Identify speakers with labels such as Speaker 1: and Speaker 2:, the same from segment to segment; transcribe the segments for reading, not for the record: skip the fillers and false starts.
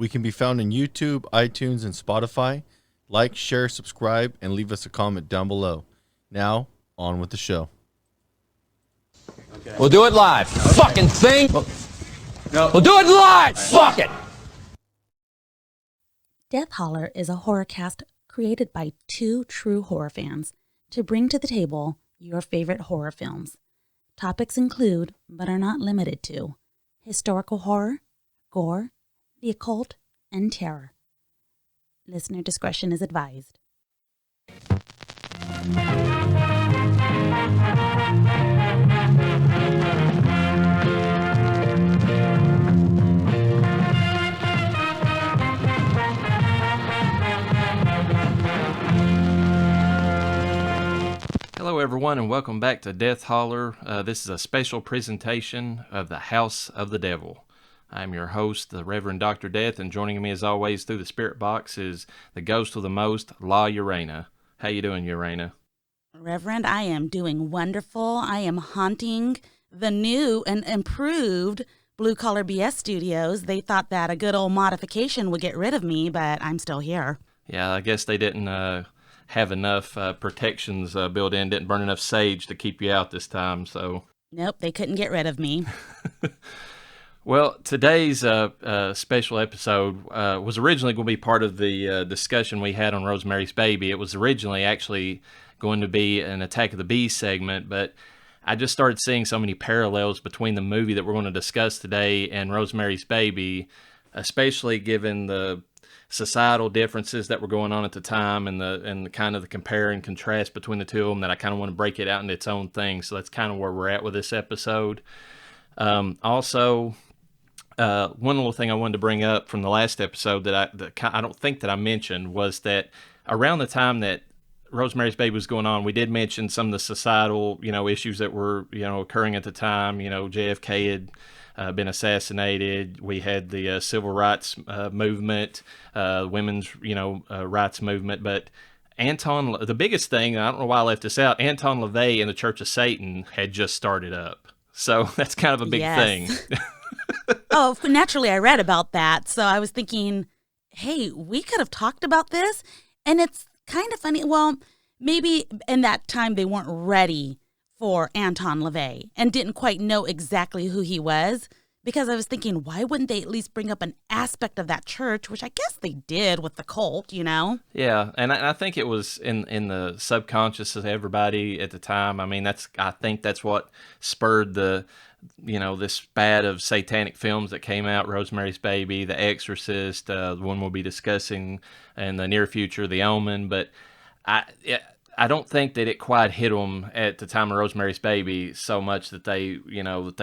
Speaker 1: We can be found on YouTube, iTunes, and Spotify. Like, share, subscribe, and leave us a comment down below. Now, on with the show.
Speaker 2: Okay. We'll do it live. Fucking thing. No. We'll do it live. Fuck it.
Speaker 3: Death Holler is a horror cast created by two true horror fans to bring to the table your favorite horror films. Topics include, but are not limited to, historical horror, gore, the occult, and terror. Listener discretion is advised.
Speaker 4: Hello everyone and welcome back to Death Holler. This is a special presentation of the House of the Devil. I'm your host, the Reverend Dr. Death, and joining me as always through the spirit box is the ghost of the most, LlaReyna. How you doing, LlaReyna?
Speaker 3: Reverend, I am doing wonderful. I am haunting the new and improved Blue Collar BS Studios. They thought that a good old modification would get rid of me, but I'm still here.
Speaker 4: Yeah, I guess they didn't have enough protections built in, didn't burn enough sage to keep you out this time, so...
Speaker 3: Nope, they couldn't get rid of me.
Speaker 4: Well, today's special episode was originally going to be part of the discussion we had on Rosemary's Baby. It was originally actually going to be an Attack of the Bees segment, but I just started seeing so many parallels between the movie that we're going to discuss today and Rosemary's Baby, especially given the societal differences that were going on at the time and the kind of the compare and contrast between the two of them, that I kind of want to break it out into its own thing. So that's kind of where we're at with this episode. Also, one little thing I wanted to bring up from the last episode that I don't think that I mentioned was that around the time that Rosemary's Baby was going on, we did mention some of the societal, issues that were, occurring at the time. JFK had been assassinated. We had the civil rights movement, women's, rights movement. But the biggest thing, I don't know why I left this out, Anton LaVey and the Church of Satan had just started up. So that's kind of a big thing.
Speaker 3: Oh, naturally, I read about that. So I was thinking, hey, we could have talked about this. And it's kind of funny. Well, maybe in that time they weren't ready for Anton LaVey and didn't quite know exactly who he was. Because I was thinking, why wouldn't they at least bring up an aspect of that church, which I guess they did with the cult,
Speaker 4: Yeah, and I think it was in the subconscious of everybody at the time. I mean, I think that's what spurred the, this spat of satanic films that came out: Rosemary's Baby, The Exorcist, the one we'll be discussing in the near future, The Omen. But I don't think that it quite hit them at the time of Rosemary's Baby so much that they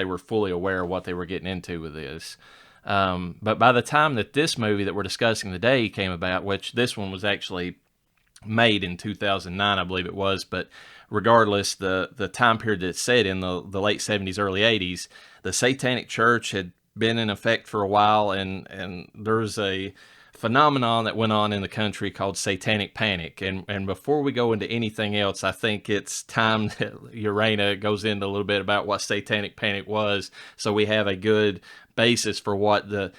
Speaker 4: were fully aware of what they were getting into with this. But by the time that this movie that we're discussing today came about, which this one was actually made in 2009, I believe it was, but regardless, the time period that it's set in, the late 70s, early 80s, the Satanic Church had been in effect for a while, and there's a phenomenon that went on in the country called Satanic Panic. And before we go into anything else, I think it's time that LlaReyna goes into a little bit about what Satanic Panic was, so we have a good basis for what the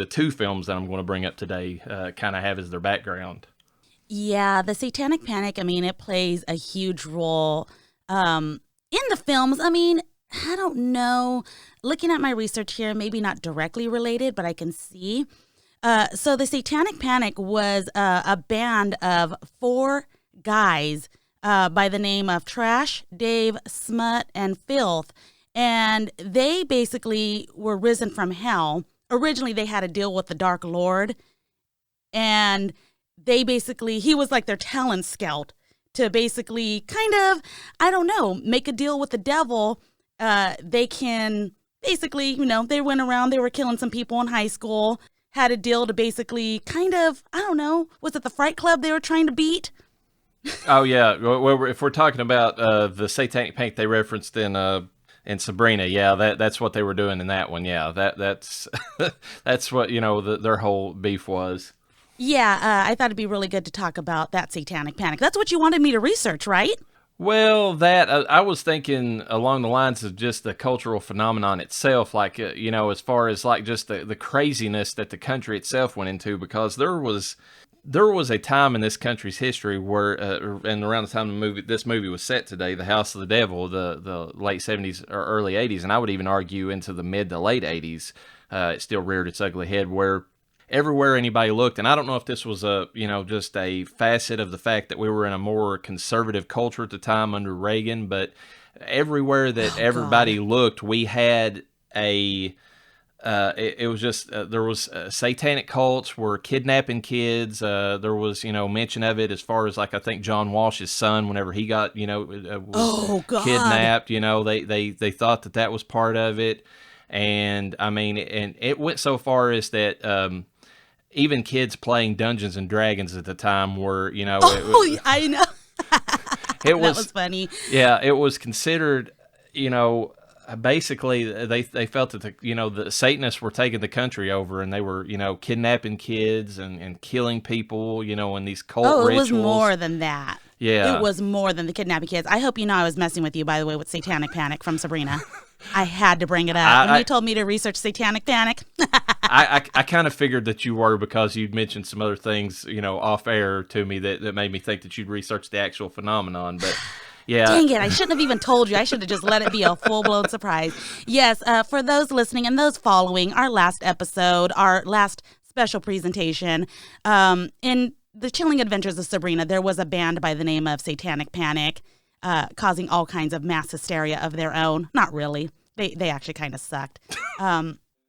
Speaker 4: two films that I'm going to bring up today kind of have as their background.
Speaker 3: Yeah, the Satanic Panic, it plays a huge role in the films. I don't know. Looking at my research here, maybe not directly related, but I can see. So the Satanic Panic was a band of 4 guys by the name of Trash, Dave, Smut, and Filth. And they basically were risen from hell. Originally, they had a deal with the Dark Lord. And he was like their talent scout to basically make a deal with the devil. They can basically, they went around, they were killing some people in high school. Had a deal to basically was it the Fright Club they were trying to beat?
Speaker 4: Oh, yeah. Well, if we're talking about the Satanic Panic they referenced in Sabrina, yeah, that's what they were doing in that one. Yeah, that's that's what, their whole beef was.
Speaker 3: Yeah, I thought it'd be really good to talk about that Satanic Panic. That's what you wanted me to research, right?
Speaker 4: Well, that I was thinking along the lines of just the cultural phenomenon itself, like as far as like just the craziness that the country itself went into, because there was a time in this country's history where, and around the time this movie was set today, The House of the Devil, the late 70s or early 80s, and I would even argue into the mid to late 80s, it still reared its ugly head, where everywhere anybody looked, and I don't know if this was just a facet of the fact that we were in a more conservative culture at the time under Reagan, but everywhere that everybody looked, we had it was just there was satanic cults were kidnapping kids. There was mention of it as far as like I think John Walsh's son whenever he got was kidnapped. They thought that was part of it, and I mean, and it went so far as that. Even kids playing Dungeons and Dragons at the time were,
Speaker 3: I know.
Speaker 4: That
Speaker 3: was funny.
Speaker 4: Yeah, it was considered, basically they felt that the Satanists were taking the country over, and they were, kidnapping kids and killing people, in these cult rituals.
Speaker 3: It was more than that.
Speaker 4: Yeah.
Speaker 3: It was more than the kidnapping kids. I hope you know I was messing with you, by the way, with Satanic Panic from Sabrina. I had to bring it up. When you told me to research Satanic Panic.
Speaker 4: I kind of figured that you were, because you'd mentioned some other things, off air to me that made me think that you'd researched the actual phenomenon. But yeah.
Speaker 3: Dang it. I shouldn't have even told you. I should have just let it be a full-blown surprise. Yes, for those listening and those following our last episode, our last special presentation, in The Chilling Adventures of Sabrina, there was a band by the name of Satanic Panic, causing all kinds of mass hysteria of their own. Not really. They actually kind of sucked.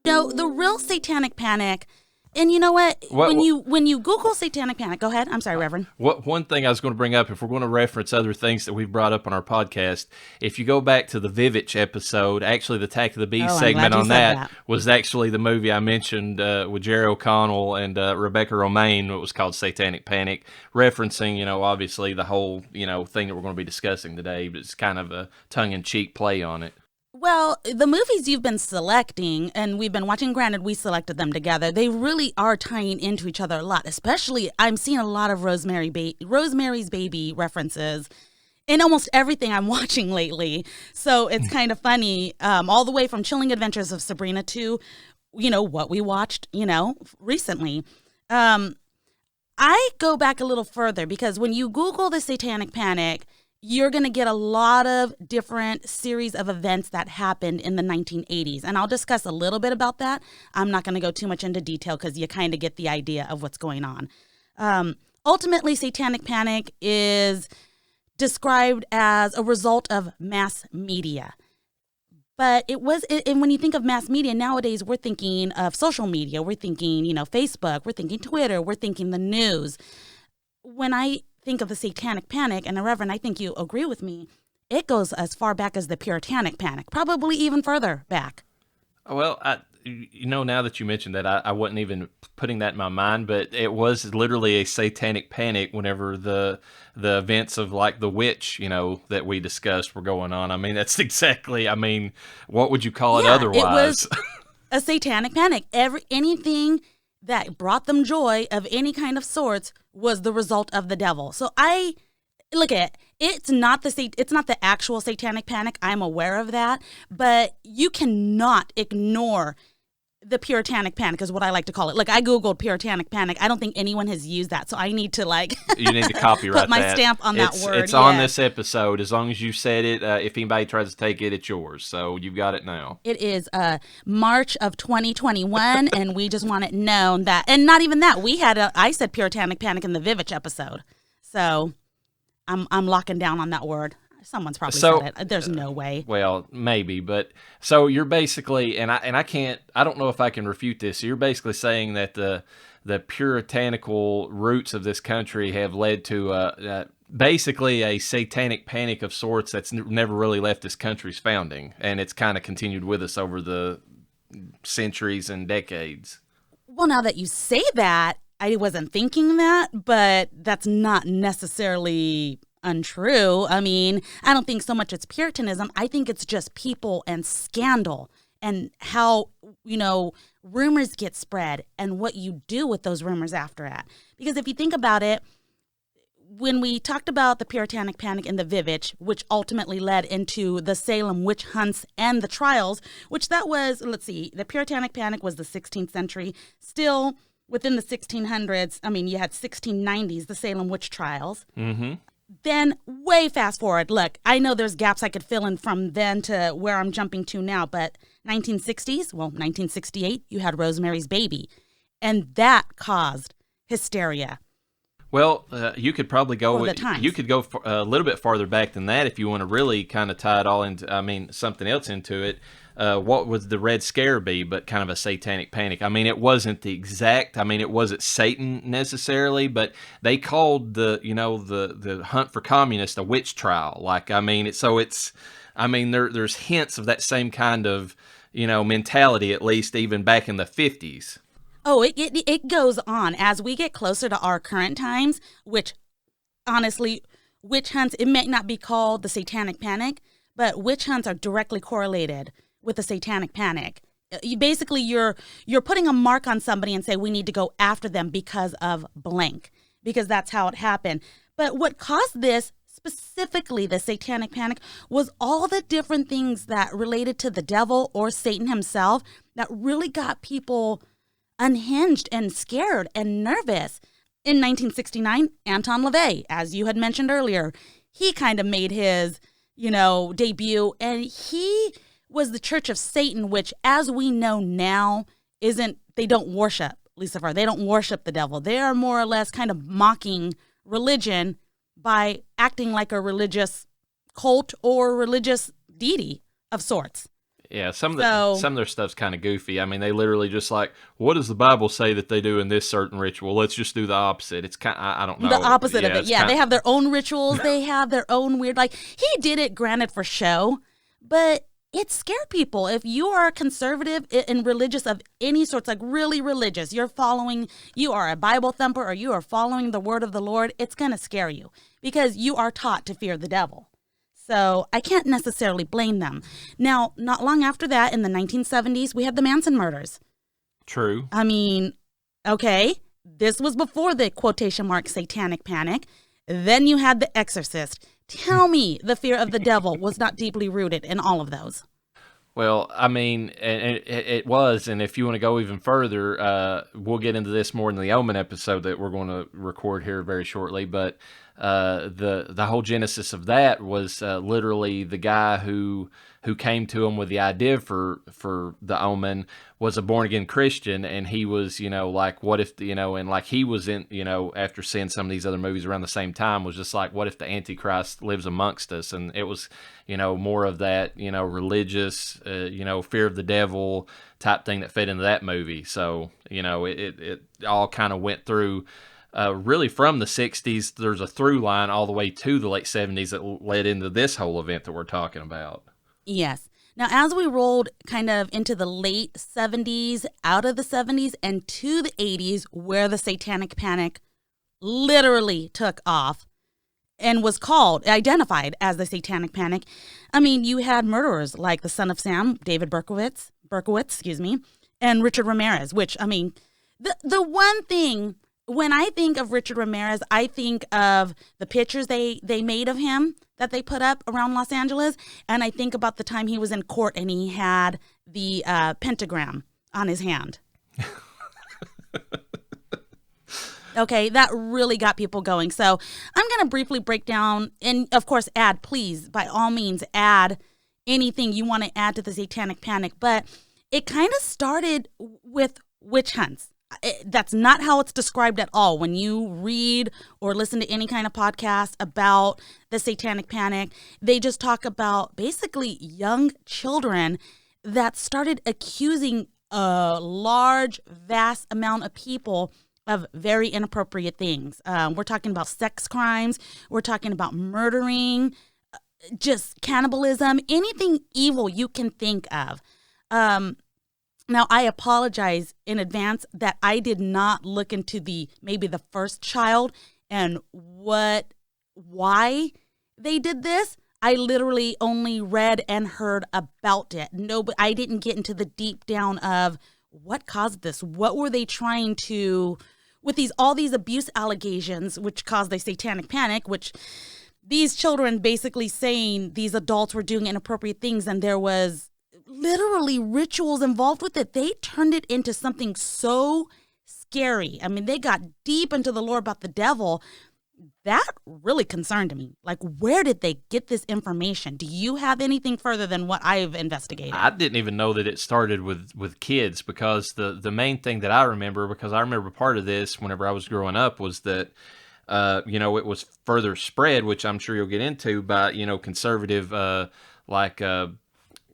Speaker 3: No, the real Satanic Panic, and you know what? When you Google Satanic Panic, go ahead. I'm sorry, Reverend.
Speaker 4: One thing I was going to bring up, if we're going to reference other things that we've brought up on our podcast, if you go back to the Vivitch episode, actually the Attack of the Beast segment on that was actually the movie I mentioned with Jerry O'Connell and Rebecca Romaine. It was called Satanic Panic, referencing, obviously the whole, thing that we're going to be discussing today, but it's kind of a tongue-in-cheek play on it.
Speaker 3: Well, the movies you've been selecting, and we've been watching, granted, we selected them together, they really are tying into each other a lot. Especially, I'm seeing a lot of Rosemary's Baby references in almost everything I'm watching lately. So it's kind of funny, all the way from Chilling Adventures of Sabrina to, what we watched, recently. I go back a little further, because when you Google the Satanic Panic, you're going to get a lot of different series of events that happened in the 1980s. And I'll discuss a little bit about that. I'm not going to go too much into detail because you kind of get the idea of what's going on. Ultimately, Satanic Panic is described as a result of mass media. But and when you think of mass media nowadays, we're thinking of social media. We're thinking, Facebook. We're thinking Twitter. We're thinking the news. When I think of the Satanic Panic, and the Reverend, I think you agree with me, it goes as far back as the Puritanic Panic, probably even further back.
Speaker 4: Well, now that you mentioned that, I wasn't even putting that in my mind, but it was literally a Satanic Panic whenever the events of like the witch, that we discussed were going on. I mean, that's exactly, what would you call it otherwise?
Speaker 3: It was a Satanic Panic. Anything that brought them joy of any kind of sorts was the result of the devil. So I look at it. It's not the actual Satanic Panic. I'm aware of that, but you cannot ignore the Puritanic Panic is what I like to call it. Like, I Googled Puritanic Panic. I don't think anyone has used that, so I need to
Speaker 4: you need to copyright
Speaker 3: put my stamp on that word.
Speaker 4: It's on this episode. As long as you said it, if anybody tries to take it, it's yours. So you've got it now.
Speaker 3: It is March of 2021, and we just want it known that, and not even that, I said Puritanic Panic in the Vivitch episode, so I'm locking down on that word. Someone's probably said it. There's no way.
Speaker 4: Well, maybe, but so you're basically, and I don't know if I can refute this. So you're basically saying that the puritanical roots of this country have led to basically a satanic panic of sorts that's never really left this country's founding, and it's kind of continued with us over the centuries and decades.
Speaker 3: Well, now that you say that, I wasn't thinking that, but that's not necessarily untrue. I mean, I don't think so much it's Puritanism. I think it's just people and scandal and how, rumors get spread and what you do with those rumors after that. Because if you think about it, when we talked about the Puritanic Panic and the Vivitch, which ultimately led into the Salem witch hunts and the trials, which that was, let's see, the Puritanic Panic was the 16th century. Still within the 1600s, I mean, you had 1690s, the Salem witch trials.
Speaker 4: Mm-hmm.
Speaker 3: Then way fast forward. Look, I know there's gaps I could fill in from then to where I'm jumping to now, but 1960s, well, 1968, you had Rosemary's Baby, and that caused hysteria.
Speaker 4: Well, you could probably go. You could go a little bit farther back than that if you want to really kind of tie it all into. I mean, something else into it. What would the Red Scare be? But kind of a satanic panic. I mean, it wasn't the exact. I mean, it wasn't Satan necessarily, but they called the hunt for communists a witch trial. Like, I mean, there's hints of that same kind of mentality, at least even back in the 50s.
Speaker 3: Oh, it goes on as we get closer to our current times, which honestly, witch hunts, it may not be called the Satanic Panic, but witch hunts are directly correlated with the Satanic Panic. You're putting a mark on somebody and say we need to go after them because of blank, because that's how it happened. But what caused this, specifically the Satanic Panic, was all the different things that related to the devil or Satan himself that really got people unhinged and scared and nervous. In 1969, Anton LaVey, as you had mentioned earlier, he kind of made his, debut, and he was the Church of Satan, which, as we know now, they don't worship Lucifer. They don't worship the devil. They are more or less kind of mocking religion by acting like a religious cult or religious deity of sorts.
Speaker 4: Yeah, some of their stuff's kind of goofy. I mean, they literally just like, what does the Bible say that they do in this certain ritual? Let's just do the opposite. It's kind of, I don't know.
Speaker 3: The opposite of it. Yeah, they have their own rituals. They have their own weird, he did it, granted, for show, but it scared people. If you are conservative and religious of any sorts, like really religious, you are a Bible thumper or you are following the word of the Lord, it's going to scare you because you are taught to fear the devil. So I can't necessarily blame them. Now, not long after that, in the 1970s, we had the Manson murders.
Speaker 4: True.
Speaker 3: I mean, okay, this was before the quotation mark Satanic Panic. Then you had The Exorcist. Tell me the fear of the devil was not deeply rooted in all of those.
Speaker 4: Well, I mean, it was, and if you want to go even further, we'll get into this more in the Omen episode that we're going to record here very shortly, but the whole genesis of that was literally the guy who came to him with the idea for the Omen was a born-again Christian, and he was, like, what if, and like he was in, after seeing some of these other movies around the same time, was just like, what if the Antichrist lives amongst us? And it was, more of that, religious, fear of the devil type thing that fit into that movie. So, it all kind of went through really from the 60s. There's a through line all the way to the late 70s that led into this whole event that we're talking about.
Speaker 3: Yes. Now, as we rolled kind of into the late 70s, out of the 70s, and to the 80s, where the Satanic Panic literally took off and was identified as the Satanic Panic, I mean, you had murderers like the son of Sam, David Berkowitz, and Richard Ramirez, which, I mean, the one thing, when I think of Richard Ramirez, I think of the pictures they made of him that they put up around Los Angeles, and I think about the time he was in court and he had the pentagram on his hand. Okay, that really got people going. So I'm going to briefly break down, and of course please, by all means, add anything you want to add to the Satanic Panic, but it kind of started with witch hunts. That's not how it's described at all. When you read or listen to any kind of podcast about the Satanic Panic, they just talk about basically young children that started accusing a large, vast amount of people of very inappropriate things. We're talking about sex crimes. We're talking about murdering, just cannibalism, anything evil you can think of. Now, I apologize in advance that I did not look into maybe the first child and why they did this. I literally only read and heard about it. No, but I didn't get into the deep down of what caused this. What were they trying to with all these abuse allegations, which caused the satanic panic, which these children basically saying these adults were doing inappropriate things and there was literally rituals involved with it. They turned it into something so scary. I mean, they got deep into the lore about the devil. That really concerned me. Like, where did they get this information? Do you have anything further than what I've investigated?
Speaker 4: I didn't even know that it started with kids, because the main thing that I remember, because I remember part of this whenever I was growing up, was that, it was further spread, which I'm sure you'll get into, by, conservative,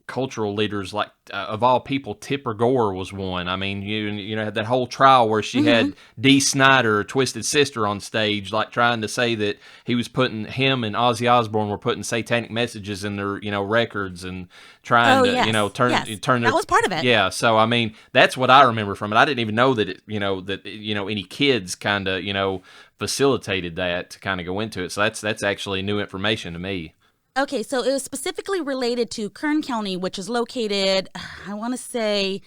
Speaker 4: cultural leaders, like of all people, Tipper Gore was one. I mean, you had that whole trial where she had Dee Snider, Twisted Sister, on stage, like trying to say that he was putting, him and Ozzy Osbourne were putting satanic messages in their records and trying to turn their,
Speaker 3: that was part of it.
Speaker 4: Yeah, so I mean, that's what I remember from it. I didn't even know that any kids kind of facilitated that to kind of go into it. So that's actually new information to me.
Speaker 3: Okay, so it was specifically related to Kern County, which is located, I want to say,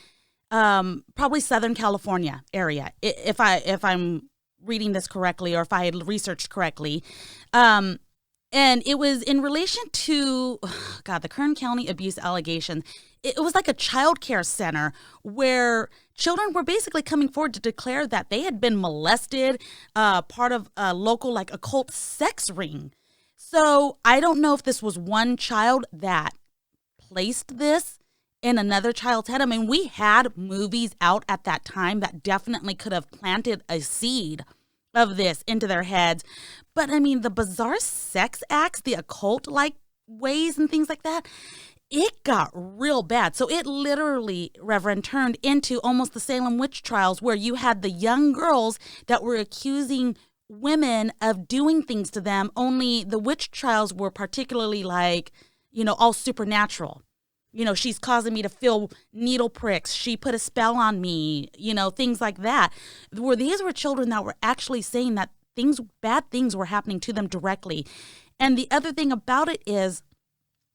Speaker 3: probably Southern California area, if I'm reading this correctly, or if I had researched correctly. And it was in relation to, the Kern County abuse allegations. It was like a child care center where children were basically coming forward to declare that they had been molested, part of a local occult sex ring. So I don't know if this was one child that placed this in another child's head. I mean, we had movies out at that time that definitely could have planted a seed of this into their heads. But I mean, the bizarre sex acts, the occult-like ways and things like that, it got real bad. So it literally, Reverend, turned into almost the Salem witch trials, where you had the young girls that were accusing women of doing things to them, only the witch trials were particularly all supernatural. She's causing me to feel needle pricks. She put a spell on me, things like that. These were children that were actually saying that bad things were happening to them directly. And the other thing about it is,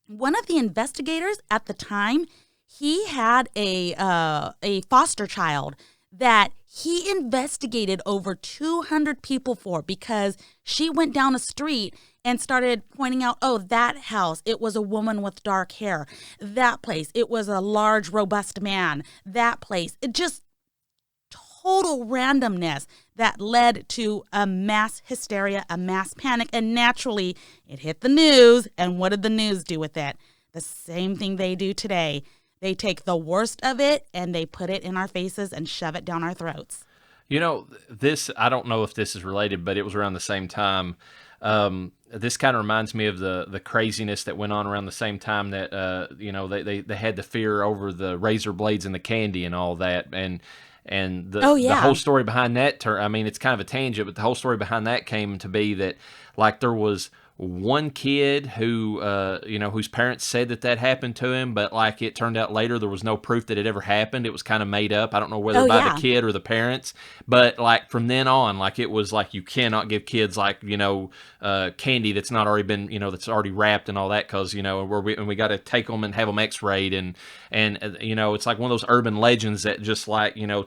Speaker 3: one of the investigators at the time, he had a foster child that he investigated over 200 people for, because she went down a street and started pointing out, oh, that house, it was a woman with dark hair. That place, it was a large, robust man. That place, it just total randomness that led to a mass hysteria, a mass panic, and naturally it hit the news. And what did the news do with it? The same thing they do today. They take the worst of it and they put it in our faces and shove it down our throats.
Speaker 4: This, I don't know if this is related, but it was around the same time. This kind of reminds me of the craziness that went on around the same time that, they had the fear over the razor blades and the candy and all that. And the whole story behind that, it's kind of a tangent, but the whole story behind that came to be that, there was one kid who, whose parents said that happened to him, but it turned out later there was no proof that it ever happened. It was kind of made up. I don't know whether by the kid or the parents, but from then on, it was you cannot give kids candy that's not already been, that's already wrapped and all that, because we got to take them and have them X-rayed, and it's like one of those urban legends that just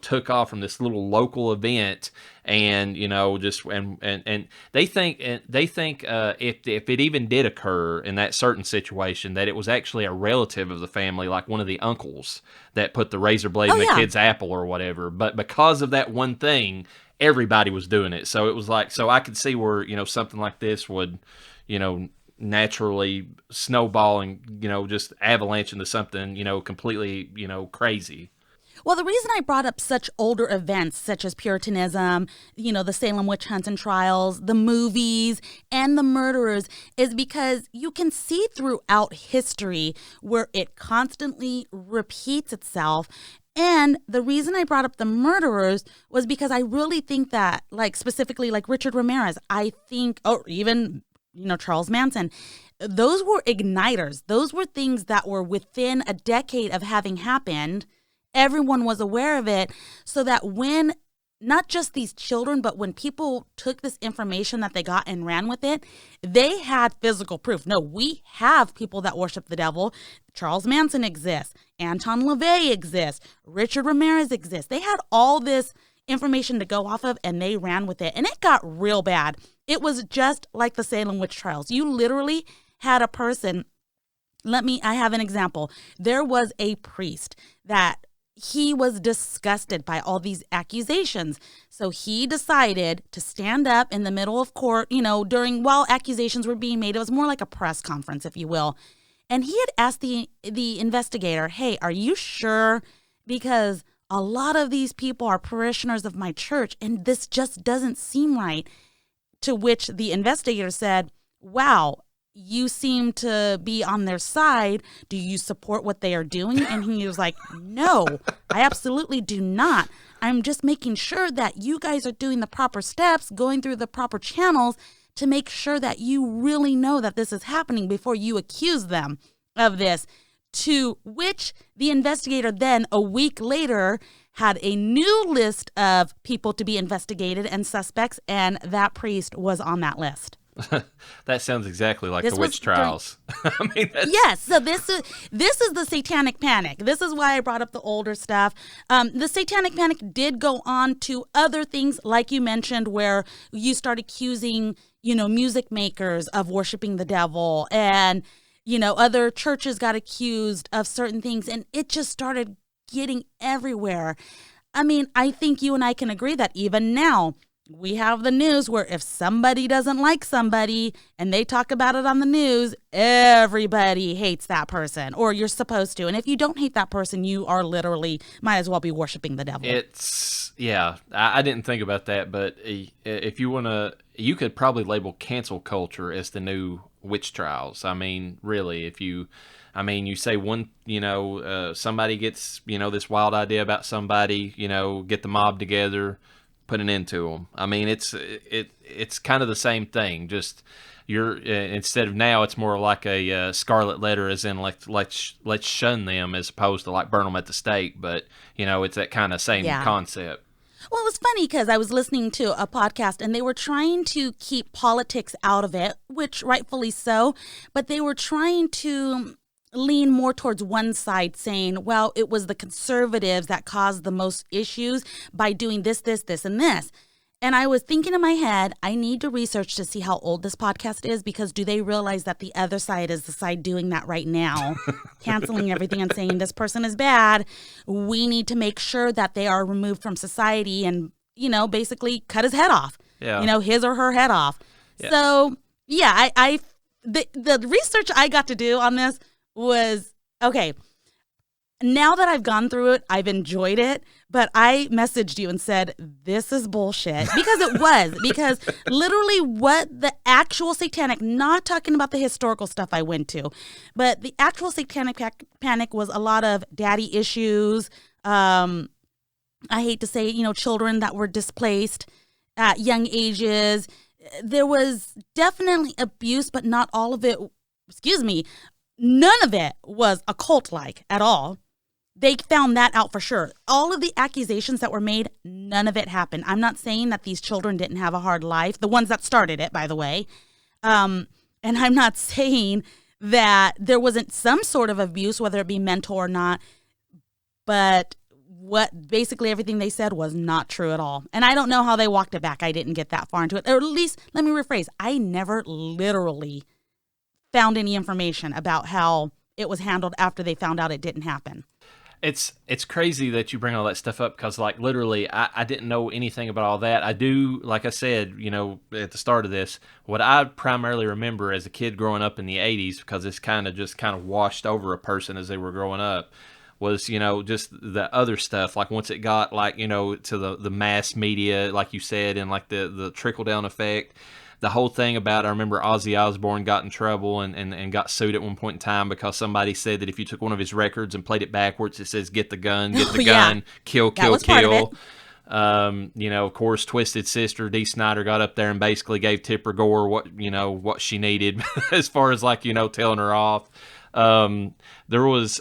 Speaker 4: took off from this little local event. And and they think if it even did occur in that certain situation, that it was actually a relative of the family, like one of the uncles, that put the razor blade in the kid's apple or whatever. But because of that one thing, everybody was doing it. So it was so I could see where something like this would naturally snowball and just avalanche into something completely crazy.
Speaker 3: Well, the reason I brought up such older events such as Puritanism, the Salem witch hunts and trials, the movies, and the murderers is because you can see throughout history where it constantly repeats itself. And the reason I brought up the murderers was because I really think that, specifically Richard Ramirez, I think, or even, Charles Manson, those were igniters. Those were things that were within a decade of having happened. Everyone was aware of it, so that when not just these children, but when people took this information that they got and ran with it, they had physical proof. No, we have people that worship the devil. Charles Manson exists. Anton LaVey exists. Richard Ramirez exists. They had all this information to go off of, and they ran with it. And it got real bad. It was just like the Salem witch trials. You literally had a person. I have an example. There was a priest that he was disgusted by all these accusations. So he decided to stand up in the middle of court, while accusations were being made. It was more like a press conference, if you will. And he had asked the investigator, hey, are you sure? Because a lot of these people are parishioners of my church, and this just doesn't seem right. To which the investigator said, wow, you seem to be on their side. Do you support what they are doing? And he was like, no, I absolutely do not. I'm just making sure that you guys are doing the proper steps, going through the proper channels to make sure that you really know that this is happening before you accuse them of this. To which the investigator then, a week later, had a new list of people to be investigated and suspects, and that priest was on that list.
Speaker 4: That sounds exactly like the witch trials. I mean,
Speaker 3: yes. So this is the Satanic Panic. This is why I brought up the older stuff. The Satanic Panic did go on to other things, like you mentioned, where you start accusing, music makers of worshiping the devil, and other churches got accused of certain things, and it just started getting everywhere. I mean, I think you and I can agree that even now, we have the news where if somebody doesn't like somebody and they talk about it on the news, everybody hates that person, or you're supposed to. And if you don't hate that person, you are literally might as well be worshiping the devil.
Speaker 4: I didn't think about that, but if you want to, you could probably label cancel culture as the new witch trials. I mean, really, you say one, somebody gets, this wild idea about somebody, get the mob together, put an end to them. I mean, it's kind of the same thing. Just instead of now, it's more like a scarlet letter, as in let's shun them, as opposed to like burn them at the stake. But it's that kind of same concept.
Speaker 3: Well, it was funny because I was listening to a podcast and they were trying to keep politics out of it, which rightfully so, but they were trying to lean more towards one side, saying, well, it was the conservatives that caused the most issues by doing this, and this. And I was thinking in my head, I need to research to see how old this podcast is, because do they realize that the other side is the side doing that right now, canceling everything and saying this person is bad? We need to make sure that they are removed from society and, basically cut his head off, his or her head off. Yeah. So, yeah, the research I got to do on this was, okay, now that I've gone through it, I've enjoyed it, but I messaged you and said, this is bullshit. Because it was. Because literally what the actual satanic, not talking about the historical stuff I went to, but the actual satanic panic was a lot of daddy issues. I hate to say, children that were displaced at young ages. There was definitely abuse, but not all of it, none of it was occult-like at all. They found that out for sure. All of the accusations that were made, none of it happened. I'm not saying that these children didn't have a hard life. The ones that started it, by the way. And I'm not saying that there wasn't some sort of abuse, whether it be mental or not. But basically everything they said was not true at all. And I don't know how they walked it back. I didn't get that far into it. Or at least, let me rephrase. I never literally found any information about how it was handled after they found out it didn't happen.
Speaker 4: It's crazy that you bring all that stuff up, because like literally I didn't know anything about all that. I do, like I said, at the start of this, what I primarily remember as a kid growing up in the 80s, because it's kind of washed over a person as they were growing up, was, just the other stuff. Like once it got like, to the mass media, like you said, and like the trickle down effect. The whole thing about, I remember Ozzy Osbourne got in trouble and got sued at one point in time because somebody said that if you took one of his records and played it backwards, it says, get the gun, kill, kill, kill. Of course, Twisted Sister, Dee Snider, got up there and basically gave Tipper Gore what she needed as far as like, telling her off. There was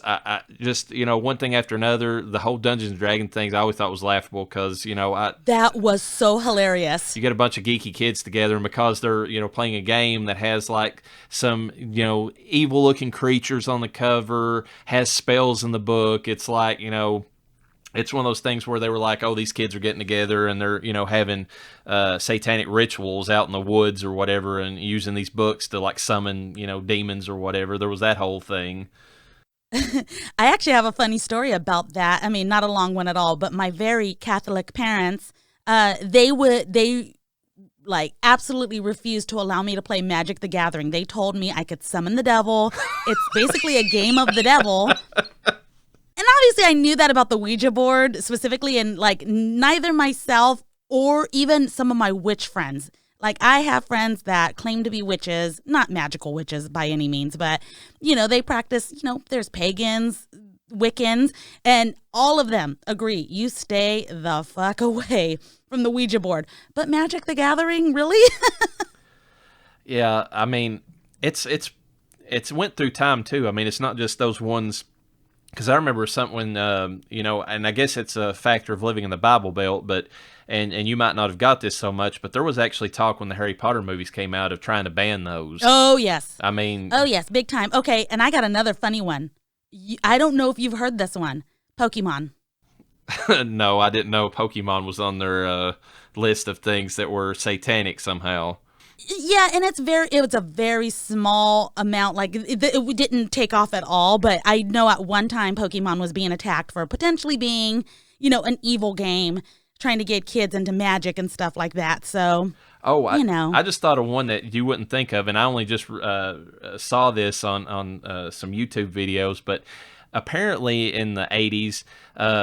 Speaker 4: just one thing after another. The whole Dungeons and Dragons things I always thought was laughable, because
Speaker 3: that was so hilarious.
Speaker 4: You get a bunch of geeky kids together, and because they're playing a game that has like some evil looking creatures on the cover, has spells in the book, it's like it's one of those things where they were like, oh, these kids are getting together and they're, having satanic rituals out in the woods or whatever, and using these books to like summon, demons or whatever. There was that whole thing.
Speaker 3: I actually have a funny story about that. I mean, not a long one at all, but my very Catholic parents, they like absolutely refused to allow me to play Magic the Gathering. They told me I could summon the devil. It's basically a game of the devil. And obviously I knew that about the Ouija board specifically, and like neither myself or even some of my witch friends. Like, I have friends that claim to be witches, not magical witches by any means, but, they practice, there's pagans, Wiccans, and all of them agree, you stay the fuck away from the Ouija board. But Magic the Gathering, really?
Speaker 4: Yeah, I mean, it's went through time, too. I mean, it's not just those ones, because I remember something, and I guess it's a factor of living in the Bible Belt, but and you might not have got this so much, but there was actually talk when the Harry Potter movies came out of trying to ban those.
Speaker 3: Oh, yes.
Speaker 4: I mean...
Speaker 3: Oh, yes, big time. Okay, and I got another funny one. I don't know if you've heard this one. Pokemon.
Speaker 4: No, I didn't know Pokemon was on their list of things that were satanic somehow.
Speaker 3: Yeah, and it was a very small amount. Like, it didn't take off at all, but I know at one time Pokemon was being attacked for potentially being, an evil game, trying to get kids into magic and stuff like that. So,
Speaker 4: I just thought of one that you wouldn't think of, and I only just saw this on some YouTube videos, but apparently in the 80s,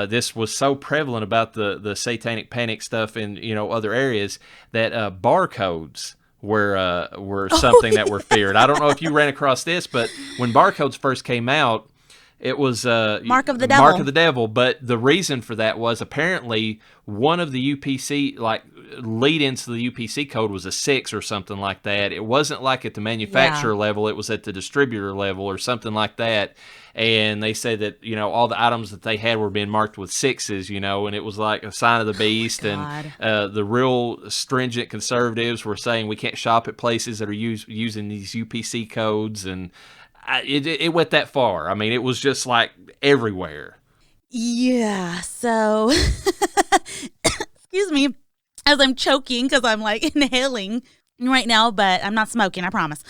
Speaker 4: this was so prevalent about the satanic panic stuff in, other areas that barcodes were something that were feared. I don't know if you ran across this, but when barcodes first came out, it was
Speaker 3: Mark of the Devil.
Speaker 4: Mark of the Devil, but the reason for that was apparently one of the UPC, like lead-ins to the UPC code was a 6 or something like that. It wasn't like at the manufacturer level, it was at the distributor level or something like that. And they said that, all the items that they had were being marked with 6s, and it was like a sign of the beast. And the real stringent conservatives were saying we can't shop at places that are using these UPC codes, and it went that far. I mean, it was just like everywhere.
Speaker 3: Yeah, so, excuse me, as I'm choking because I'm like inhaling right now, but I'm not smoking, I promise.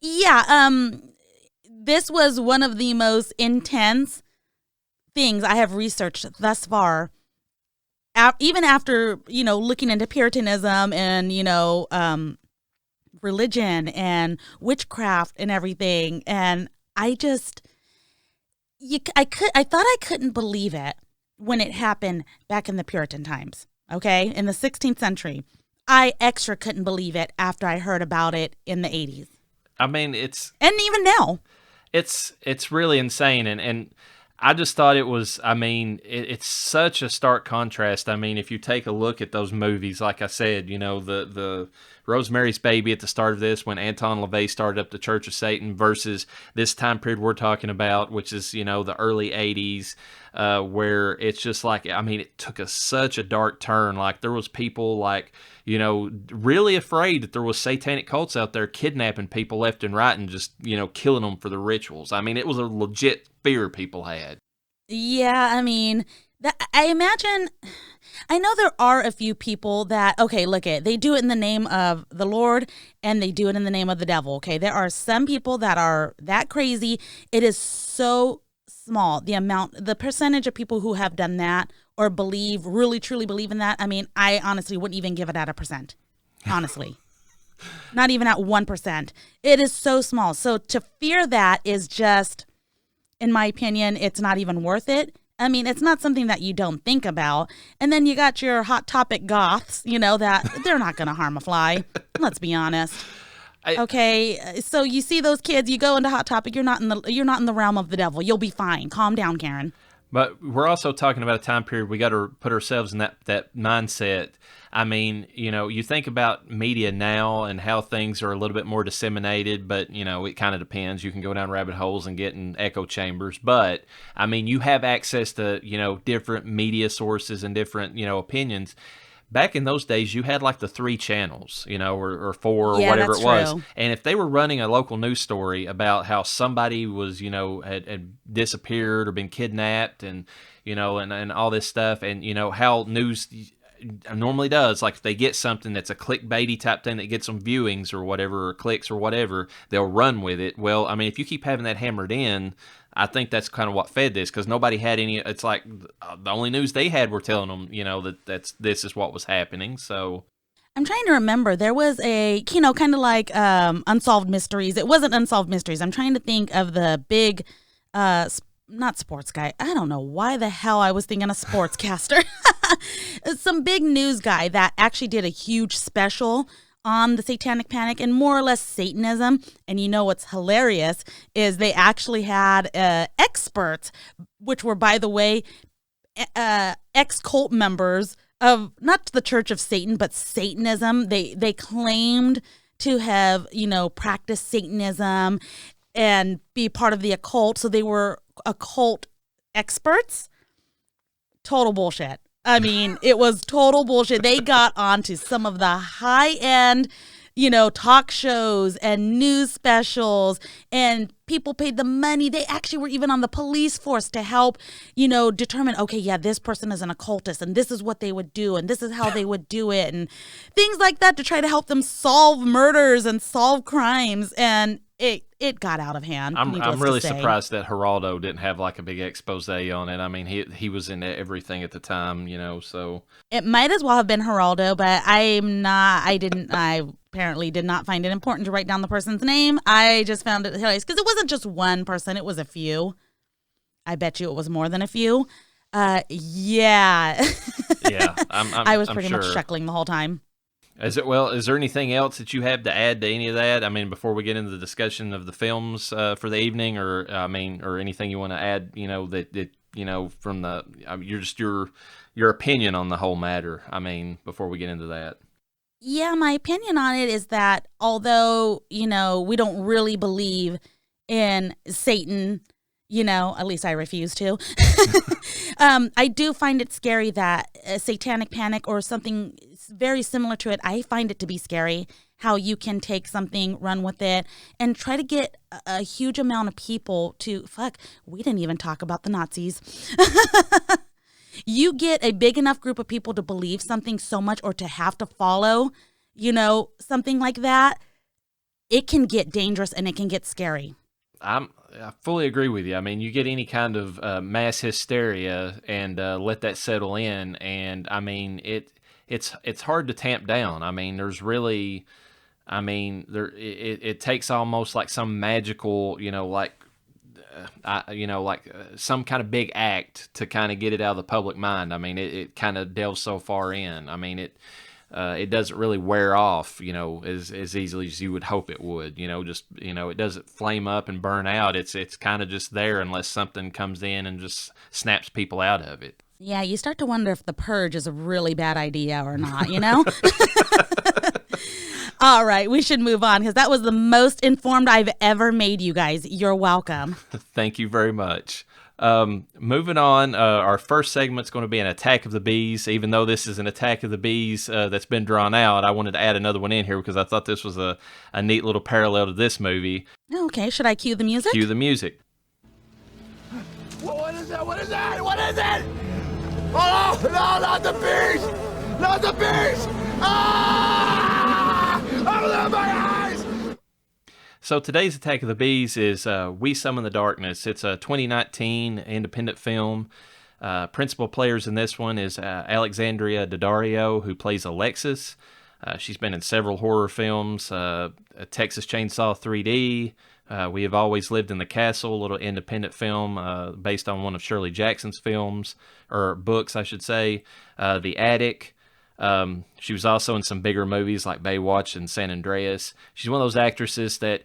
Speaker 3: Yeah, this was one of the most intense things I have researched thus far. Even after, looking into Puritanism and, religion and witchcraft and everything. And I thought I couldn't believe it when it happened back in the Puritan times, okay? In the 16th century. I extra couldn't believe it after I heard about it in the 80s.
Speaker 4: I mean,
Speaker 3: and even now.
Speaker 4: It's really insane, and I just thought it was, I mean, it's such a stark contrast. I mean, if you take a look at those movies, like I said, the Rosemary's Baby at the start of this, when Anton LaVey started up the Church of Satan, versus this time period we're talking about, which is, the early 80s, where it's just like, I mean, it took such a dark turn. Like, there was people like, really afraid that there was satanic cults out there kidnapping people left and right and just, killing them for the rituals. I mean, it was a legit fear people had.
Speaker 3: Yeah, I mean, I imagine, I know there are a few people that, okay, look they do it in the name of the Lord and they do it in the name of the devil, okay? There are some people that are that crazy. It is so small, the percentage of people who have done that or really truly believe in that. I mean, I honestly wouldn't even give it at 1%, honestly. Not even at 1%. It is so small. So to fear that is just, in my opinion, it's not even worth it. I mean, it's not something that you don't think about. And then you got your Hot Topic goths, that they're not going to harm a fly. Let's be honest. Okay, so you see those kids, you go into Hot Topic, you're not in the realm of the devil. You'll be fine. Calm down, Karen.
Speaker 4: But we're also talking about a time period we got to put ourselves in that mindset. I mean, you think about media now and how things are a little bit more disseminated, but, it kind of depends. You can go down rabbit holes and get in echo chambers. But, I mean, you have access to, different media sources and different, opinions. back in those days, you had like the 3 channels, or 4 or
Speaker 3: Yeah,
Speaker 4: whatever
Speaker 3: that's
Speaker 4: it was.
Speaker 3: true.
Speaker 4: And if they were running a local news story about how somebody was, had disappeared or been kidnapped and, and all this stuff, and, how news normally does, like if they get something that's a clickbaity type thing that gets them viewings or whatever, or clicks or whatever, they'll run with it. Well, I mean, if you keep having that hammered in, I think that's kind of what fed this, because nobody had any. It's like the only news they had were telling them, this is what was happening. So
Speaker 3: I'm trying to remember. There was a, kind of like Unsolved Mysteries. It wasn't Unsolved Mysteries. I'm trying to think of the big, not sports guy. I don't know why the hell I was thinking a sportscaster. Some big news guy that actually did a huge special on the Satanic Panic and more or less Satanism. And what's hilarious is they actually had experts, which were, by the way, ex-cult members of not the Church of Satan, but Satanism. They claimed to have, practiced Satanism and be part of the occult. So they were occult experts. Total bullshit. I mean, it was total bullshit. They got onto some of the high-end, talk shows and news specials, and people paid the money. They actually were even on the police force to help, determine, okay, yeah, this person is an occultist, and this is what they would do, and this is how they would do it, and things like that to try to help them solve murders and solve crimes, and it got out of hand.
Speaker 4: I'm really surprised that Geraldo didn't have like a big expose on it. I mean, he was into everything at the time, so.
Speaker 3: It might as well have been Geraldo, but I apparently did not find it important to write down the person's name. I just found it hilarious because it wasn't just one person, it was a few. I bet you it was more than a few. Yeah.
Speaker 4: Yeah,
Speaker 3: I was pretty
Speaker 4: sure.
Speaker 3: much chuckling the whole time.
Speaker 4: Is there anything else that you have to add to any of that? I mean, before we get into the discussion of the films for the evening, or anything you want to add, from your opinion on the whole matter. I mean, before we get into that.
Speaker 3: Yeah, my opinion on it is that although, we don't really believe in Satan, at least I refuse to. I do find it scary that a Satanic Panic or something very similar to it, I find it to be scary how you can take something, run with it, and try to get a huge amount of people to, we didn't even talk about the Nazis. You get a big enough group of people to believe something so much or to have to follow, something like that, it can get dangerous and it can get scary.
Speaker 4: I fully agree with you. I mean, you get any kind of mass hysteria and let that settle in, and I mean, it's hard to tamp down. I mean, it takes almost like some magical, some kind of big act to kind of get it out of the public mind. I mean, it kind of delves so far in. I mean, it doesn't really wear off, as easily as you would hope it would. It doesn't flame up and burn out. It's kind of just there unless something comes in and just snaps people out of it.
Speaker 3: Yeah, you start to wonder if the purge is a really bad idea or not, All right, we should move on because that was the most informed I've ever made you guys. You're welcome.
Speaker 4: Thank you very much. Moving on, our first segment's going to be an Attack of the Bees. Even though this is an Attack of the Bees that's been drawn out, I wanted to add another one in here because I thought this was a neat little parallel to this movie.
Speaker 3: Okay, should I cue the music?
Speaker 4: Cue the music.
Speaker 5: What is that? What is that? What is it? Oh, no, not the bees! Not the bees! Ah! Open my eyes!
Speaker 4: So today's Attack of the Bees is We Summon the Darkness. It's a 2019 independent film. Principal players in this one is Alexandria Daddario, who plays Alexis. She's been in several horror films, Texas Chainsaw 3D, We Have Always Lived in the Castle, a little independent film based on one of Shirley Jackson's films, or books, I should say, The Attic. She was also in some bigger movies like Baywatch and San Andreas. She's one of those actresses that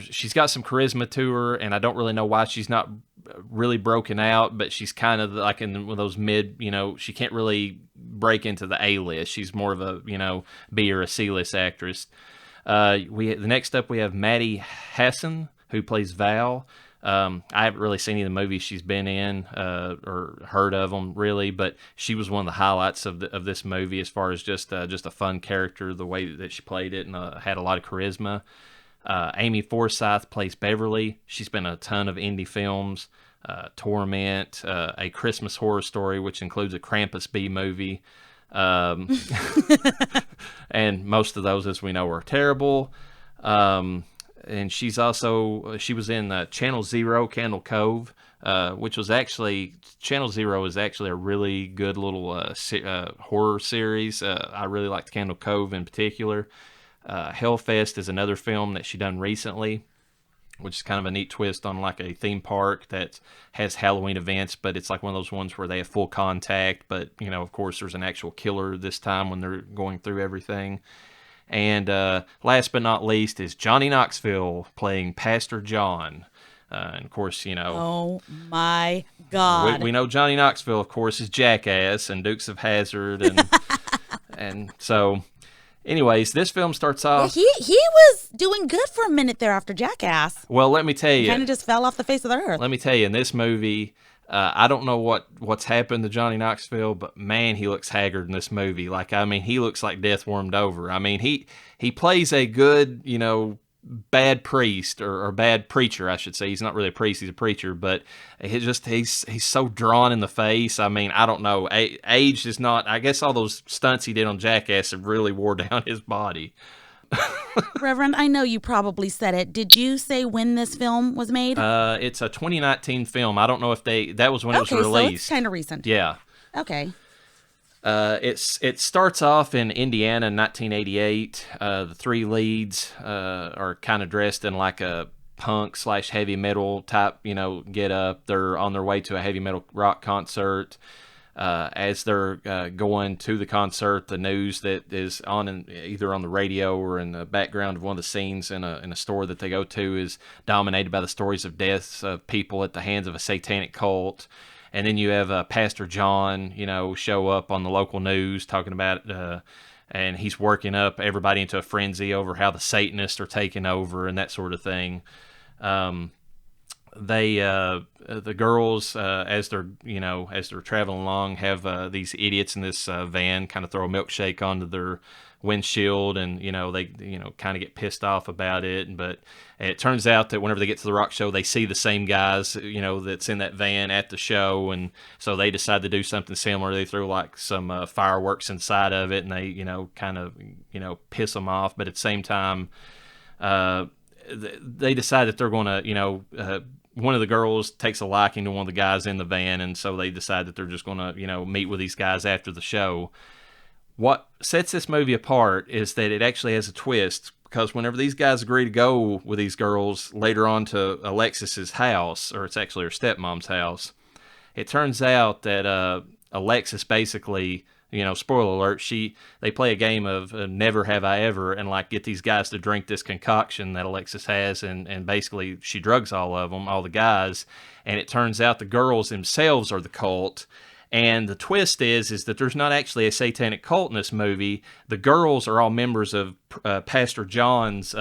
Speaker 4: she's got some charisma to her, and I don't really know why she's not really broken out, but she's kind of like in one of those mid, she can't really break into the A-list. She's more of a, B or a C-list actress. The next up we have Maddie Hassan, who plays Val. I haven't really seen any of the movies she's been in or heard of them really, but she was one of the highlights of this movie as far as just a fun character, the way that she played it, and had a lot of charisma. Amy Forsyth plays Beverly. She's been in a ton of indie films, Torment, A Christmas Horror Story, which includes a Krampus B movie. And most of those, as we know, are terrible. And she was in Channel Zero, Candle Cove, which was actually, Channel Zero is actually a really good little horror series. I really liked Candle Cove in particular. Hellfest is another film that she done recently, which is kind of a neat twist on like a theme park that has Halloween events, but it's like one of those ones where they have full contact, but, you know, of course, there's an actual killer this time when they're going through everything. And last but not least is Johnny Knoxville playing Pastor John. And of course, you know...
Speaker 3: Oh, my God.
Speaker 4: We know Johnny Knoxville, of course, is Jackass and Dukes of Hazzard. And, and so... Anyways, this film starts off...
Speaker 3: Yeah, he was doing good for a minute there after Jackass.
Speaker 4: Well, let me tell you...
Speaker 3: He kind of just fell off the face of the earth.
Speaker 4: Let me tell you, in this movie, I don't know what's happened to Johnny Knoxville, but man, he looks haggard in this movie. Like, I mean, he looks like death warmed over. I mean, he plays a good, you know, bad priest or bad preacher, I should say. He's not really a priest, he's a preacher, but he's so drawn in the face. I mean, I don't know. Age is not, I guess all those stunts he did on Jackass have really wore down his body.
Speaker 3: Reverend, I know you probably said it. Did you say when this film was made?
Speaker 4: It's a 2019 film. I don't know if that was when it was released.
Speaker 3: Okay, so it's kind of recent.
Speaker 4: Yeah.
Speaker 3: Okay.
Speaker 4: It starts off in Indiana in 1988. The three leads are kind of dressed in like a punk / heavy metal type, you know, get up. They're on their way to a heavy metal rock concert. As they're going to the concert, the news that is on either on the radio or in the background of one of the scenes in a store that they go to is dominated by the stories of deaths of people at the hands of a satanic cult. And then you have Pastor John, you know, show up on the local news talking about and he's working up everybody into a frenzy over how the Satanists are taking over and that sort of thing. The girls, as they're traveling along, have these idiots in this van kind of throw a milkshake onto their windshield, and they kind of get pissed off about it. But it turns out that whenever they get to the rock show, they see the same guys that's in that van at the show, and so they decide to do something similar. They throw like some fireworks inside of it, and they kind of piss them off. But at the same time, they decide that they're going to one of the girls takes a liking to one of the guys in the van, and so they decide that they're just going to meet with these guys after the show. What sets this movie apart is that it actually has a twist, because whenever these guys agree to go with these girls later on to Alexis's house, or it's actually her stepmom's house, it turns out that Alexis basically, spoiler alert, they play a game of Never Have I Ever, and like get these guys to drink this concoction that Alexis has, and basically she drugs all of them, all the guys, and it turns out the girls themselves are the cult. And the twist is that there's not actually a satanic cult in this movie. The girls are all members of Pastor John's,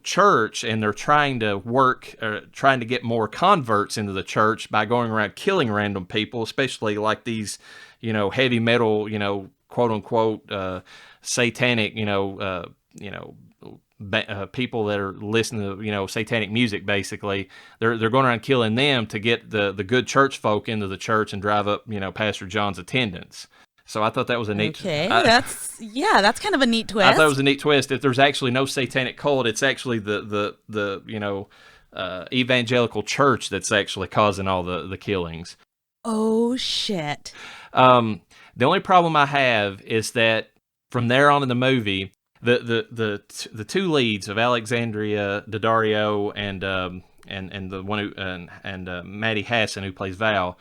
Speaker 4: church, and they're trying to get more converts into the church by going around killing random people, especially like these, heavy metal, quote unquote, satanic, people that are listening to satanic music. Basically they're going around killing them to get the good church folk into the church and drive up Pastor John's attendance. So I thought that was a neat
Speaker 3: that's kind of a neat twist.
Speaker 4: I thought it was a neat twist. If there's actually no satanic cult, it's actually the evangelical church that's actually causing all the killings.
Speaker 3: Oh shit.
Speaker 4: The only problem I have is that from there on in the movie, the two leads of Alexandria Daddario and the one who and Maddie Hassan, who plays Val,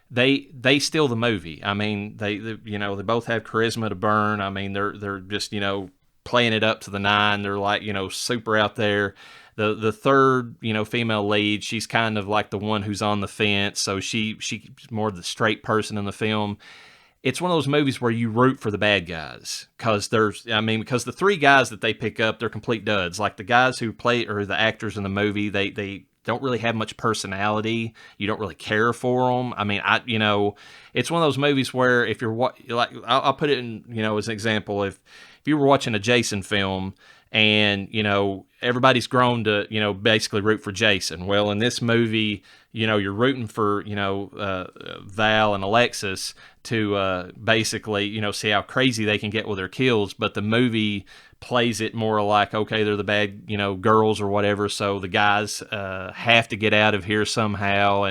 Speaker 4: they steal the movie. I mean, they both have charisma to burn. I mean, they're just playing it up to the nine. They're like super out there. The third female lead, she's kind of like the one who's on the fence. So she's more the straight person in the film. it's one of those movies where you root for the bad guys because because the three guys that they pick up, they're complete duds. Like the guys who play or the actors in the movie, they don't really have much personality. You don't really care for them. I mean, it's one of those movies where if you're I'll put it in, as an example, if you were watching a Jason film and, everybody's grown to, basically root for Jason. Well, in this movie, you're rooting for, Val and Alexis to basically, see how crazy they can get with their kills. But the movie plays it more like, okay, they're the bad, girls or whatever. So the guys have to get out of here somehow.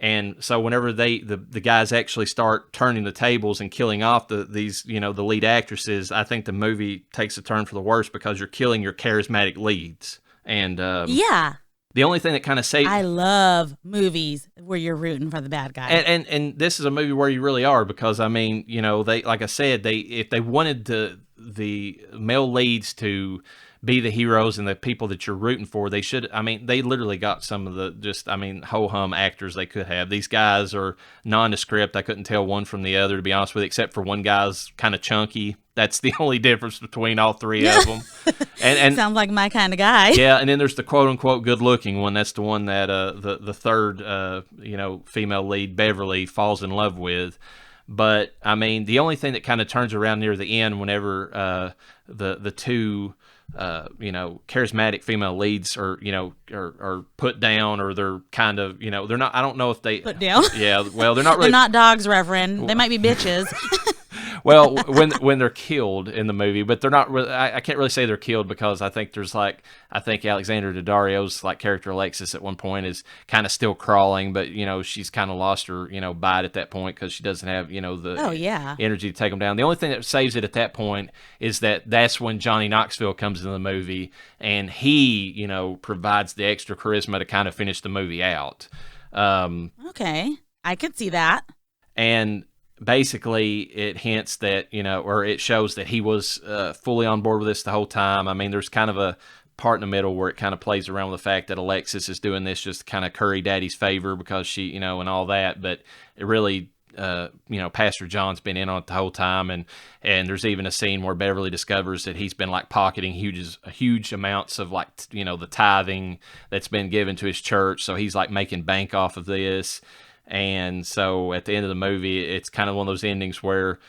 Speaker 4: And so whenever the guys actually start turning the tables and killing off the lead actresses, I think the movie takes a turn for the worse because you're killing your charismatic leads. And
Speaker 3: yeah.
Speaker 4: The only thing that kind of saves...
Speaker 3: I love movies where you're rooting for the bad guy.
Speaker 4: And this is a movie where you really are because, they, like I said, if they wanted the male leads to be the heroes and the people that you're rooting for, they should, they literally got some of the ho-hum actors they could have. These guys are nondescript. I couldn't tell one from the other, to be honest with you, except for one guy's kind of chunky. That's the only difference between all three of them. And
Speaker 3: sounds like my kind of guy.
Speaker 4: Yeah, and then there's the quote-unquote good-looking one. That's the one that the third, female lead, Beverly, falls in love with. But, the only thing that kind of turns around near the end whenever the two... charismatic female leads are put down, or they're kind of, they're not, I don't know if they
Speaker 3: put down.
Speaker 4: Yeah, well, they're not really.
Speaker 3: They're not dogs, Reverend. They might be bitches.
Speaker 4: Well, when they're killed in the movie, but they're not really, I can't really say they're killed because I think Alexander Daddario's character Alexis at one point is kind of still crawling, but she's kind of lost her bite at that point because she doesn't have the energy to take them down. The only thing that saves it at that point is that's when Johnny Knoxville comes into the movie and he provides the extra charisma to kind of finish the movie out.
Speaker 3: Okay, I could see that.
Speaker 4: And basically, it hints that, or it shows that he was fully on board with this the whole time. There's kind of a part in the middle where it kind of plays around with the fact that Alexis is doing this just to kind of curry Daddy's favor because she, and all that. But it really, Pastor John's been in on it the whole time. And there's even a scene where Beverly discovers that he's been pocketing huge amounts of the tithing that's been given to his church. So he's making bank off of this. And so at the end of the movie, it's kind of one of those endings where,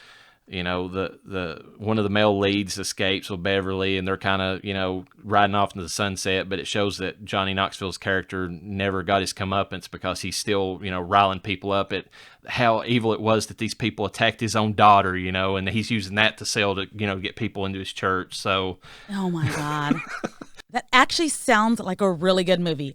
Speaker 4: the one of the male leads escapes with Beverly and they're kind of, riding off into the sunset, but it shows that Johnny Knoxville's character never got his comeuppance because he's still, riling people up at how evil it was that these people attacked his own daughter, and he's using that to sell to, get people into his church. So.
Speaker 3: Oh my God. That actually sounds like a really good movie.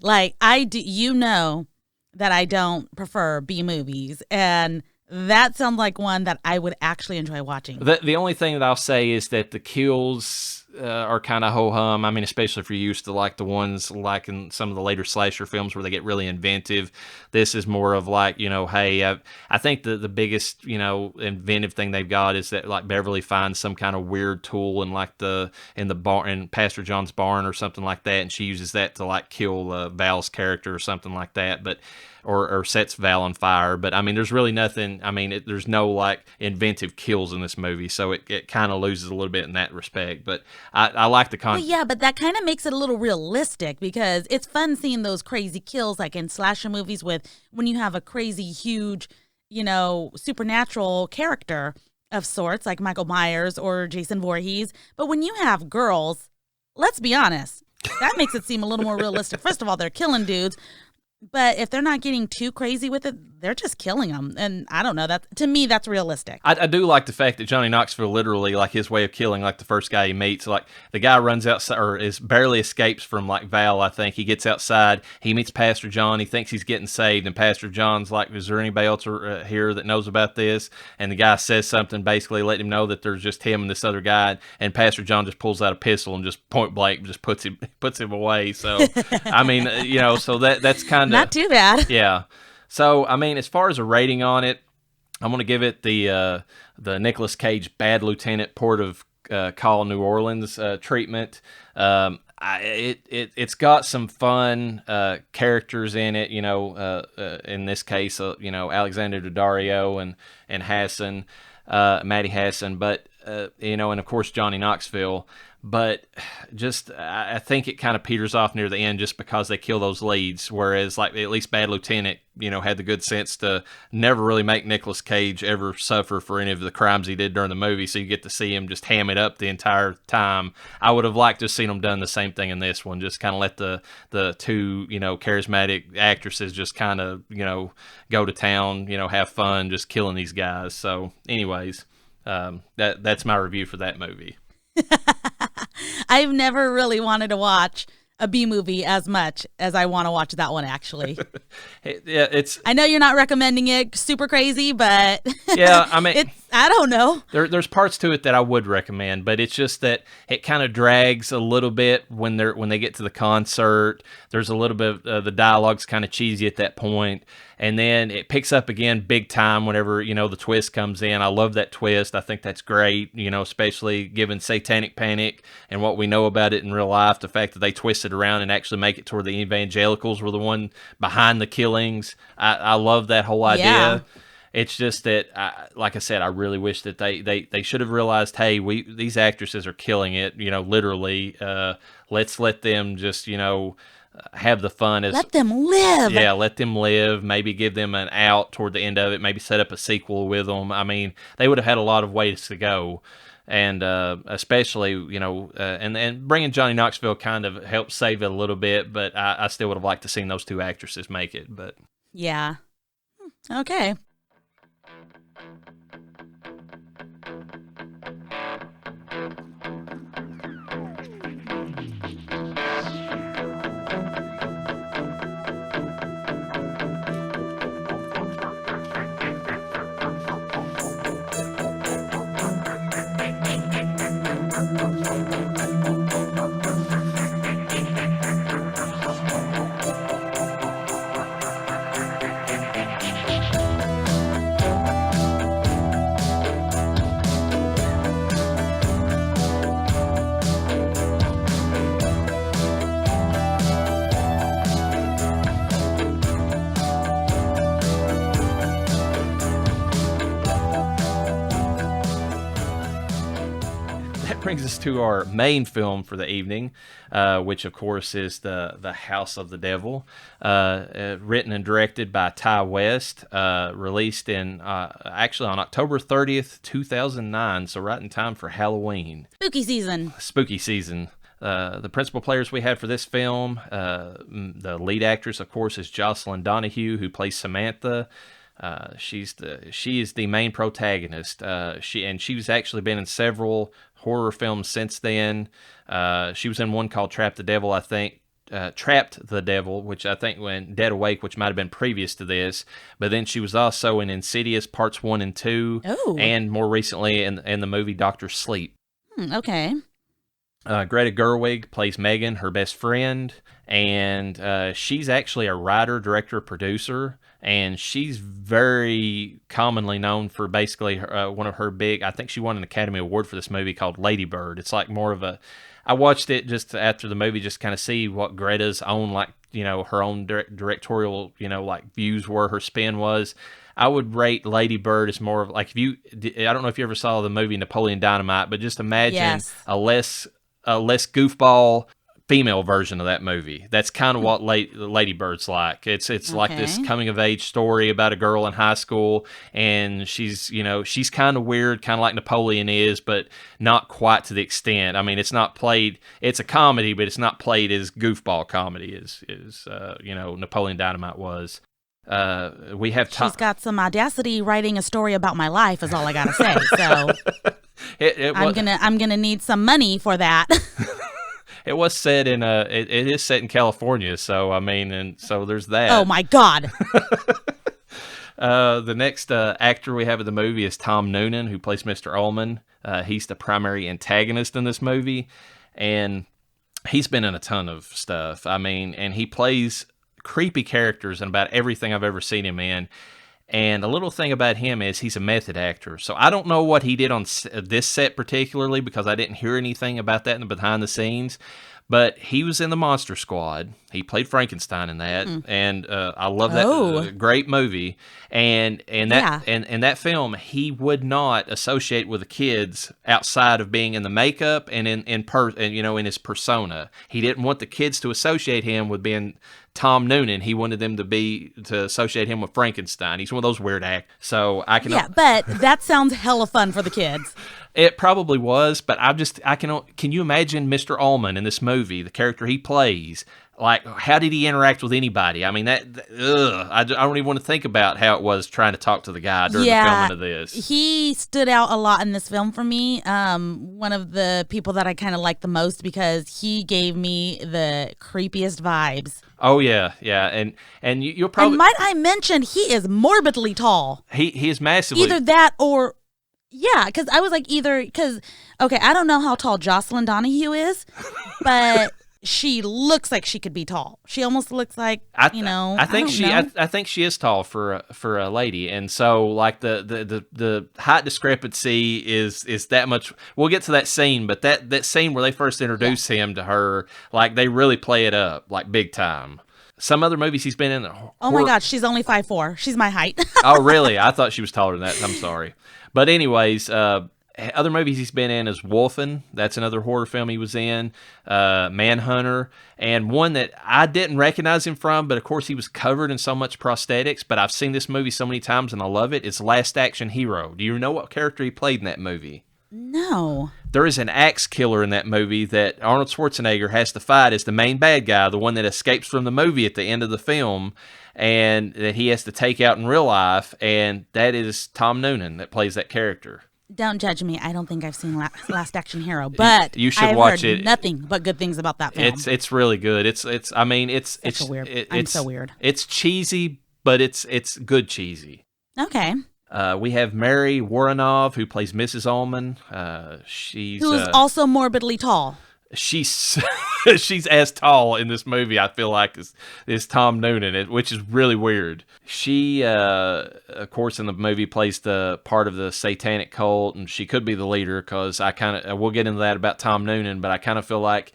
Speaker 3: That I don't prefer B movies, and that sounds like one that I would actually enjoy watching.
Speaker 4: The only thing that I'll say is that the kills are kind of ho-hum. Especially if you're used to the ones in some of the later slasher films where they get really inventive. This is more of hey, I think the biggest, inventive thing they've got is that Beverly finds some kind of weird tool in in the barn, in Pastor John's barn or something like that, and she uses that to kill Val's character or something like that. But or sets Val on fire. But there's really nothing. There's no inventive kills in this movie, so it kind of loses a little bit in that respect. But I like the concept.
Speaker 3: Yeah, but that kind of makes it a little realistic because it's fun seeing those crazy kills in slasher movies when you have a crazy, huge, supernatural character of sorts like Michael Myers or Jason Voorhees. But when you have girls, let's be honest, that makes it seem a little more realistic. First of all, they're killing dudes. But if they're not getting too crazy with it, they're just killing them. And I don't know, that to me, that's realistic.
Speaker 4: I do like the fact that Johnny Knoxville literally, his way of killing, the first guy he meets, the guy runs outside or barely escapes from Val, I think. He gets outside, he meets Pastor John, he thinks he's getting saved, and Pastor John's is there anybody else here that knows about this? And the guy says something, basically letting him know that there's just him and this other guy, and Pastor John just pulls out a pistol and just point blank just puts him away. So, so that's kind of...
Speaker 3: Not too bad.
Speaker 4: Yeah. So, as far as a rating on it, I'm going to give it the Nicolas Cage Bad Lieutenant Port of Call New Orleans treatment. It's got some fun characters in it, in this case, Alexander Daddario and Hassan, Matty Hassan, but and of course Johnny Knoxville. But just I think it kind of peters off near the end just because they kill those leads. Whereas like at least Bad Lieutenant, had the good sense to never really make Nicolas Cage ever suffer for any of the crimes he did during the movie. So you get to see him just ham it up the entire time. I would have liked to have seen him done the same thing in this one. Just kind of let the two, charismatic actresses just kind of, go to town, have fun, just killing these guys. So anyways, that's my review for that movie.
Speaker 3: I've never really wanted to watch a B movie as much as I want to watch that one, actually.
Speaker 4: Yeah,
Speaker 3: I know you're not recommending it super crazy, but
Speaker 4: yeah, I mean,
Speaker 3: I don't know.
Speaker 4: There's parts to it that I would recommend, but it's just that it kind of drags a little bit when they get to the concert. There's a little bit of the dialogue's kind of cheesy at that point. And then it picks up again big time whenever, the twist comes in. I love that twist. I think that's great, especially given Satanic Panic and what we know about it in real life. The fact that they twist it around and actually make it to where the evangelicals were the one behind the killings. I love that whole idea.
Speaker 3: Yeah.
Speaker 4: It's just that, like I said, I really wish that they should have realized, hey, these actresses are killing it, literally. Let's let them just, have the fun.
Speaker 3: Let them live.
Speaker 4: Yeah, let them live. Maybe give them an out toward the end of it. Maybe set up a sequel with them. I mean, they would have had a lot of ways to go. And especially, and bringing Johnny Knoxville kind of helped save it a little bit. But I still would have liked to seen those two actresses make it. But
Speaker 3: yeah. Okay.
Speaker 4: brings us to our main film for the evening, which of course is the House of the Devil, written and directed by Ty West, released in actually on October 30th, 2009, so right in time for Halloween.
Speaker 3: Spooky season.
Speaker 4: Spooky season. The principal players we had for this film, the lead actress, of course, is Jocelyn Donahue, who plays Samantha. She is the main protagonist. She's actually been in several horror films since then. She was in one called Trapped the Devil, I think. Trapped the Devil, which I think when Dead Awake, which might have been previous to this. But then she was also in Insidious Parts 1 and 2.
Speaker 3: Oh.
Speaker 4: And more recently in the movie Dr. Sleep.
Speaker 3: Okay.
Speaker 4: Greta Gerwig plays Megan, her best friend, and she's actually a writer, director, producer, and she's very commonly known for basically one of her big, I think she won an Academy Award for this movie called Lady Bird. It's like more of a, I watched it just after the movie just kind of see what Greta's own, like, you know, her own directorial, you know, like views were, her spin was. I would rate Lady Bird as more of like, I don't know if you ever saw the movie Napoleon Dynamite, but just imagine a less goofball female version of that movie. That's kind of what Lady Bird's like. It's like this coming of age story about a girl in high school, and she's kind of weird, kind of like Napoleon is, but not quite to the extent. I mean, it's not played. It's a comedy, but it's not played as goofball comedy as Napoleon Dynamite was. We have
Speaker 3: she's got some audacity writing a story about my life is all I gotta say. So I'm gonna need some money for that.
Speaker 4: It was set in it is set in California, so I mean, and so there's that.
Speaker 3: Oh my God.
Speaker 4: The next actor we have in the movie is Tom Noonan, who plays Mr. Ullman. He's the primary antagonist in this movie, and he's been in a ton of stuff. I mean, and he plays creepy characters in about everything I've ever seen him in. And a little thing about him is he's a method actor. So I don't know what he did on this set particularly, because I didn't hear anything about that in the behind the scenes. But he was in the Monster Squad. He played Frankenstein in that, and I love that great movie. And that film, he would not associate with the kids outside of being in the makeup and in his persona. He didn't want the kids to associate him with being Tom Noonan. He wanted them to associate him with Frankenstein. He's one of those weird acts. So I can
Speaker 3: but that sounds hella fun for the kids.
Speaker 4: It probably was, but can you imagine Mr. Ullman in this movie, the character he plays? Like, how did he interact with anybody? I mean, I don't even want to think about how it was trying to talk to the guy during the filming of this.
Speaker 3: He stood out a lot in this film for me. One of the people that I kind of liked the most because he gave me the creepiest vibes.
Speaker 4: Oh, yeah, and you'll probably...
Speaker 3: And might I mention, he is morbidly tall.
Speaker 4: He is massively...
Speaker 3: Either that or... Yeah, because I was like okay, I don't know how tall Jocelyn Donahue is, but she looks like she could be tall. She almost looks like, I think she is tall for a lady, and so like the height discrepancy is that much. We'll get to that scene, but that scene where they first introduce him to her, like they really play it up like big time. Some other movies he's been in. Oh my God, she's only 5'4". She's my height.
Speaker 4: Oh really? I thought she was taller than that. I'm sorry. But anyways, other movies he's been in is Wolfen. That's another horror film he was in. Manhunter. And one that I didn't recognize him from, but of course he was covered in so much prosthetics, but I've seen this movie so many times and I love it. It's Last Action Hero. Do you know what character he played in that movie?
Speaker 3: No.
Speaker 4: There is an axe killer in that movie that Arnold Schwarzenegger has to fight as the main bad guy, the one that escapes from the movie at the end of the film, and that he has to take out in real life, and that is Tom Noonan that plays that character.
Speaker 3: Don't judge me. I don't think I've seen Last Action Hero, but
Speaker 4: you should
Speaker 3: I've
Speaker 4: watch
Speaker 3: heard
Speaker 4: it.
Speaker 3: Nothing but good things about that film.
Speaker 4: It's really good. I'm so weird. It's cheesy, but it's good cheesy.
Speaker 3: Okay.
Speaker 4: We have Mary Woronov, who plays Mrs. Ullman.
Speaker 3: Who is also morbidly tall.
Speaker 4: She's as tall in this movie, I feel like, as Tom Noonan, which is really weird. She, of course, in the movie plays the part of the satanic cult, and she could be the leader because we'll get into that about Tom Noonan, but I kind of feel like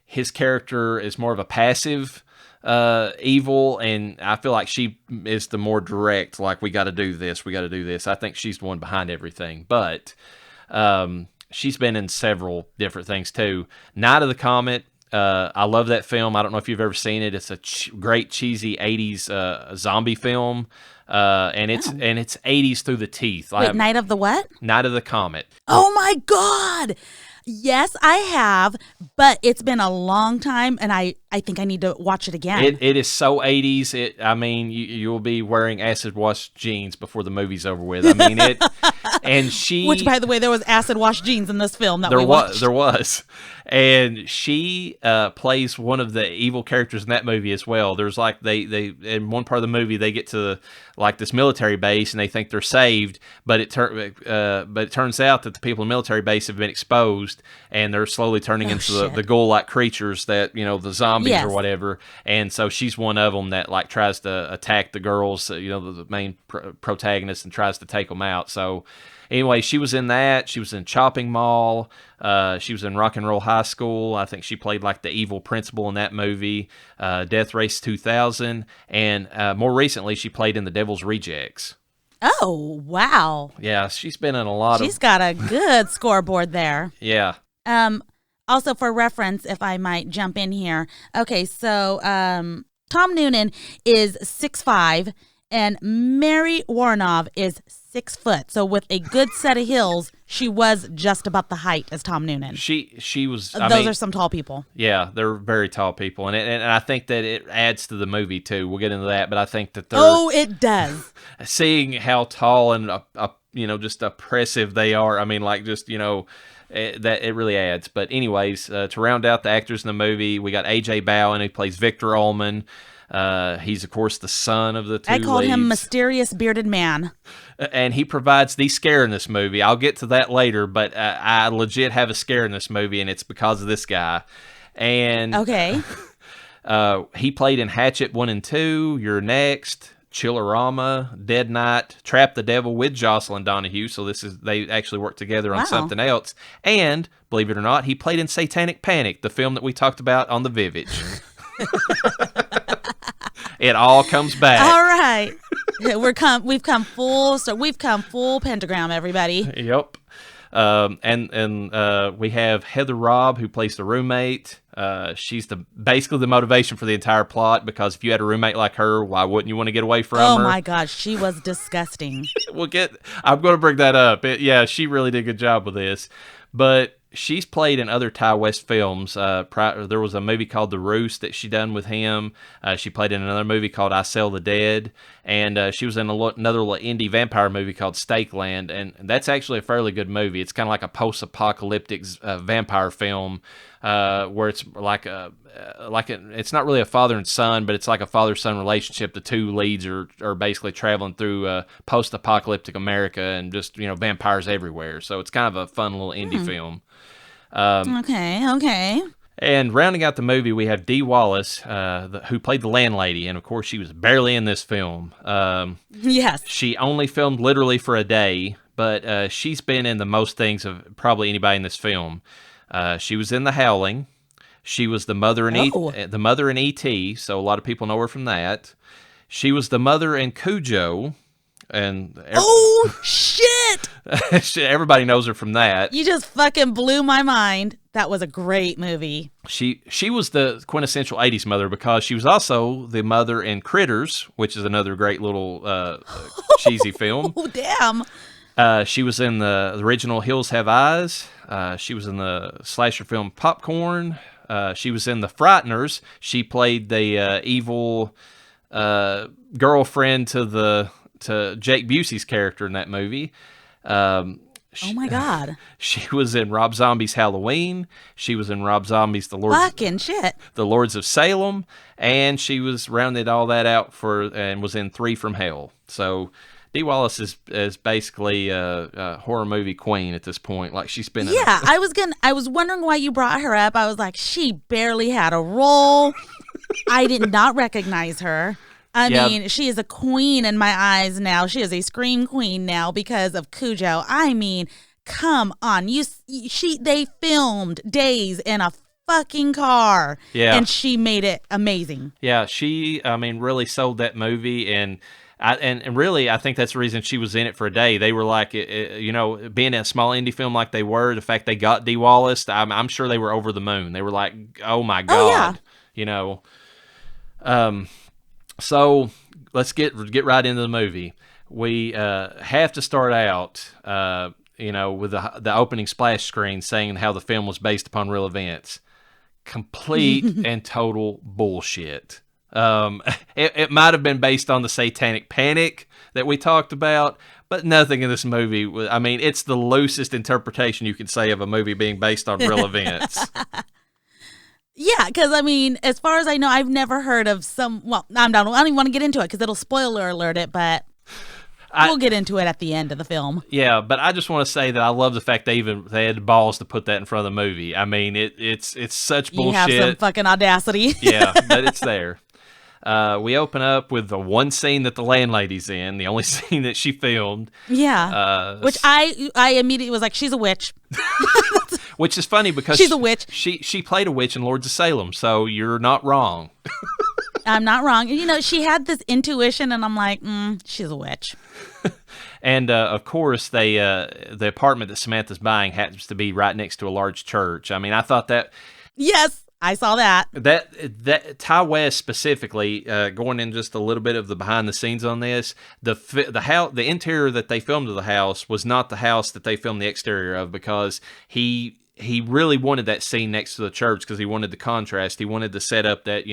Speaker 4: his character is more of a passive evil, and I feel like she is the more direct, like, we got to do this. I think she's the one behind everything, but she's been in several different things too. Night of the Comet, I love that film. I don't know if you've ever seen it. It's a great cheesy 80s zombie film, and it's 80s through the teeth.
Speaker 3: Wait, Night of the what?
Speaker 4: Night of the Comet.
Speaker 3: Oh my God! Yes, I have, but it's been a long time, and I think I need to watch it again.
Speaker 4: It is so 80s. You'll be wearing acid wash jeans before the movie's over with. I mean it. And she,
Speaker 3: which, by the way, there was acid wash jeans in this film that
Speaker 4: we
Speaker 3: watched.
Speaker 4: There was, and she plays one of the evil characters in that movie as well. There's like they in one part of the movie they get to like this military base and they think they're saved, but it turns out that the people in the military base have been exposed and they're slowly turning into the ghoul-like creatures that the zombies or whatever. And so she's one of them that like tries to attack the girls, the main protagonist, and tries to take them out. So anyway, she was in that. She was in Chopping Mall. She was in Rock and Roll High School. I think she played like the evil principal in that movie. Death Race 2000. And more recently, she played in The Devil's Rejects.
Speaker 3: Oh, wow.
Speaker 4: Yeah, she's been in a lot
Speaker 3: She's got a good scoreboard there.
Speaker 4: Yeah.
Speaker 3: Also, for reference, if I might jump in here. Okay, so Tom Noonan is 6'5", and Mary Woronov is 6 foot. So with a good set of heels, she was just about the height as Tom Noonan.
Speaker 4: She was.
Speaker 3: Those are some tall people.
Speaker 4: Yeah, they're very tall people, and I think that it adds to the movie too. We'll get into that, but I think that
Speaker 3: it does.
Speaker 4: Seeing how tall and just oppressive they are. I mean, like just that it really adds. But anyways, to round out the actors in the movie, we got A.J. Bowen, who plays Victor Ullman. He's of course the son of the two leads.
Speaker 3: I called him Mysterious Bearded Man.
Speaker 4: And he provides the scare in this movie. I'll get to that later, but I legit have a scare in this movie, and it's because of this guy. And
Speaker 3: okay,
Speaker 4: he played in Hatchet 1 and 2. You're Next. Chillerama, Dead Night, Trap the Devil with Jocelyn Donahue. So they actually worked together on
Speaker 3: Wow.
Speaker 4: something else. And believe it or not, he played in Satanic Panic, the film that we talked about on the Vivage. It all comes back.
Speaker 3: All right. We've come full pentagram, everybody.
Speaker 4: Yep. And we have Heather Robb, who plays the roommate. She's basically the motivation for the entire plot, because if you had a roommate like her, why wouldn't you want to get away from her?
Speaker 3: Oh my gosh, she was disgusting.
Speaker 4: I'm going to bring that up. Yeah, she really did a good job with this. But she's played in other Ty West films. There was a movie called The Roost that she done with him. She played in another movie called I Sell the Dead. And she was in another little indie vampire movie called Stakeland. And that's actually a fairly good movie. It's kind of like a post-apocalyptic vampire film where it's it's not really a father and son, but it's like a father-son relationship. The two leads are basically traveling through post-apocalyptic America and just, vampires everywhere. So it's kind of a fun little indie film.
Speaker 3: Okay.
Speaker 4: And rounding out the movie, we have Dee Wallace, who played the landlady. And, of course, she was barely in this film.
Speaker 3: Yes.
Speaker 4: She only filmed literally for a day, but she's been in the most things of probably anybody in this film. She was in The Howling. She was the mother in the mother in E.T., so a lot of people know her from that. She was the mother in Cujo. And
Speaker 3: shit!
Speaker 4: Everybody knows her from that.
Speaker 3: You just fucking blew my mind. That was a great movie.
Speaker 4: She was the quintessential 80s mother, because she was also the mother in Critters, which is another great little cheesy film.
Speaker 3: Oh, damn.
Speaker 4: She was in the original Hills Have Eyes. She was in the slasher film Popcorn. She was in The Frighteners. She played the evil girlfriend to Jake Busey's character in that movie.
Speaker 3: Oh my God.
Speaker 4: She was in Rob Zombie's Halloween. She was in Rob Zombie's The Lords of Salem, and she was rounded all that out and was in 3 from Hell. So Dee Wallace is basically a horror movie queen at this point. Like, she's been
Speaker 3: I was wondering why you brought her up. I was like, she barely had a role. I did not recognize her. I mean, she is a queen in my eyes now. She is a scream queen now because of Cujo. I mean, come on. They filmed days in a fucking car. Yeah. And she made it amazing.
Speaker 4: Yeah, she really sold that movie, and really, I think that's the reason she was in it for a day. They were like, being a small indie film like they were, the fact they got Dee Wallace, I'm sure they were over the moon. They were like, oh my God. Oh, yeah. So let's get right into the movie. We have to start out, with the opening splash screen saying how the film was based upon real events. Complete and total bullshit. It might have been based on the Satanic Panic that we talked about, but nothing in this movie it's the loosest interpretation you could say of a movie being based on real events.
Speaker 3: Yeah, because, as far as I know, I've never heard of I don't even want to get into it because it'll spoiler alert it, but we'll get into it at the end of the film.
Speaker 4: Yeah, but I just want to say that I love the fact they had the balls to put that in front of the movie. It's such bullshit.
Speaker 3: You have some fucking audacity.
Speaker 4: Yeah, but it's there. We open up with the one scene that the landlady's in, the only scene that she filmed.
Speaker 3: Yeah, which I immediately was like, she's a witch.
Speaker 4: Which is funny because
Speaker 3: she's a witch.
Speaker 4: She played a witch in Lords of Salem, so you're not wrong.
Speaker 3: I'm not wrong. She had this intuition, and I'm like, she's a witch.
Speaker 4: And of course, the apartment that Samantha's buying happens to be right next to a large church. I thought that.
Speaker 3: Yes, I saw that.
Speaker 4: That Ty West specifically, going in just a little bit of the behind the scenes on this, the interior that they filmed of the house was not the house that they filmed the exterior of, because he really wanted that scene next to the church because he wanted the contrast. He wanted to set up that,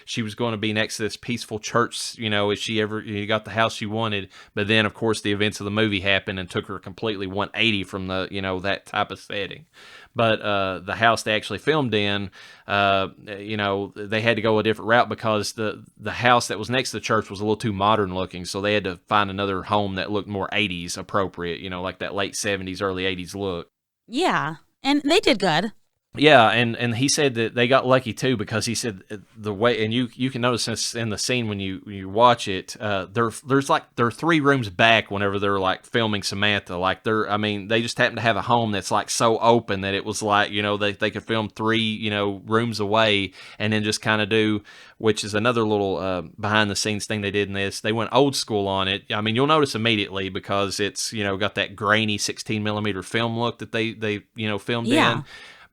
Speaker 4: she was going to be next to this peaceful church, if she ever got the house she wanted. But then, of course, the events of the movie happened and took her completely 180 from that type of setting. But the house they actually filmed in, they had to go a different route because the house that was next to the church was a little too modern looking. So they had to find another home that looked more 80s appropriate, like that late 70s, early 80s look.
Speaker 3: Yeah. And they did good.
Speaker 4: Yeah, and he said that they got lucky too, because he said the way, and you can notice this in the scene when you watch it. There are 3 rooms back whenever they're like filming Samantha. Like they just happen to have a home that's like so open that it was like, they could film 3 rooms away, and then just kind of do, which is another little behind the scenes thing they did in this. They went old school on it. I mean, you'll notice immediately because it's got that grainy 16 millimeter film look that they filmed in.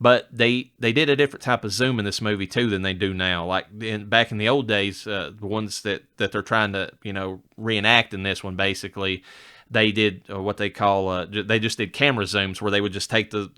Speaker 4: But they did a different type of zoom in this movie too than they do now. Like back in the old days, the ones that they're trying to reenact in this one, basically, they did what they call they just did camera zooms, where they would just take the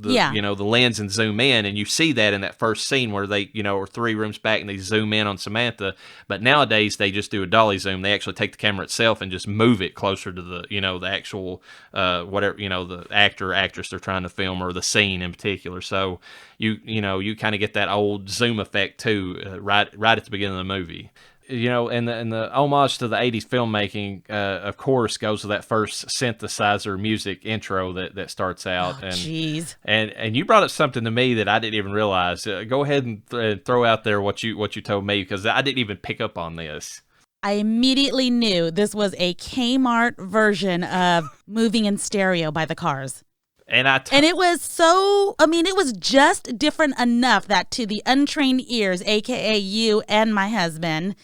Speaker 4: lens and zoom in, and you see that in that first scene where they are 3 rooms back and they zoom in on Samantha. But nowadays they just do a dolly zoom. They actually take the camera itself and just move it closer to the the actual whatever the actor or actress they're trying to film, or the scene in particular. So you kind of get that old zoom effect too, right at the beginning of the movie. And the homage to the 80s filmmaking, of course, goes to that first synthesizer music intro that starts out.
Speaker 3: Jeez.
Speaker 4: And you brought up something to me that I didn't even realize. Go ahead and throw out there what you told me, because I didn't even pick up on this.
Speaker 3: I immediately knew this was a Kmart version of Moving in Stereo by the Cars.
Speaker 4: And
Speaker 3: it was so, it was just different enough that to the untrained ears, aka you and my husband,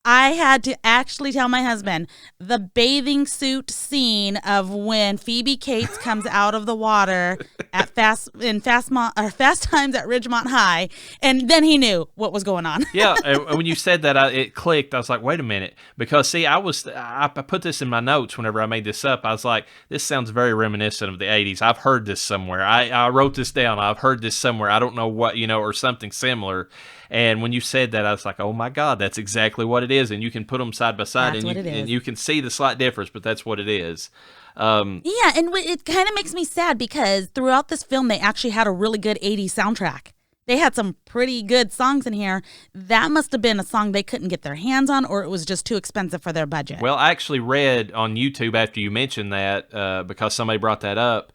Speaker 3: I had to actually tell my husband the bathing suit scene of when Phoebe Cates comes out of the water at Fast Times at Ridgemont High, and then he knew what was going on.
Speaker 4: Yeah, and when you said that, it clicked. I was like, wait a minute, because see, I put this in my notes whenever I made this up. I was like, this sounds very reminiscent of the 80s. I've heard this somewhere. I wrote this down. I've heard this somewhere. I don't know what, or something similar. And when you said that, I was like, oh my God, that's exactly what it is. And you can put them side by side, and you can see the slight difference, but that's what it is.
Speaker 3: Yeah, and it kind of makes me sad, because throughout this film, they actually had a really good 80s soundtrack. They had some pretty good songs in here. That must have been a song they couldn't get their hands on, or it was just too expensive for their budget.
Speaker 4: Well, I actually read on YouTube after you mentioned that, because somebody brought that up,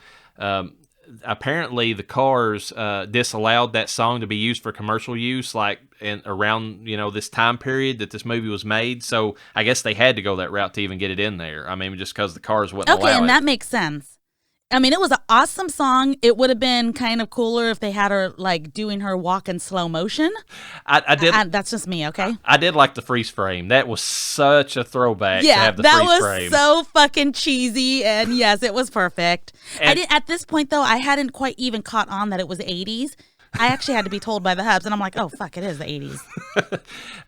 Speaker 4: apparently the Cars disallowed that song to be used for commercial use, like around this time period that this movie was made. So I guess they had to go that route to even get it in there. I mean, just because the Cars wouldn't allow it.
Speaker 3: Okay, and that makes sense. It was an awesome song. It would have been kind of cooler if they had her like doing her walk in slow motion.
Speaker 4: I did.
Speaker 3: That's just me, okay?
Speaker 4: I did like the freeze frame. That was such a throwback. To have the freeze frame.
Speaker 3: That was so fucking cheesy, and yes, it was perfect. At this point though, I hadn't quite even caught on that it was 80s. I actually had to be told by the hubs, and I'm like, oh, fuck, it is the 80s.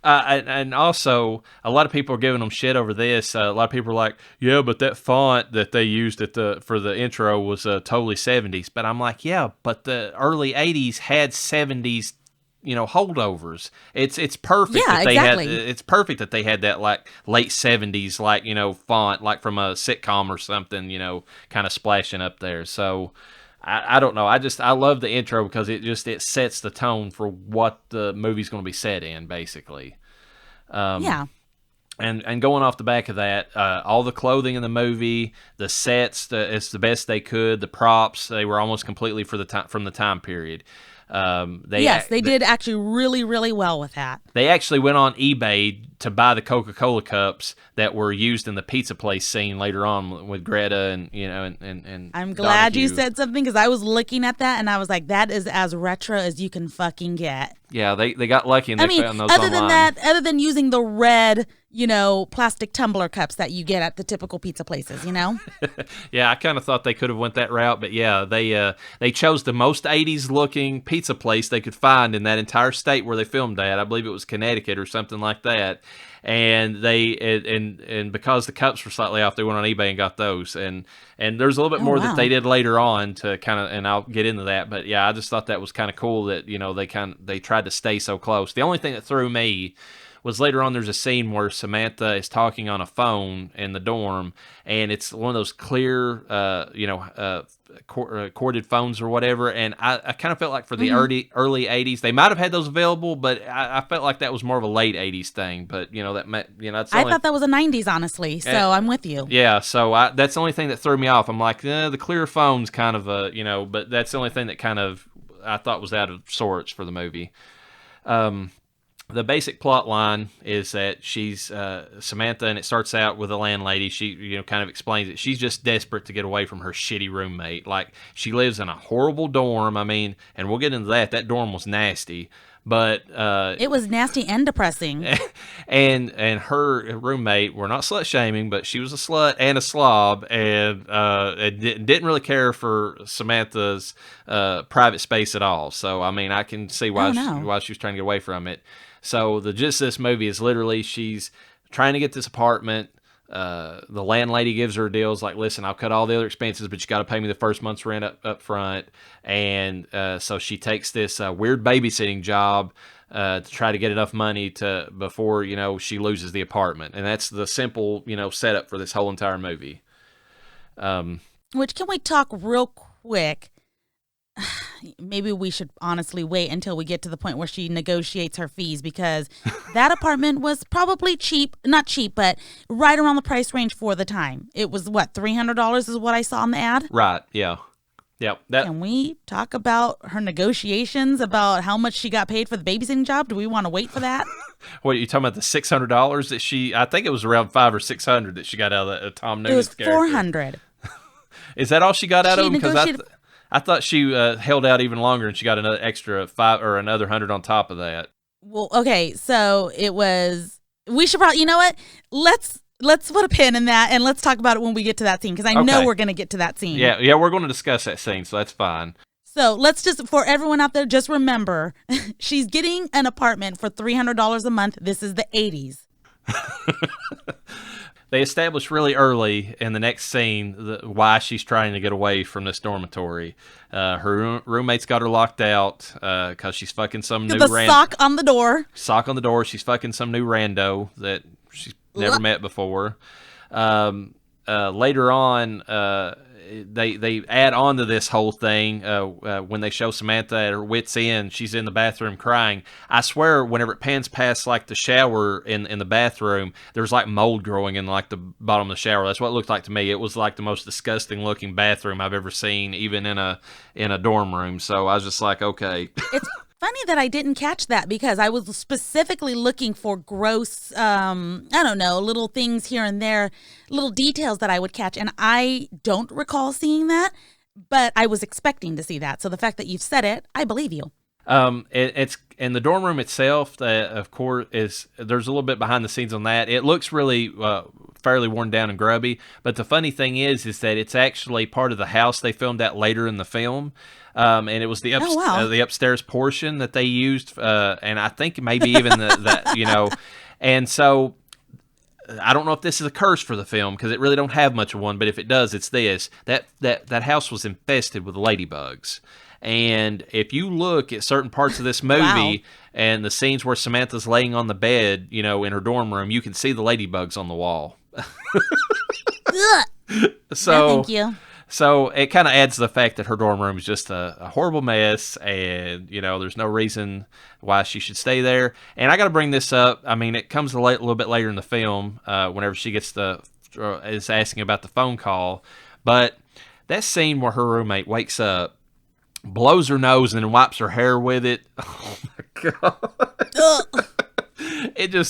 Speaker 4: And also, a lot of people are giving them shit over this. A lot of people are like, yeah, but that font that they used for the intro was totally 70s. But I'm like, yeah, but the early 80s had 70s, holdovers. It's perfect.
Speaker 3: Yeah, exactly.
Speaker 4: It's perfect that they had that like late 70s, like, font, like from a sitcom or something, kind of splashing up there. So I don't know. I love the intro because it sets the tone for what the movie's going to be set in, basically.
Speaker 3: Yeah.
Speaker 4: And going off the back of that, all the clothing in the movie, the sets, it's the best they could. The props, they were almost completely from the time period.
Speaker 3: They did actually really, really well with that.
Speaker 4: They actually went on eBay to buy the Coca-Cola cups that were used in the pizza place scene later on with Greta and
Speaker 3: I'm glad
Speaker 4: Donahue.
Speaker 3: you said something, because I was looking at that and I was like, that is as retro as you can fucking get.
Speaker 4: Yeah, they got lucky and they found those online.
Speaker 3: Other than using the red, plastic tumbler cups that you get at the typical pizza places,
Speaker 4: Yeah, I kind of thought they could have went that route, but yeah, they chose the most 80s looking pizza place they could find in that entire state where they filmed at. I believe it was Connecticut or something like that. And and because the cups were slightly off, they went on eBay and got those. And there's a little bit more that they did later on to kind of, and I'll get into that. But yeah, I just thought that was kind of cool that they tried to stay so close. The only thing that threw me was later on there's a scene where Samantha is talking on a phone in the dorm, and it's one of those clear, corded phones or whatever, and I kind of felt like for the early 80s, they might have had those available, but I felt like that was more of a late 80s thing, but that's
Speaker 3: I thought that was a 90s, honestly, so I'm with you.
Speaker 4: Yeah, so that's the only thing that threw me off. I'm like, the clear phone's kind of but that's the only thing that kind of I thought was out of sorts for the movie. The basic plot line is that she's Samantha, and it starts out with a landlady. She, kind of explains it. She's just desperate to get away from her shitty roommate. Like, she lives in a horrible dorm. I mean, and we'll get into that. That dorm was nasty, but
Speaker 3: it was nasty and depressing.
Speaker 4: And her roommate, we're not slut shaming, but she was a slut and a slob, and didn't really care for Samantha's private space at all. So, I mean, I can see why she was trying to get away from it. So the gist of this movie is literally she's trying to get this apartment. The landlady gives her deals like, listen, I'll cut all the other expenses, but you got to pay me the first month's rent up front. And so she takes this weird babysitting job to try to get enough money before, she loses the apartment. And that's the simple, setup for this whole entire movie.
Speaker 3: Which, can we talk real quick? Maybe we should honestly wait until we get to the point where she negotiates her fees, because that apartment was probably not cheap, but right around the price range for the time. It was what, $300 is what I saw in the ad?
Speaker 4: Right. Yeah. Yep.
Speaker 3: Can we talk about her negotiations about how much she got paid for the babysitting job? Do we want to wait for that?
Speaker 4: What, are you talking about the $600 that I think it was around $500 or $600 that she got out of Tom Noonan's character?
Speaker 3: It was $400.
Speaker 4: Is that all she got out of him? Because I thought she held out even longer, and she got another extra $5 or another $100 on top of that.
Speaker 3: Well, okay, so it was. We should probably, you know what? Let's put a pin in that, and let's talk about it when we get to that scene, because I know we're going to get to that scene.
Speaker 4: Yeah, we're going to discuss that scene, so that's fine.
Speaker 3: So let's just, for everyone out there, just remember, she's getting an apartment for $300 a month. This is the 80s.
Speaker 4: They establish really early in the next scene why she's trying to get away from this dormitory. Her roommate's got her locked out because she's fucking some new
Speaker 3: sock on the door.
Speaker 4: Sock on the door. She's fucking some new rando that she's never met before. Later on, they add on to this whole thing when they show Samantha at her wit's end. She's in the bathroom crying. I swear, whenever it pans past like the shower in the bathroom, there's like mold growing in like the bottom of the shower. That's what it looked like to me. It was like the most disgusting looking bathroom I've ever seen, even in a dorm room. So I was just like, okay.
Speaker 3: It's funny that I didn't catch that, because I was specifically looking for gross, little things here and there, little details that I would catch. And I don't recall seeing that, but I was expecting to see that. So the fact that you've said it, I believe you.
Speaker 4: It's in the dorm room itself, of course, there's a little bit behind the scenes on that. It looks really fairly worn down and grubby, but the funny thing is that it's actually part of the house they filmed at later in the film. And it was the upstairs portion that they used, and I think maybe even that. And so I don't know if this is a curse for the film, because it really don't have much of one, but if it does, it's this. That house was infested with ladybugs. And if you look at certain parts of this movie and the scenes where Samantha's laying on the bed, in her dorm room, you can see the ladybugs on the wall. So,
Speaker 3: no, thank you.
Speaker 4: So it kind of adds to the fact that her dorm room is just a horrible mess, and there's no reason why she should stay there. And I got to bring this up. I mean, it comes a little bit later in the film, whenever she gets is asking about the phone call. But that scene where her roommate wakes up, blows her nose, and then wipes her hair with it. Oh my god!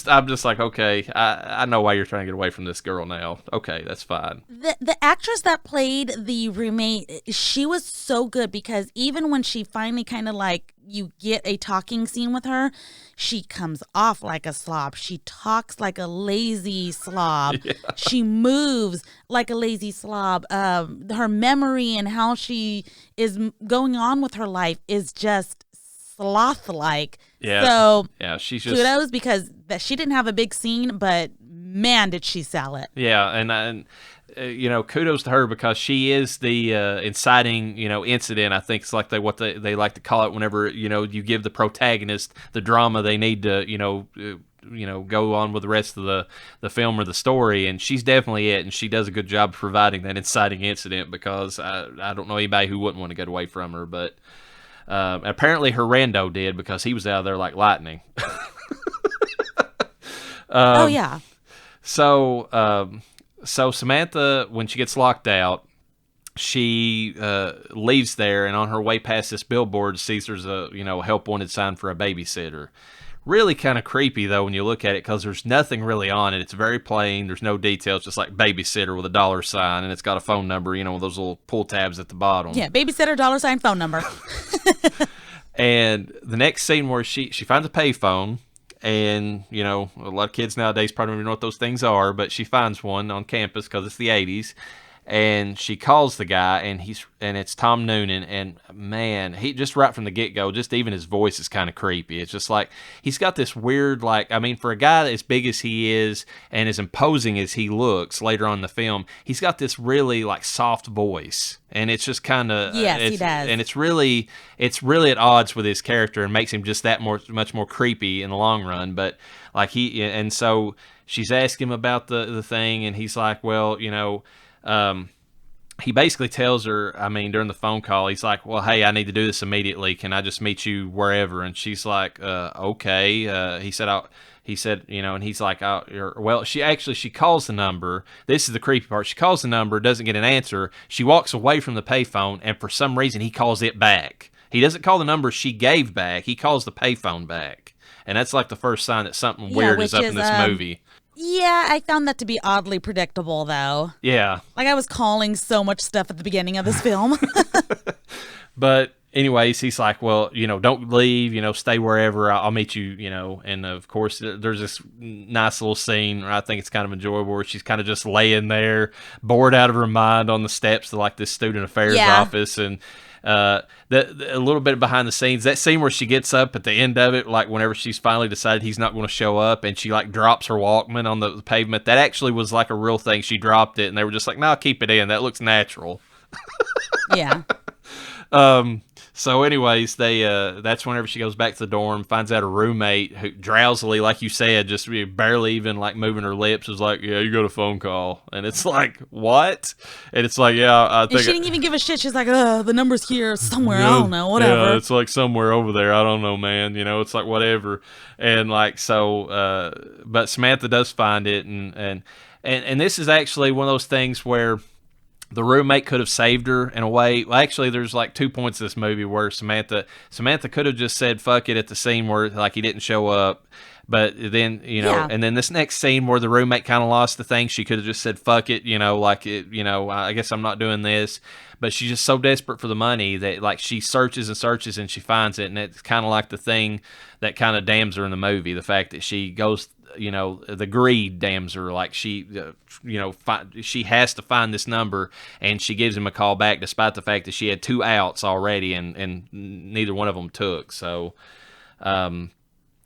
Speaker 4: I'm just like, okay, I know why you're trying to get away from this girl now. Okay, that's fine.
Speaker 3: The actress that played the roommate, she was so good, because even when she finally kind of like, you get a talking scene with her, she comes off like a slob. She talks like a lazy slob. Yeah. She moves like a lazy slob. Her memory and how she is going on with her life is just sloth-like.
Speaker 4: Yeah.
Speaker 3: So
Speaker 4: she's just
Speaker 3: kudos, because she didn't have a big scene, but man, did she sell it.
Speaker 4: Yeah, and kudos to her, because she is the inciting incident. I think it's like what they like to call it whenever you give the protagonist the drama they need to go on with the rest of the film or the story, and she's definitely it, and she does a good job of providing that inciting incident, because I don't know anybody who wouldn't want to get away from her, but apparently her rando did, because he was out there like lightning.
Speaker 3: Oh yeah.
Speaker 4: So Samantha, when she gets locked out, she leaves there, and on her way past this billboard, sees there's a help wanted sign for a babysitter. Really kind of creepy though when you look at it, because there's nothing really on it. It's very plain. There's no details, just like babysitter with a dollar sign, and it's got a phone number, with those little pull tabs at the bottom.
Speaker 3: Yeah, babysitter, dollar sign, phone number.
Speaker 4: And the next scene where she finds a payphone, and a lot of kids nowadays probably don't even know what those things are, but she finds one on campus because it's the 80s. And she calls the guy, and it's Tom Noonan, and man, he just right from the get-go, just even his voice is kind of creepy. It's just like he's got this weird, for a guy as big as he is and as imposing as he looks later on in the film, he's got this really soft voice, and it's just kind of
Speaker 3: yes, he does,
Speaker 4: and it's really at odds with his character and makes him just that much more creepy in the long run. But and so she's asking him about the thing, and he's like, well, he basically tells her, during the phone call, he's like, well, hey, I need to do this immediately. Can I just meet you wherever? And she's like, okay. He said, and he's like, well, she calls the number. This is the creepy part. She calls the number, doesn't get an answer. She walks away from the payphone, and for some reason, he calls it back. He doesn't call the number she gave back. He calls the payphone back. And that's the first sign that something weird is up in this movie.
Speaker 3: Yeah, I found that to be oddly predictable, though.
Speaker 4: Yeah.
Speaker 3: I was calling so much stuff at the beginning of this film.
Speaker 4: But anyways, he's like, well, don't leave, stay wherever. I'll meet you, And of course, there's this nice little scene where I think it's kind of enjoyable, where she's kind of just laying there, bored out of her mind on the steps to this student affairs office. And a little bit behind the scenes, that scene where she gets up at the end of it, whenever she's finally decided he's not going to show up, and she drops her Walkman on the pavement, that actually was a real thing. She dropped it, and they were just like, no, keep it in, that looks natural.
Speaker 3: Yeah.
Speaker 4: So anyways, that's whenever she goes back to the dorm, finds out her roommate, who drowsily, like you said, just barely even moving her lips, is like, yeah, you got a phone call. And it's like, what? And it's like, yeah, I think...
Speaker 3: And she didn't even give a shit. She's like, the number's here somewhere. I don't know, whatever.
Speaker 4: Yeah, it's somewhere over there. I don't know, man. It's whatever. And but Samantha does find it. And this is actually one of those things where the roommate could have saved her in a way. Well, actually, there's 2 points in this movie where Samantha could have just said fuck it at the scene where he didn't show up. But then, and then this next scene where the roommate kind of lost the thing, she could have just said fuck it, I guess I'm not doing this. But she's just so desperate for the money that she searches and searches and she finds it. And it's kind of the thing that kind of damns her in the movie, the fact that she goes, the greed damns her. She has to find this number, and she gives him a call back despite the fact that she had 2 outs already, and neither one of them took. So, and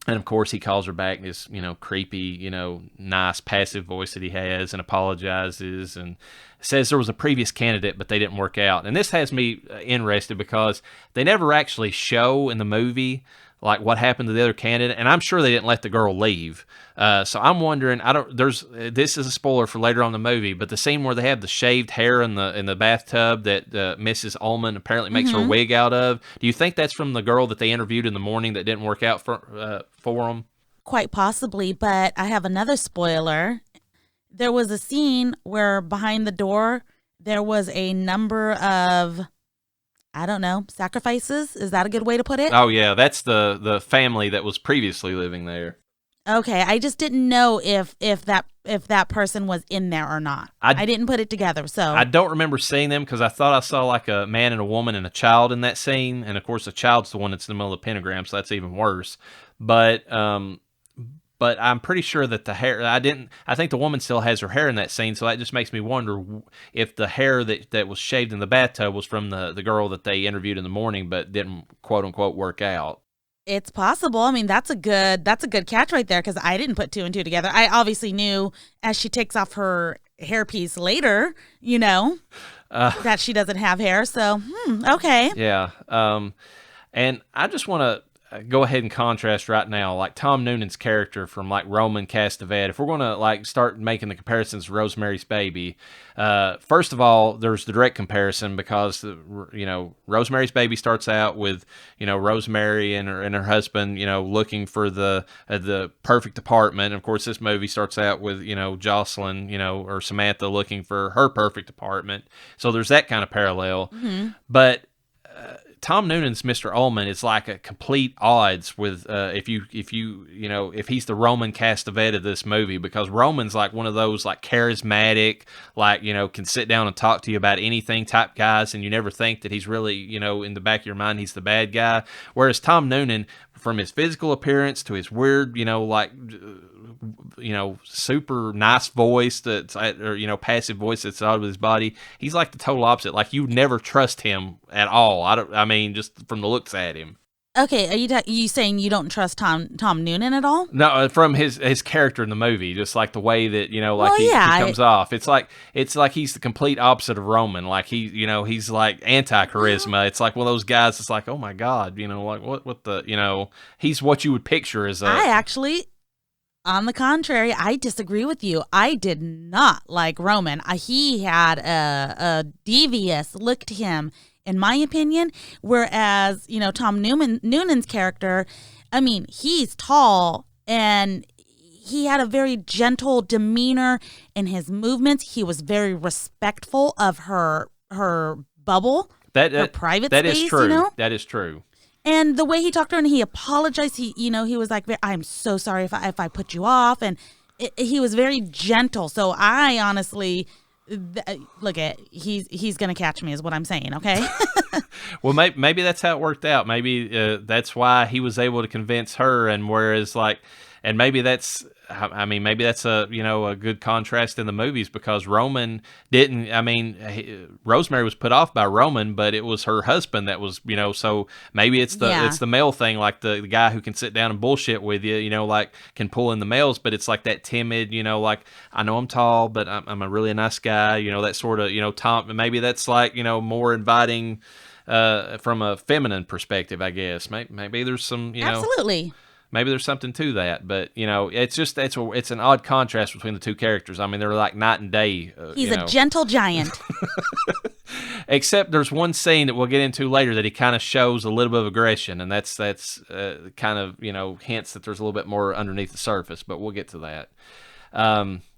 Speaker 4: of course he calls her back in this, creepy, nice passive voice that he has, and apologizes and says there was a previous candidate, but they didn't work out. And this has me interested because they never actually show in the movie what happened to the other candidate, and I'm sure they didn't let the girl leave. So I'm wondering, this is a spoiler for later on in the movie, but the scene where they have the shaved hair in the bathtub that Mrs. Ullman apparently makes her wig out of, do you think that's from the girl that they interviewed in the morning that didn't work out for them?
Speaker 3: Quite possibly, but I have another spoiler. There was a scene where behind the door, there was a number of, I don't know, sacrifices? Is that a good way to put it?
Speaker 4: Oh, yeah. That's the family that was previously living there.
Speaker 3: Okay. I just didn't know if that person was in there or not. I didn't put it together, so.
Speaker 4: I don't remember seeing them because I thought I saw a man and a woman and a child in that scene. And, of course, the child's the one that's in the middle of the pentagram, so that's even worse. But I'm pretty sure that the hair, I think the woman still has her hair in that scene, so that just makes me wonder if the hair that was shaved in the bathtub was from the girl that they interviewed in the morning but didn't quote unquote work out.
Speaker 3: It's possible. That's a good catch right there, because I didn't put 2 and 2 together. I obviously knew as she takes off her hairpiece later, that she doesn't have hair, so okay.
Speaker 4: Yeah. And I just want to, go ahead and contrast right now, like Tom Noonan's character from like Roman Castevet. If we're going to like start making the comparisons to Rosemary's Baby, first of all, there's the direct comparison because, Rosemary's Baby starts out with, Rosemary and her husband, looking for the perfect apartment. Of course, this movie starts out with, Jocelyn, or Samantha looking for her perfect apartment. So there's that kind of parallel. Mm-hmm. But Tom Noonan's Mr. Ullman is like a complete odds with if he's the Roman Castevet of this movie, because Roman's like one of those like charismatic, like, can sit down and talk to you about anything type guys, and you never think that he's really, in the back of your mind he's the bad guy. Whereas Tom Noonan, from his physical appearance to his weird, super nice voice passive voice that's out of his body, he's like the total opposite. Like, you never trust him at all. Just from the looks at him.
Speaker 3: Okay, are you saying you don't trust Tom Noonan at all?
Speaker 4: No, from his character in the movie, just like the way that he comes off. It's like he's the complete opposite of Roman. Like he's like anti-charisma. It's like one of those guys. It's like, oh my God, like what the he's what you would picture as a.
Speaker 3: I actually, on the contrary, I disagree with you. I did not like Roman. He had a devious look to him, in my opinion, whereas, Tom Noonan's character, he's tall and he had a very gentle demeanor in his movements. He was very respectful of her bubble, her private space.
Speaker 4: That is true. That is true.
Speaker 3: And the way he talked to her and he apologized, he was like, I'm so sorry if I put you off. And he was very gentle. So I honestly... look he's gonna catch me is what I'm saying. Okay.
Speaker 4: Well, maybe that's how it worked out. Maybe that's why he was able to convince her, and whereas maybe that's a a good contrast in the movies, because Roman didn't. Rosemary was put off by Roman, but it was her husband that was So maybe it's the male thing, like the guy who can sit down and bullshit with you, like can pull in the males, but it's like that timid, like, I know I'm tall, but I'm a really nice guy, that sort of Tom. Maybe that's like more inviting from a feminine perspective, I guess. Maybe there's some
Speaker 3: absolutely.
Speaker 4: Maybe there's something to that, but it's an odd contrast between the two characters. They're like night and day.
Speaker 3: He's a gentle giant.
Speaker 4: Except there's one scene that we'll get into later that he kind of shows a little bit of aggression, and that's kind of hints that there's a little bit more underneath the surface. But we'll get to that.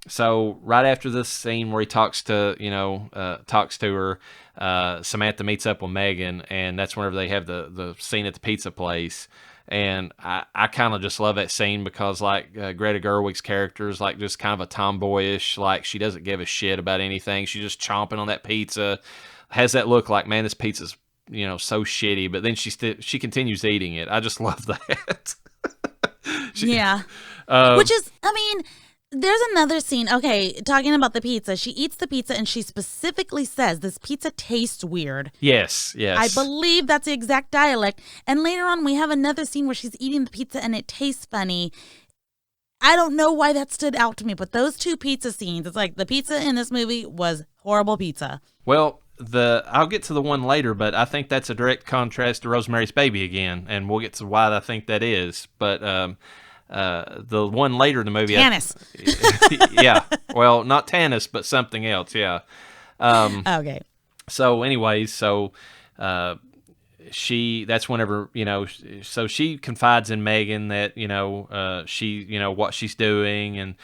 Speaker 4: So right after this scene where he talks to her, Samantha meets up with Megan, and that's whenever they have the scene at the pizza place. And I kind of just love that scene because, like, Greta Gerwig's character is like just kind of a tomboyish, like, she doesn't give a shit about anything. She's just chomping on that pizza, has that look like, man, this pizza's so shitty. But then she continues eating it. I just love that.
Speaker 3: Which is, there's another scene. Okay, talking about the pizza. She eats the pizza and she specifically says, this pizza tastes weird.
Speaker 4: Yes.
Speaker 3: I believe that's the exact dialect. And later on, we have another scene where she's eating the pizza and it tastes funny. I don't know why that stood out to me, but those two pizza scenes, it's like the pizza in this movie was horrible pizza.
Speaker 4: Well, I'll get to the one later, but I think that's a direct contrast to Rosemary's Baby again, and we'll get to why I think that is. But the one later in the movie,
Speaker 3: Tanis.
Speaker 4: Yeah, well, not Tanis, but something else. Yeah.
Speaker 3: Okay.
Speaker 4: So, anyways, that's whenever so she confides in Megan that she what she's doing, and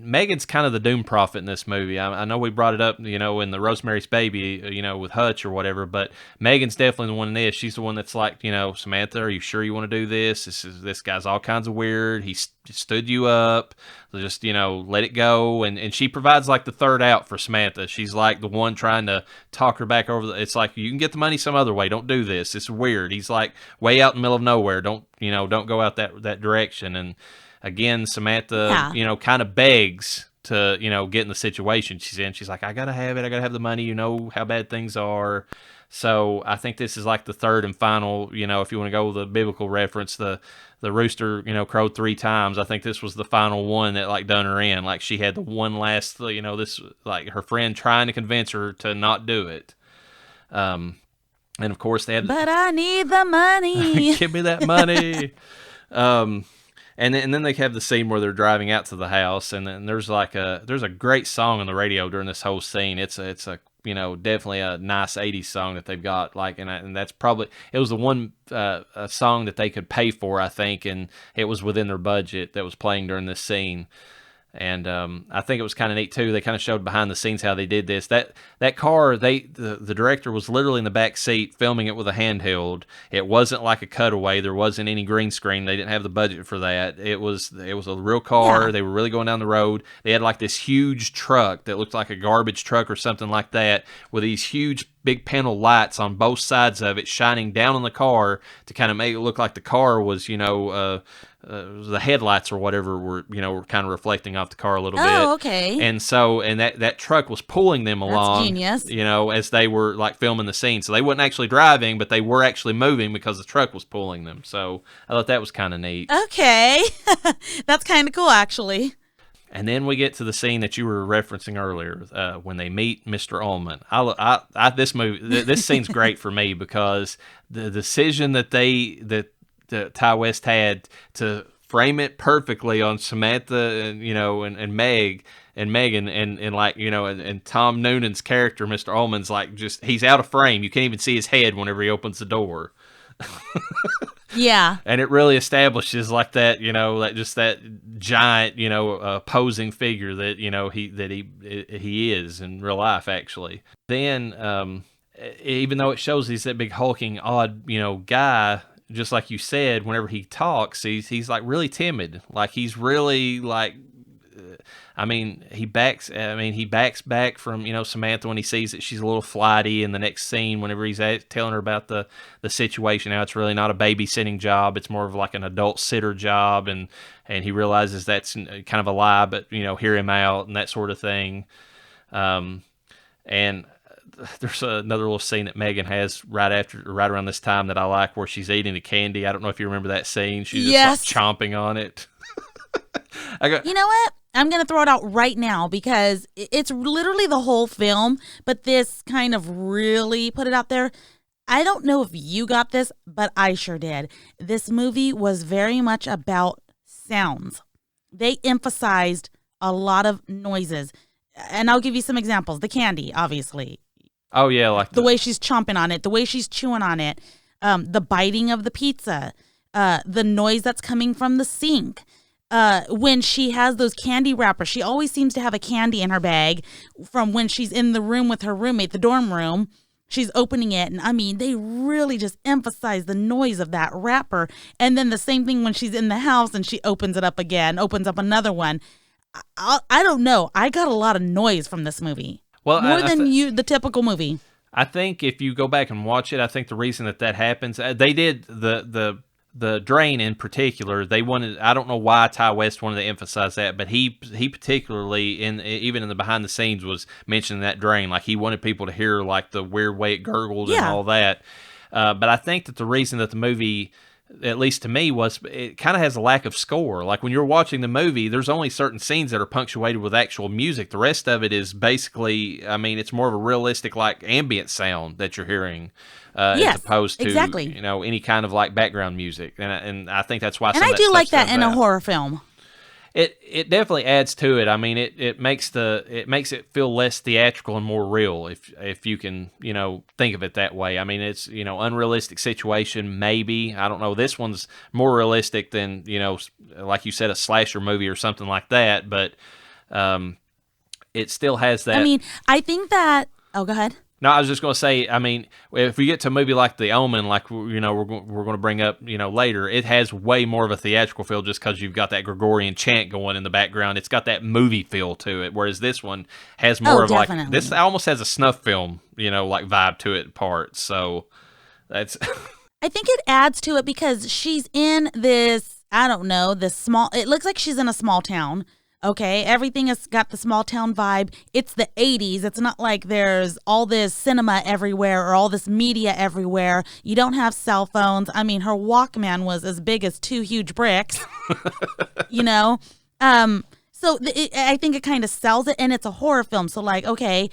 Speaker 4: Megan's kind of the doom prophet in this movie. I know we brought it up in the Rosemary's Baby with Hutch or whatever, but Megan's definitely the one in this. She's the one that's like, Samantha, are you sure you want to do this? This guy's all kinds of weird. He stood you up. So just let it go, and she provides like the third out for Samantha. She's like the one trying to talk her back over. It's like, you can get the money some other way. Don't do this. It's weird. He's like way out in the middle of nowhere. Don't go out that direction. And again, Samantha, kind of begs to get in the situation she's in. She's like, I gotta have it. I gotta have the money. You know how bad things are. So I think this is like the third and final, if you want to go with the biblical reference, the rooster, crowed 3 times. I think this was the final one that like done her in. Like she had the one last, this like her friend trying to convince her to not do it. And of course they had.
Speaker 3: But I need the money.
Speaker 4: Give me that money. And then they have the scene where they're driving out to the house, and then there's a great song on the radio during this whole scene. It's a definitely a nice 80s song that they've got, and that's probably, it was the one a song that they could pay for, I think, and it was within their budget that was playing during this scene. And I think it was kind of neat too. They kind of showed behind the scenes how they did this. That car, the director was literally in the back seat filming it with a handheld. It wasn't like a cutaway. There wasn't any green screen. They didn't have the budget for that. It was a real car. Yeah. They were really going down the road. They had like this huge truck that looked like a garbage truck or something like that, with these huge big panel lights on both sides of it shining down on the car to kind of make it look like the car was, the headlights or whatever were kind of reflecting off the car a little bit.
Speaker 3: Oh, okay.
Speaker 4: And so, that truck was pulling them along.
Speaker 3: That's genius.
Speaker 4: As they were like filming the scene. So they weren't actually driving, but they were actually moving because the truck was pulling them. So I thought that was kind of neat.
Speaker 3: Okay. That's kind of cool, actually.
Speaker 4: And then we get to the scene that you were referencing earlier, when they meet Mr. Ullman. This scene's great for me because the decision that Ty West had to frame it perfectly on Samantha and Meg and Megan and Tom Noonan's character, Mr. Ullman's he's out of frame. You can't even see his head whenever he opens the door.
Speaker 3: Yeah.
Speaker 4: And it really establishes that giant, posing figure that, he is in real life, actually. Then, even though it shows he's that big hulking, odd, guy, just like you said, whenever he talks, he's like really timid. Like he's really he backs back from, Samantha when he sees that she's a little flighty in the next scene, whenever he's telling her about the situation. Now it's really not a babysitting job. It's more of like an adult sitter job. And he realizes that's kind of a lie, but, hear him out and that sort of thing. And there's another little scene that Megan has right around this time that I like, where she's eating the candy. I don't know if you remember that scene. She's just chomping on it.
Speaker 3: You know what? I'm going to throw it out right now because it's literally the whole film, but this kind of really put it out there. I don't know if you got this, but I sure did. This movie was very much about sounds. They emphasized a lot of noises. And I'll give you some examples. The candy, obviously.
Speaker 4: Oh, yeah. Like
Speaker 3: the way she's chomping on it, the way she's chewing on it, the biting of the pizza, the noise that's coming from the sink. When she has those candy wrappers, she always seems to have a candy in her bag from when she's in the room with her roommate, the dorm room. She's opening it. And they really just emphasize the noise of that wrapper. And then the same thing when she's in the house and she opens it up again, opens up another one. I don't know. I got a lot of noise from this movie.
Speaker 4: Well,
Speaker 3: more than the typical movie.
Speaker 4: I think if you go back and watch it, I think the reason that happens, they did the drain in particular. They wanted, I don't know why Ty West wanted to emphasize that, but he particularly even in the behind the scenes was mentioning that drain. Like he wanted people to hear like the weird way it gurgled and all that. But I think that the reason that the movie, at least to me, was it kind of has a lack of score. Like when you're watching the movie, there's only certain scenes that are punctuated with actual music. The rest of it is basically, it's more of a realistic like ambient sound that you're hearing, as opposed to any kind of like background music. And I think that's why.
Speaker 3: And I do like that in a horror film.
Speaker 4: It definitely adds to it. It makes it feel less theatrical and more real if you can think of it that way. It's unrealistic situation maybe. I don't know. This one's more realistic than like you said, a slasher movie or something like that. But it still has that.
Speaker 3: I think that. Oh, go ahead.
Speaker 4: No, I was just going to say, if we get to a movie like The Omen, like we're going to bring up, later, it has way more of a theatrical feel just because you've got that Gregorian chant going in the background. It's got that movie feel to it, whereas this one has more of
Speaker 3: definitely.
Speaker 4: like this almost has a snuff film, like vibe to it parts. So that's.
Speaker 3: I think it adds to it because she's in this. I don't know, this small. It looks like she's in a small town. Okay, everything has got the small town vibe. It's the 80s. It's not like there's all this cinema everywhere or all this media everywhere. You don't have cell phones. Her Walkman was as big as 2 huge bricks, So I think it kind of sells it, and it's a horror film. So like, okay,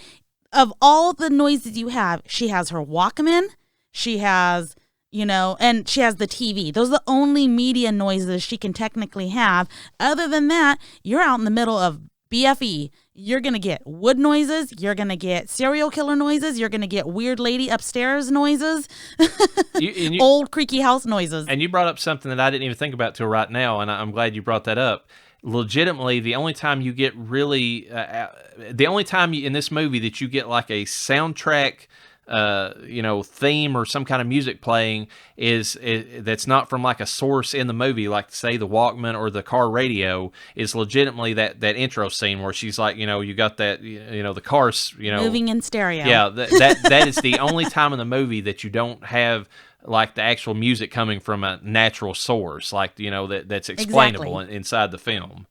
Speaker 3: of all the noises you have, she has her Walkman, She has, and she has the TV. Those are the only media noises she can technically have. Other than that, you're out in the middle of BFE. You're going to get wood noises. You're going to get serial killer noises. You're going to get weird lady upstairs noises. Old creaky house noises.
Speaker 4: And you brought up something that I didn't even think about till right now, and I'm glad you brought that up. Legitimately, the only time you get really, the only time in this movie that you get like a soundtrack, theme or some kind of music playing is that's not from like a source in the movie, like say the Walkman or the car radio, is legitimately that intro scene where she's like, you got that, the cars,
Speaker 3: moving in stereo.
Speaker 4: Yeah, that is the only time in the movie that you don't have like the actual music coming from a natural source, like that's explainable inside the film.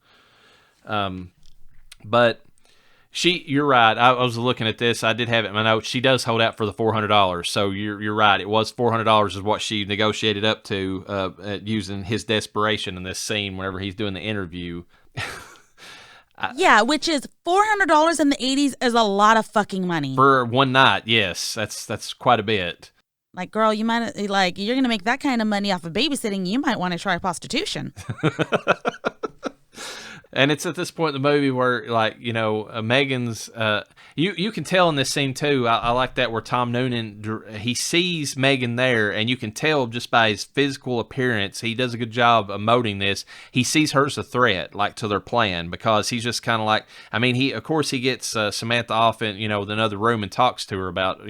Speaker 4: But you're right. I was looking at this. I did have it in my notes. She does hold out for the $400. So you're right. It was $400 is what she negotiated up to, using his desperation in this scene whenever he's doing the interview.
Speaker 3: Yeah, which is $400 in the 80s is a lot of fucking money
Speaker 4: for one night. Yes, that's quite a bit.
Speaker 3: Like, girl, you might you're gonna make that kind of money off of babysitting. You might want to try prostitution.
Speaker 4: And it's at this point in the movie where, Megan's, you can tell in this scene too. I like that where Tom Noonan, he sees Megan there, and you can tell just by his physical appearance, he does a good job emoting this. He sees her as a threat, like to their plan, because he's just kind of like, of course he gets Samantha off in, another room and talks to her about,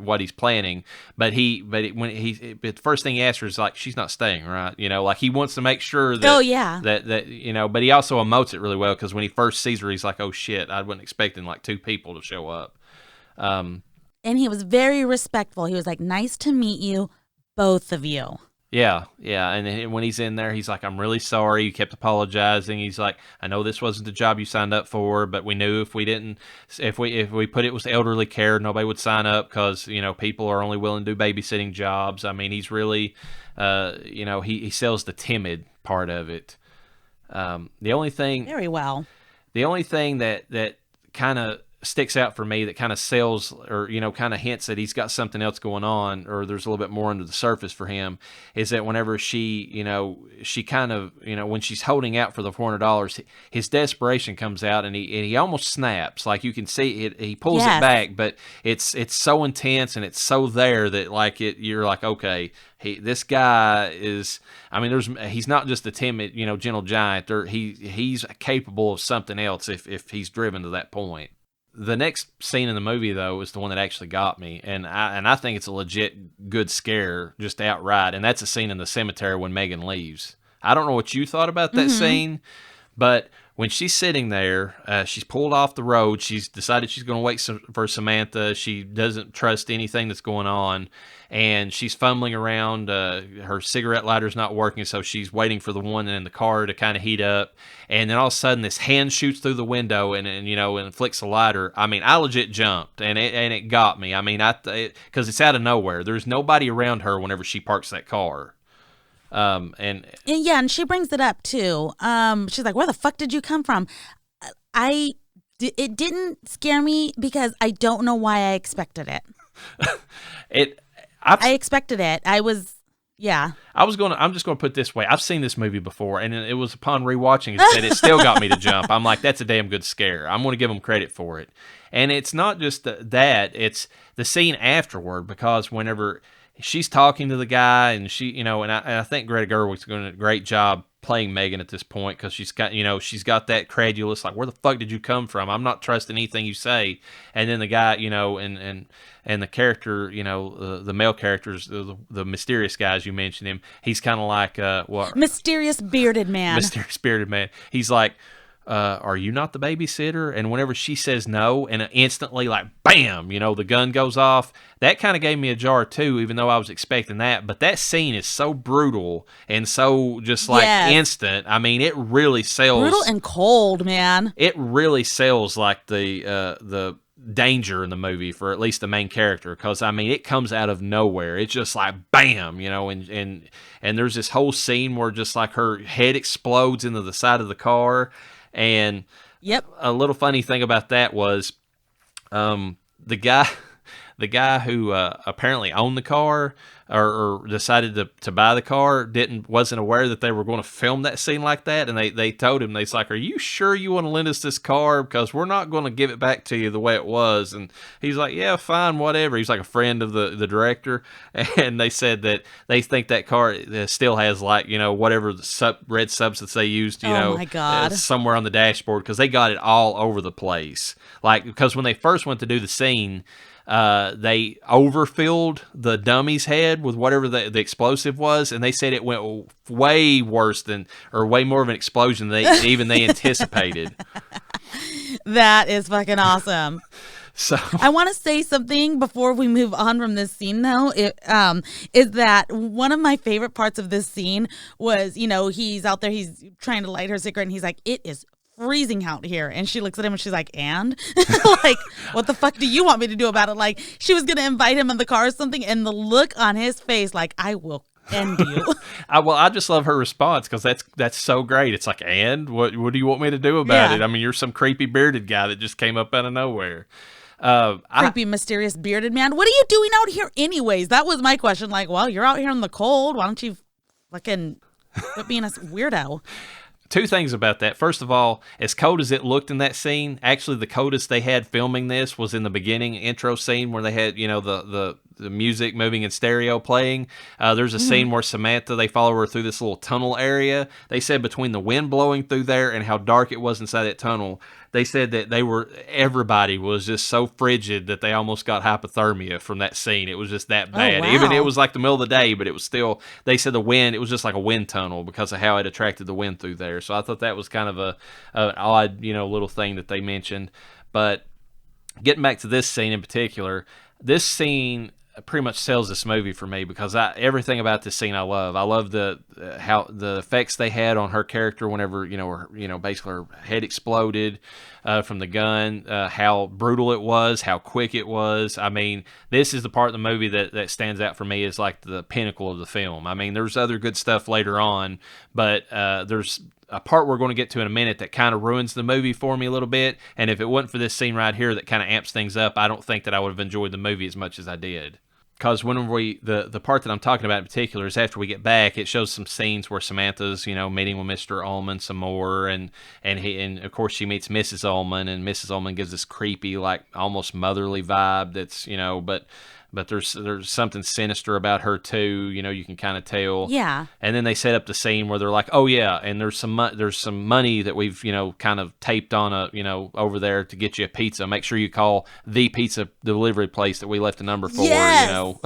Speaker 4: what he's planning. But the first thing he asks her is like, she's not staying, right? Like he wants to make sure that, but he also emotes it really well, because when he first sees her, he's like, oh shit, I wasn't expecting like two people to show up.
Speaker 3: And he was very respectful. He was like, nice to meet you, both of you.
Speaker 4: Yeah. And then when he's in there, he's like, I'm really sorry. You kept apologizing. He's like, I know this wasn't the job you signed up for, but we knew if we put it was elderly care, nobody would sign up, because, people are only willing to do babysitting jobs. He's really, he sells the timid part of it. The only thing that kind of sticks out for me, that kind of sells or kind of hints that he's got something else going on, or there's a little bit more under the surface for him, is that whenever she kind of when she's holding out for the $400, his desperation comes out, and he almost snaps. Like you can see it, he pulls it back, but it's so intense and it's so there that you're like, okay, this guy is, he's not just a timid, gentle giant. He's capable of something else if he's driven to that point. The next scene in the movie, though, is the one that actually got me, and I think it's a legit good scare, just outright, and that's a scene in the cemetery when Megan leaves. I don't know what you thought about that scene, but when she's sitting there, she's pulled off the road. She's decided she's going to wait for Samantha. She doesn't trust anything that's going on, and she's fumbling around. Her cigarette lighter's not working, so she's waiting for the one in the car to kind of heat up. And then all of a sudden, this hand shoots through the window and flicks the lighter. I legit jumped, and it got me. Because it's out of nowhere. There's nobody around her whenever she parks that car. And
Speaker 3: she brings it up too. She's like, where the fuck did you come from? It didn't scare me because I don't know why I expected it. I expected it. I'm just gonna put it this way. I've seen this movie before, and it was upon rewatching it that it still got me to jump. I'm like, that's a damn good scare. I'm gonna give them credit for it. And it's not just that; it's the scene afterward, because whenever she's talking to the guy, and I think Greta Gerwig's doing a great job playing Megan at this point, because she's got that credulous, like, where the fuck did you come from? I'm not trusting anything you say. And then the guy, and the character, the male characters, the mysterious guys, you mentioned him. He's kind of like what? Mysterious bearded man.
Speaker 4: Mysterious bearded man. He's like, are you not the babysitter? And whenever she says no, and instantly, like, bam, the gun goes off. That kind of gave me a jar too, even though I was expecting that. But that scene is so brutal and so just instant. It really sells.
Speaker 3: Brutal and cold, man.
Speaker 4: It really sells like the danger in the movie for at least the main character, because it comes out of nowhere. It's just like bam, and there's this whole scene where just like her head explodes into the side of the car. And a little funny thing about that was the the guy who apparently owned the car or decided to buy the car wasn't aware that they were going to film that scene like that, and they told him, they's like, "Are you sure you want to lend us this car? Because we're not going to give it back to you the way it was." And he's like, "Yeah, fine, whatever." He's like a friend of the director, and they said that they think that car still has, like, whatever the red substance they used,
Speaker 3: my God.
Speaker 4: somewhere on the dashboard, because they got it all over the place. Like, because when they first went to do the scene, they overfilled the dummy's head with whatever the explosive was, and they said it went way worse way more of an explosion than they anticipated.
Speaker 3: That is fucking awesome.
Speaker 4: So
Speaker 3: I want to say something before we move on from this scene, though. Is that one of my favorite parts of this scene was, he's out there, he's trying to light her cigarette, and he's like, "It is freezing out here," and she looks at him and she's like, "And?" Like, what the fuck do you want me to do about it? Like, she was gonna invite him in the car or something, and the look on his face, like, "I will end you."
Speaker 4: I just love her response, because that's so great. It's like, "And what do you want me to do about it? I mean, you're some creepy bearded guy that just came up out of nowhere."
Speaker 3: Creepy, mysterious bearded man. What are you doing out here anyways? That was my question. Like, well, you're out here in the cold. Why don't you fucking quit being a weirdo?
Speaker 4: Two things about that. First of all, as cold as it looked in that scene, actually the coldest they had filming this was in the beginning intro scene where they had, the music moving in stereo playing. There's a scene where Samantha, they follow her through this little tunnel area. They said between the wind blowing through there and how dark it was inside that tunnel, they said that everybody was just so frigid that they almost got hypothermia from that scene. It was just that bad.
Speaker 3: Oh, wow.
Speaker 4: Even it was like the middle of the day, but it was still, they said the wind, it was just like a wind tunnel because of how it attracted the wind through there. So I thought that was kind of an odd, little thing that they mentioned. But getting back to this scene in particular, this scene pretty much sells this movie for me, because everything about this scene I love. I love how the effects they had on her character whenever basically her head exploded from the gun. How brutal it was, how quick it was. I mean, this is the part of the movie that stands out for me as like the pinnacle of the film. I mean, there's other good stuff later on, but there's a part we're going to get to in a minute that kind of ruins the movie for me a little bit. And if it wasn't for this scene right here that kind of amps things up, I don't think that I would have enjoyed the movie as much as I did. Because when the part that I'm talking about in particular is after we get back, it shows some scenes where Samantha's, meeting with Mr. Ullman some more, and of course she meets Mrs. Ullman, and Mrs. Ullman gives this creepy, like almost motherly vibe that's, but there's something sinister about her too, you can kind of tell.
Speaker 3: Yeah.
Speaker 4: And then they set up the scene where they're like, "Oh yeah, and there's some money that we've kind of taped on over there to get you a pizza. Make sure you call the pizza delivery place that we left a number for."
Speaker 3: Yes.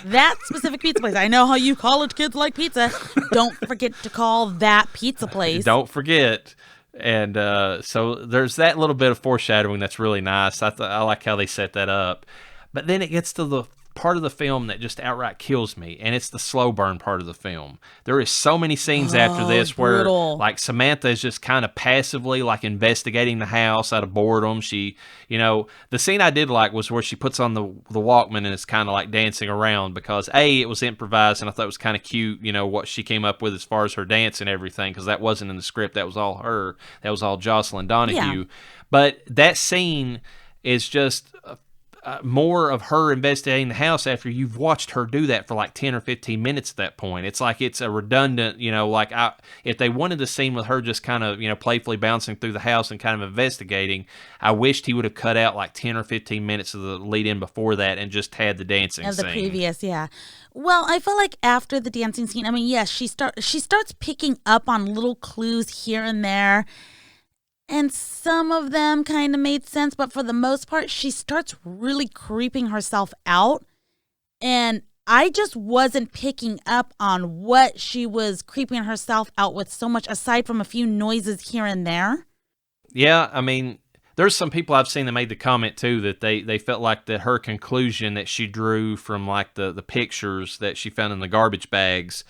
Speaker 3: That specific pizza place. I know how you college kids like pizza. Don't forget to call that pizza place.
Speaker 4: Don't forget. And so there's that little bit of foreshadowing that's really nice. I like how they set that up. But then it gets to the part of the film that just outright kills me, and it's the slow burn part of the film. There is so many scenes after this where like Samantha is just kind of passively like investigating the house out of boredom. She, the scene I did like was where she puts on the Walkman and is kind of like dancing around, because it was improvised, and I thought it was kind of cute, what she came up with as far as her dance and everything, because that wasn't in the script. That was all her. That was all Jocelyn Donahue. Yeah. But that scene is just more of her investigating the house after you've watched her do that for like 10 or 15 minutes at that point. It's like it's a redundant, if they wanted the scene with her just kind of, playfully bouncing through the house and kind of investigating, I wished he would have cut out like 10 or 15 minutes of the lead in before that and just had the dancing scene.
Speaker 3: Of the previous, yeah. Well, I feel like after the dancing scene, I mean, yes, she starts picking up on little clues here and there. And some of them kind of made sense, but for the most part, she starts really creeping herself out. And I just wasn't picking up on what she was creeping herself out with so much, aside from a few noises here and there.
Speaker 4: Yeah, I mean, there's some people I've seen that made the comment, too, that they felt like that her conclusion that she drew from, like, the pictures that she found in the garbage bags.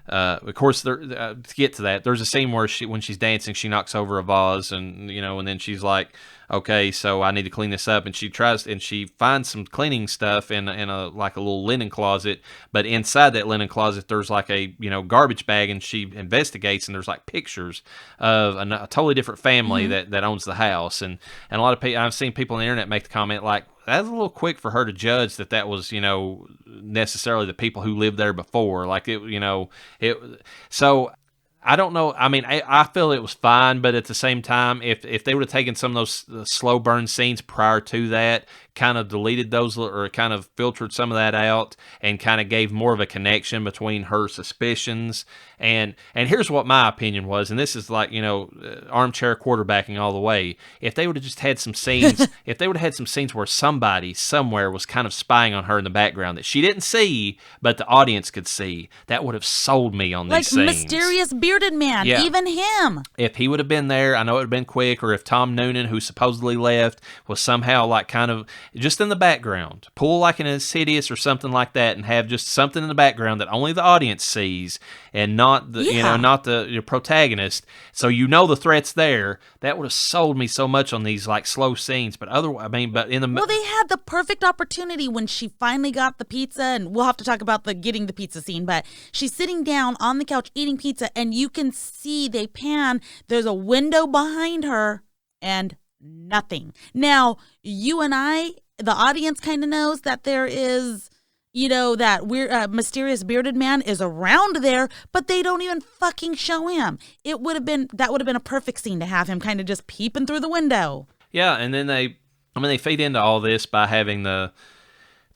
Speaker 4: Of course, to get to that, there's a scene where when she's dancing, she knocks over a vase, and and then she's like, "Okay, so I need to clean this up," and she finds some cleaning stuff in a little linen closet, but inside that linen closet, there's like a garbage bag, and she investigates, and there's like pictures of a totally different family that owns the house, and a lot of people, I've seen people on the internet make the comment like, that's a little quick for her to judge that was, necessarily the people who lived there before. Like it. So I don't know. I mean, I feel it was fine, but at the same time, if they would have taken some of those slow burn scenes prior to that, kind of deleted those or kind of filtered some of that out and kind of gave more of a connection between her suspicions. And here's what my opinion was, and this is like, armchair quarterbacking all the way. If they would have just had some scenes, if they would have had some scenes where somebody somewhere was kind of spying on her in the background that she didn't see, but the audience could see, that would have sold me on these scenes.
Speaker 3: Like mysterious bearded man,
Speaker 4: Yeah.
Speaker 3: even him.
Speaker 4: If he would have been there, I know it would have been quick, or if Tom Noonan, who supposedly left, was somehow like kind of just in the background, pull like an Insidious or something like that, and have just something in the background that only the audience sees and not the not the protagonist. So the threat's there. That would have sold me so much on these like slow scenes. But in the
Speaker 3: Well, they had the perfect opportunity when she finally got the pizza, and we'll have to talk about the getting the pizza scene, but she's sitting down on the couch eating pizza, and you can see they pan, there's a window behind her, and nothing. Now, you and I, the audience kind of knows that there is, that weird, mysterious bearded man is around there, but they don't even fucking show him. That would have been a perfect scene to have him kind of just peeping through the window.
Speaker 4: Yeah, and then they feed into all this by having the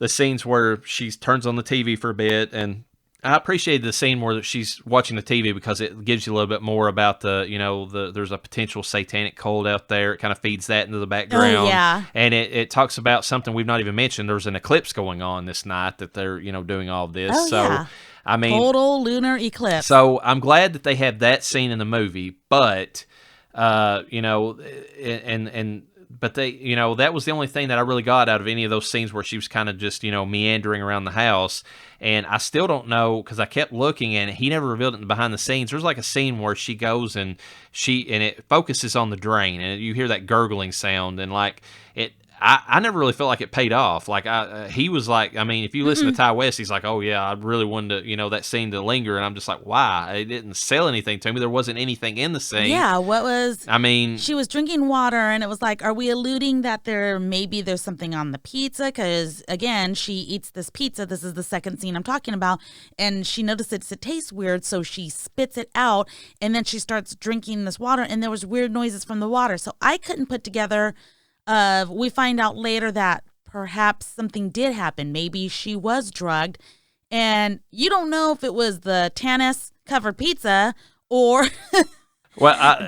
Speaker 4: scenes where she turns on the TV for a bit, and I appreciated the scene where she's watching the TV because it gives you a little bit more about there's a potential satanic cult out there. It kind of feeds that into the background.
Speaker 3: Oh, yeah.
Speaker 4: And it talks about something we've not even mentioned. There's an eclipse going on this night that they're, doing all of this.
Speaker 3: Oh,
Speaker 4: so,
Speaker 3: yeah.
Speaker 4: I mean,
Speaker 3: total lunar eclipse.
Speaker 4: So I'm glad that they have that scene in the movie, but, but they, that was the only thing that I really got out of any of those scenes where she was kind of just, meandering around the house. And I still don't know, because I kept looking and he never revealed it in the behind the scenes. There's like a scene where she goes and it focuses on the drain, and you hear that gurgling sound, and like it. I never really felt like it paid off. Like he was like, I mean, if you listen to Ty West, he's like, oh yeah, I really wanted to, that scene to linger, and I'm just like, why? It didn't sell anything to me. There wasn't anything in the scene.
Speaker 3: Yeah, what was?
Speaker 4: I mean,
Speaker 3: she was drinking water, and it was like, are we alluding that there's something on the pizza? Because again, she eats this pizza. This is the second scene I'm talking about, and she notices it tastes weird, so she spits it out, and then she starts drinking this water, and there was weird noises from the water. So I couldn't put together. We find out later that perhaps something did happen. Maybe she was drugged, and you don't know if it was the Tanis covered pizza or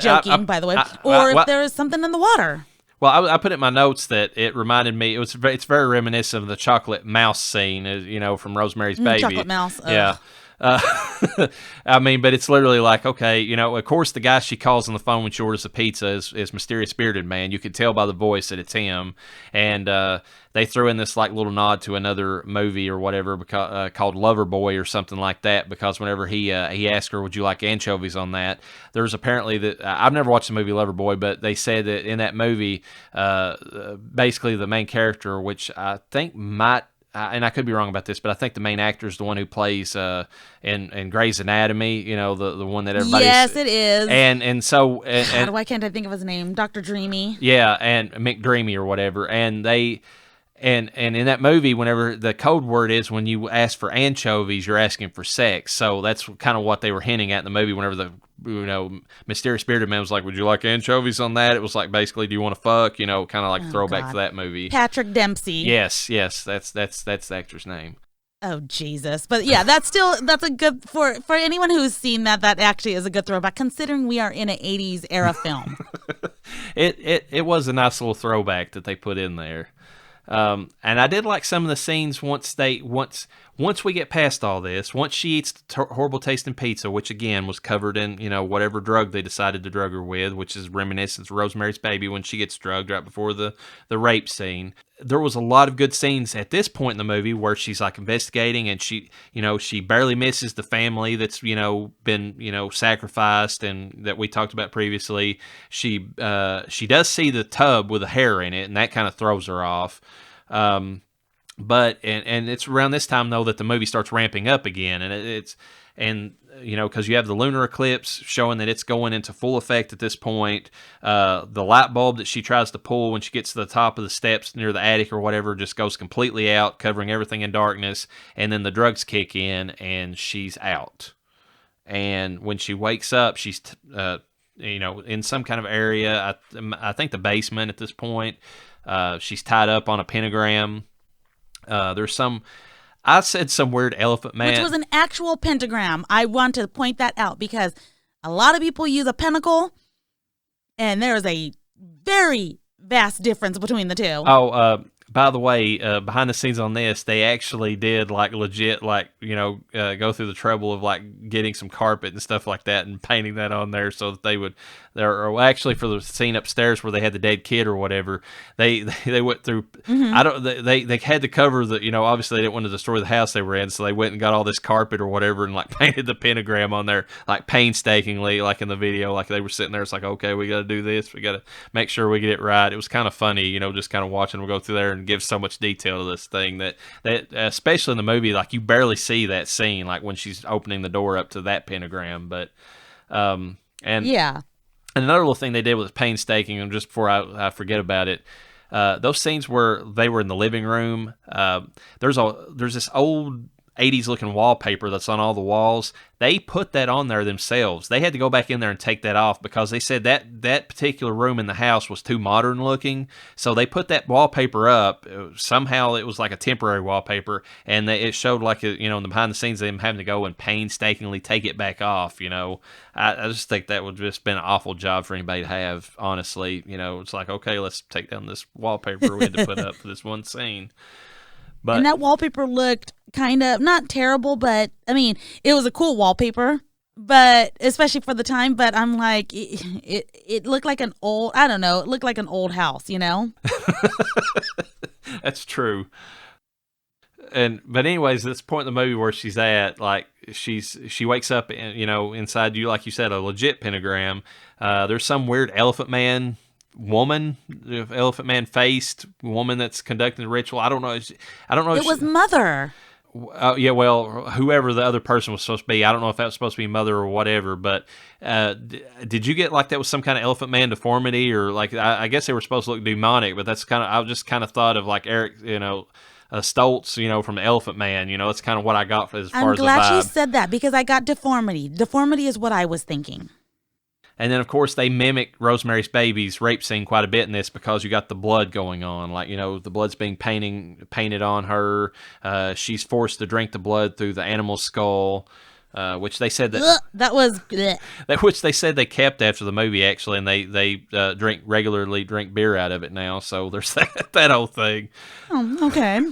Speaker 3: joking, by the way, or if there was something in the water.
Speaker 4: Well, I put in my notes that it reminded me. It's very reminiscent of the chocolate mouse scene, from Rosemary's Baby.
Speaker 3: Chocolate mouse. Ugh.
Speaker 4: Yeah. I mean, but it's literally like, okay, of course the guy she calls on the phone when she orders a pizza is Mysterious Bearded Man. You can tell by the voice that it's him. And they threw in this like little nod to another movie or whatever called Loverboy or something like that, because whenever he asked her, would you like anchovies on that? There's apparently that I've never watched the movie Loverboy, but they said that in that movie, basically the main character, which I think might, and I could be wrong about this, but I think the main actor is the one who plays in Grey's Anatomy, the one that everybody's...
Speaker 3: Yes, it is.
Speaker 4: And so...
Speaker 3: God, why can't I think of his name? Dr. Dreamy.
Speaker 4: Yeah, and McDreamy or whatever. And they... And in that movie, whenever the code word is when you ask for anchovies, you're asking for sex. So that's kind of what they were hinting at in the movie. Whenever the Mysterious Bearded Man was like, "Would you like anchovies on that?" It was like basically, "Do you want to fuck?" Kind of like throwback to that movie.
Speaker 3: Patrick Dempsey.
Speaker 4: Yes, that's the actor's name.
Speaker 3: Oh Jesus! But yeah, that's a good for anyone who's seen that. That actually is a good throwback, considering we are in an '80s era film.
Speaker 4: It was a nice little throwback that they put in there. And I did like some of the scenes once we get past all this, once she eats the horrible tasting pizza, which again was covered in, whatever drug they decided to drug her with, which is reminiscent of Rosemary's Baby when she gets drugged right before the rape scene. There was a lot of good scenes at this point in the movie where she's like investigating, and she barely misses the family that's, been, sacrificed, and that we talked about previously. She does see the tub with the hair in it, and that kind of throws her off. But and it's around this time though that the movie starts ramping up again, and because you have the lunar eclipse showing that it's going into full effect at this point. The light bulb that she tries to pull when she gets to the top of the steps near the attic or whatever just goes completely out, covering everything in darkness. And then the drugs kick in, and she's out. And when she wakes up, she's in some kind of area. I think the basement at this point. She's tied up on a pentagram. I said some weird elephant man.
Speaker 3: Which was an actual pentagram. I want to point that out because a lot of people use a pentacle, and there is a very vast difference between the two.
Speaker 4: Oh, by the way, behind the scenes on this, they actually did legit, go through the trouble of getting some carpet and stuff like that and painting that on there so that they would. Or actually, for the scene upstairs where they had the dead kid or whatever, they went through. Mm-hmm. They had to cover the. Obviously they didn't want to destroy the house they were in, so they went and got all this carpet or whatever and painted the pentagram on there painstakingly, in the video. They were sitting there. It's okay, we got to do this. We got to make sure we get it right. It was kind of funny, just kind of watching them go through there and give so much detail to this thing that especially in the movie, you barely see that scene, when she's opening the door up to that pentagram. But and yeah. And another little thing they did was painstaking, and just before I forget about it, those scenes where they were in the living room, there's this old 80s looking wallpaper that's on all the walls. They put that on there themselves. They had to go back in there and take that off because they said that particular room in the house was too modern looking. So they put that wallpaper up. Somehow it was a temporary wallpaper, and it showed in the behind the scenes them having to go and painstakingly take it back off. I just think that would just been an awful job for anybody to have. Honestly, it's okay, let's take down this wallpaper we had to put up for this one scene.
Speaker 3: And that wallpaper looked kind of not terrible, but it was a cool wallpaper, but especially for the time. But I'm it looked like an old, I don't know, it looked like an old house,
Speaker 4: That's true. But anyways, this point in the movie where she's at, she wakes up, inside you, like you said, a legit pentagram. There's some weird elephant man faced woman that's conducting the ritual. I don't know.
Speaker 3: It was Mother.
Speaker 4: Yeah, well, whoever the other person was supposed to be. I don't know if that was supposed to be Mother or whatever, but did you get that was some kind of elephant man deformity, or I guess they were supposed to look demonic, but that's I just kind of thought of Eric, Stoltz, from the Elephant Man. That's kind of what I got as far as the vibe. I'm glad
Speaker 3: you said that because I got deformity. Deformity is what I was thinking.
Speaker 4: And then, of course, they mimic Rosemary's Baby's rape scene quite a bit in this because you got the blood going on. The blood's being painted on her. She's forced to drink the blood through the animal's skull, which they said
Speaker 3: that was
Speaker 4: which they said they kept after the movie, actually, and they regularly drink beer out of it now. So there's that whole thing.
Speaker 3: Oh, okay.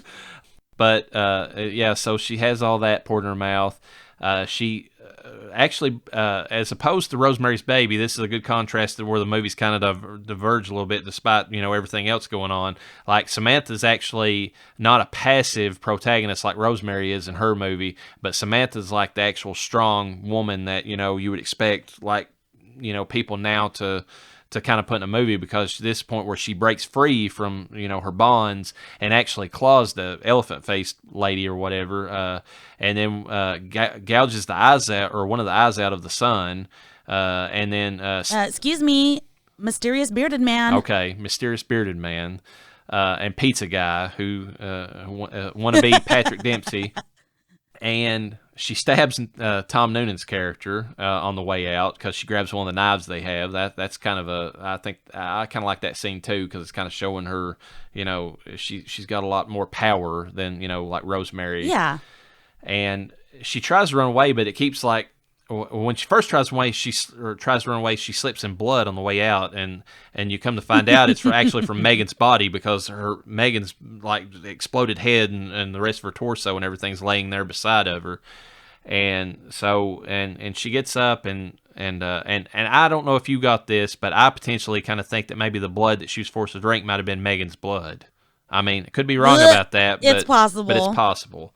Speaker 4: But yeah, so she has all that poured in her mouth. She actually, as opposed to Rosemary's Baby, this is a good contrast to where the movie's kind of diverged a little bit, despite everything else going on. Samantha's actually not a passive protagonist like Rosemary is in her movie, but Samantha's the actual strong woman that you would expect people now to kind of put in a movie, because to this point where she breaks free from her bonds and actually claws the elephant faced lady or whatever, and then gouges the eyes out, or one of the eyes out of the son, and then
Speaker 3: excuse me, mysterious bearded man.
Speaker 4: Okay, mysterious bearded man, and pizza guy who wannabe Patrick Dempsey. And she stabs Tom Noonan's character on the way out because she grabs one of the knives they have. That's kind of I think I kind of like that scene too, because it's kind of showing her, she's got a lot more power than like Rosemary.
Speaker 3: Yeah.
Speaker 4: And she tries to run away, but it keeps when she first tries to run away, she slips in blood on the way out, and you come to find out it's actually from Megan's body, because Megan's exploded head and the rest of her torso and everything's laying there beside of her, and so and she gets up and I don't know if you got this, but I potentially kind of think that maybe the blood that she was forced to drink might have been Megan's blood. I mean, I could be wrong about that, but
Speaker 3: it's possible.
Speaker 4: But it's possible.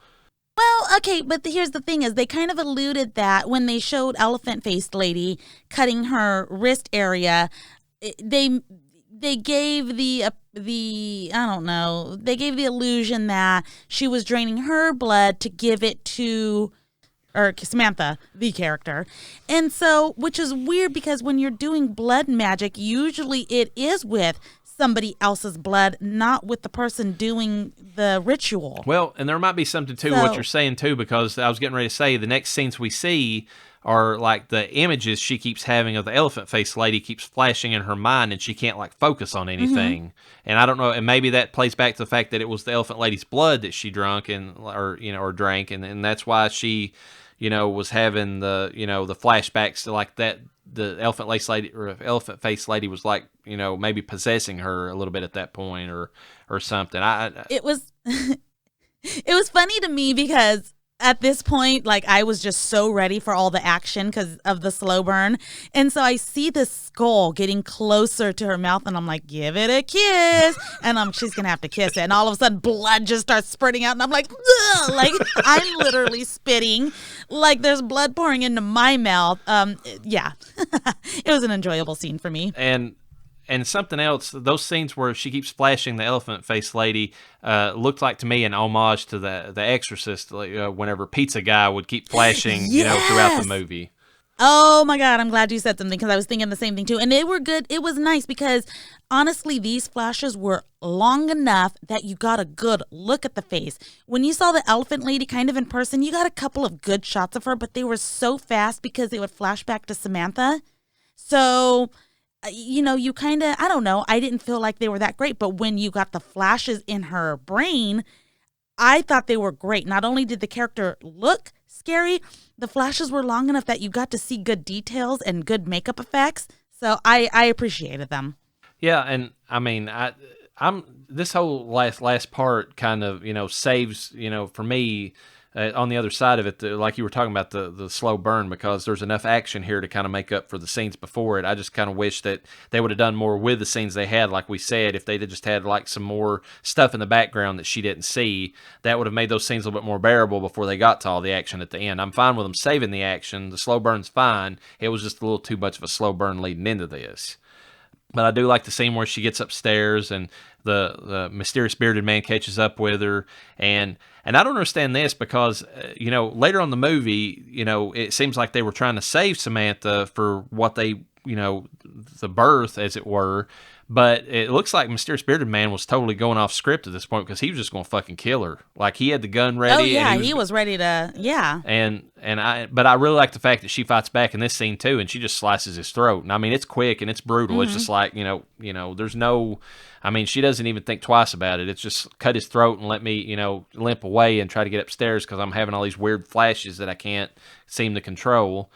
Speaker 3: Well, okay, but here's the thing: is they kind of alluded that when they showed elephant-faced lady cutting her wrist area, they gave the I don't know, they gave the illusion that she was draining her blood to give it to, or Samantha, the character. And so, which is weird because when you're doing blood magic, usually it is with somebody else's blood, not with the person doing the ritual.
Speaker 4: Well, and there might be something to what you're saying too, because I was getting ready to say the next scenes we see are like the images she keeps having of the elephant face lady keeps flashing in her mind, and she can't like focus on anything. Mm-hmm. And I don't know, and maybe that plays back to the fact that it was the elephant lady's blood that she drank, or drank, and that's why she, was having the the flashbacks to like that. The elephant face lady was like, maybe possessing her a little bit at that point or something.
Speaker 3: It was it was funny to me because at this point, like, I was just so ready for all the action because of the slow burn. And so I see the skull getting closer to her mouth, and I'm like, give it a kiss. And she's going to have to kiss it. And all of a sudden, blood just starts spurting out. And I'm like, ugh! Like, I'm literally spitting. Like, there's blood pouring into my mouth. Yeah. It was an enjoyable scene for me.
Speaker 4: And something else, those scenes where she keeps flashing the elephant face lady looked like to me an homage to the Exorcist, whenever Pizza Guy would keep flashing,
Speaker 3: Yes!
Speaker 4: Throughout the movie.
Speaker 3: Oh my God, I'm glad you said something because I was thinking the same thing too. And they were good. It was nice because honestly, these flashes were long enough that you got a good look at the face. When you saw the elephant lady kind of in person, you got a couple of good shots of her, but they were so fast because they would flash back to Samantha. So, you kind of, I don't know, I didn't feel like they were that great. But when you got the flashes in her brain, I thought they were great. Not only did the character look scary, the flashes were long enough that you got to see good details and good makeup effects. So I appreciated them.
Speaker 4: Yeah, and I mean, I'm this whole last part kind of saves for me. On the other side of it, like you were talking about the slow burn, because there's enough action here to kind of make up for the scenes before it. I just kind of wish that they would have done more with the scenes they had. Like we said, if they just had like some more stuff in the background that she didn't see, that would have made those scenes a little bit more bearable before they got to all the action at the end. I'm fine with them saving the action. The slow burn's fine. It was just a little too much of a slow burn leading into this. But I do like the scene where she gets upstairs and the mysterious bearded man catches up with her. And I don't understand this because, later on in the movie, it seems like they were trying to save Samantha for what they, the birth, as it were. But it looks like Mysterious Bearded Man was totally going off script at this point because he was just going to fucking kill her. Like, he had the gun ready.
Speaker 3: Oh, yeah, he was ready to, yeah.
Speaker 4: But I really like the fact that she fights back in this scene, too, and she just slices his throat. And, I mean, it's quick and it's brutal. Mm-hmm. It's just like, there's no, I mean, she doesn't even think twice about it. It's just cut his throat and let me, limp away and try to get upstairs because I'm having all these weird flashes that I can't seem to control.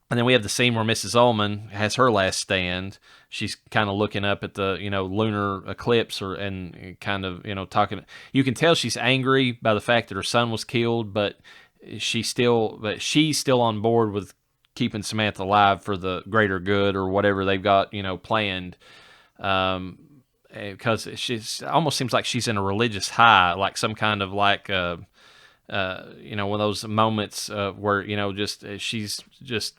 Speaker 4: And then we have the scene where Mrs. Ullman has her last stand. She's kind of looking up at the, lunar eclipse and kind of, talking. You can tell she's angry by the fact that her son was killed, but she's still on board with keeping Samantha alive for the greater good or whatever they've got, planned. Because she's almost seems like she's in a religious high, like some kind of like, one of those moments where, she's just,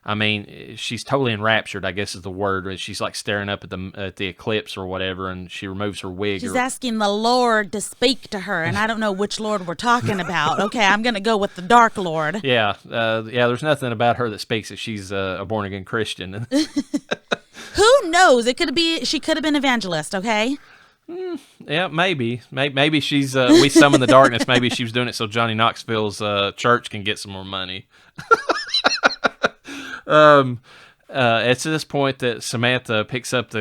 Speaker 4: I mean, she's totally enraptured, I guess is the word. She's like staring up at the eclipse or whatever, and she removes her wig.
Speaker 3: She's asking the Lord to speak to her, and I don't know which Lord we're talking about. Okay, I'm going to go with the Dark Lord.
Speaker 4: Yeah, there's nothing about her that speaks that she's a born-again Christian.
Speaker 3: Who knows? She could have been evangelist, okay?
Speaker 4: Yeah, maybe she's, we summon the darkness. Maybe she was doing it so Johnny Knoxville's church can get some more money. It's at this point that Samantha picks up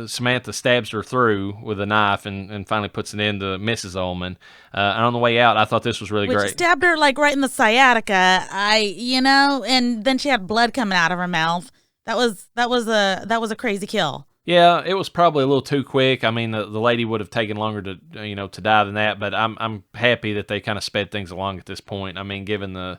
Speaker 4: Samantha stabs her through with a knife and finally puts an end to Mrs. Ullman. And on the way out, I thought this was really great.
Speaker 3: She stabbed her like right in the sciatica. And then she had blood coming out of her mouth. That was a crazy kill.
Speaker 4: Yeah, it was probably a little too quick. I mean, the lady would have taken longer to die than that, but I'm happy that they kind of sped things along at this point. I mean, given the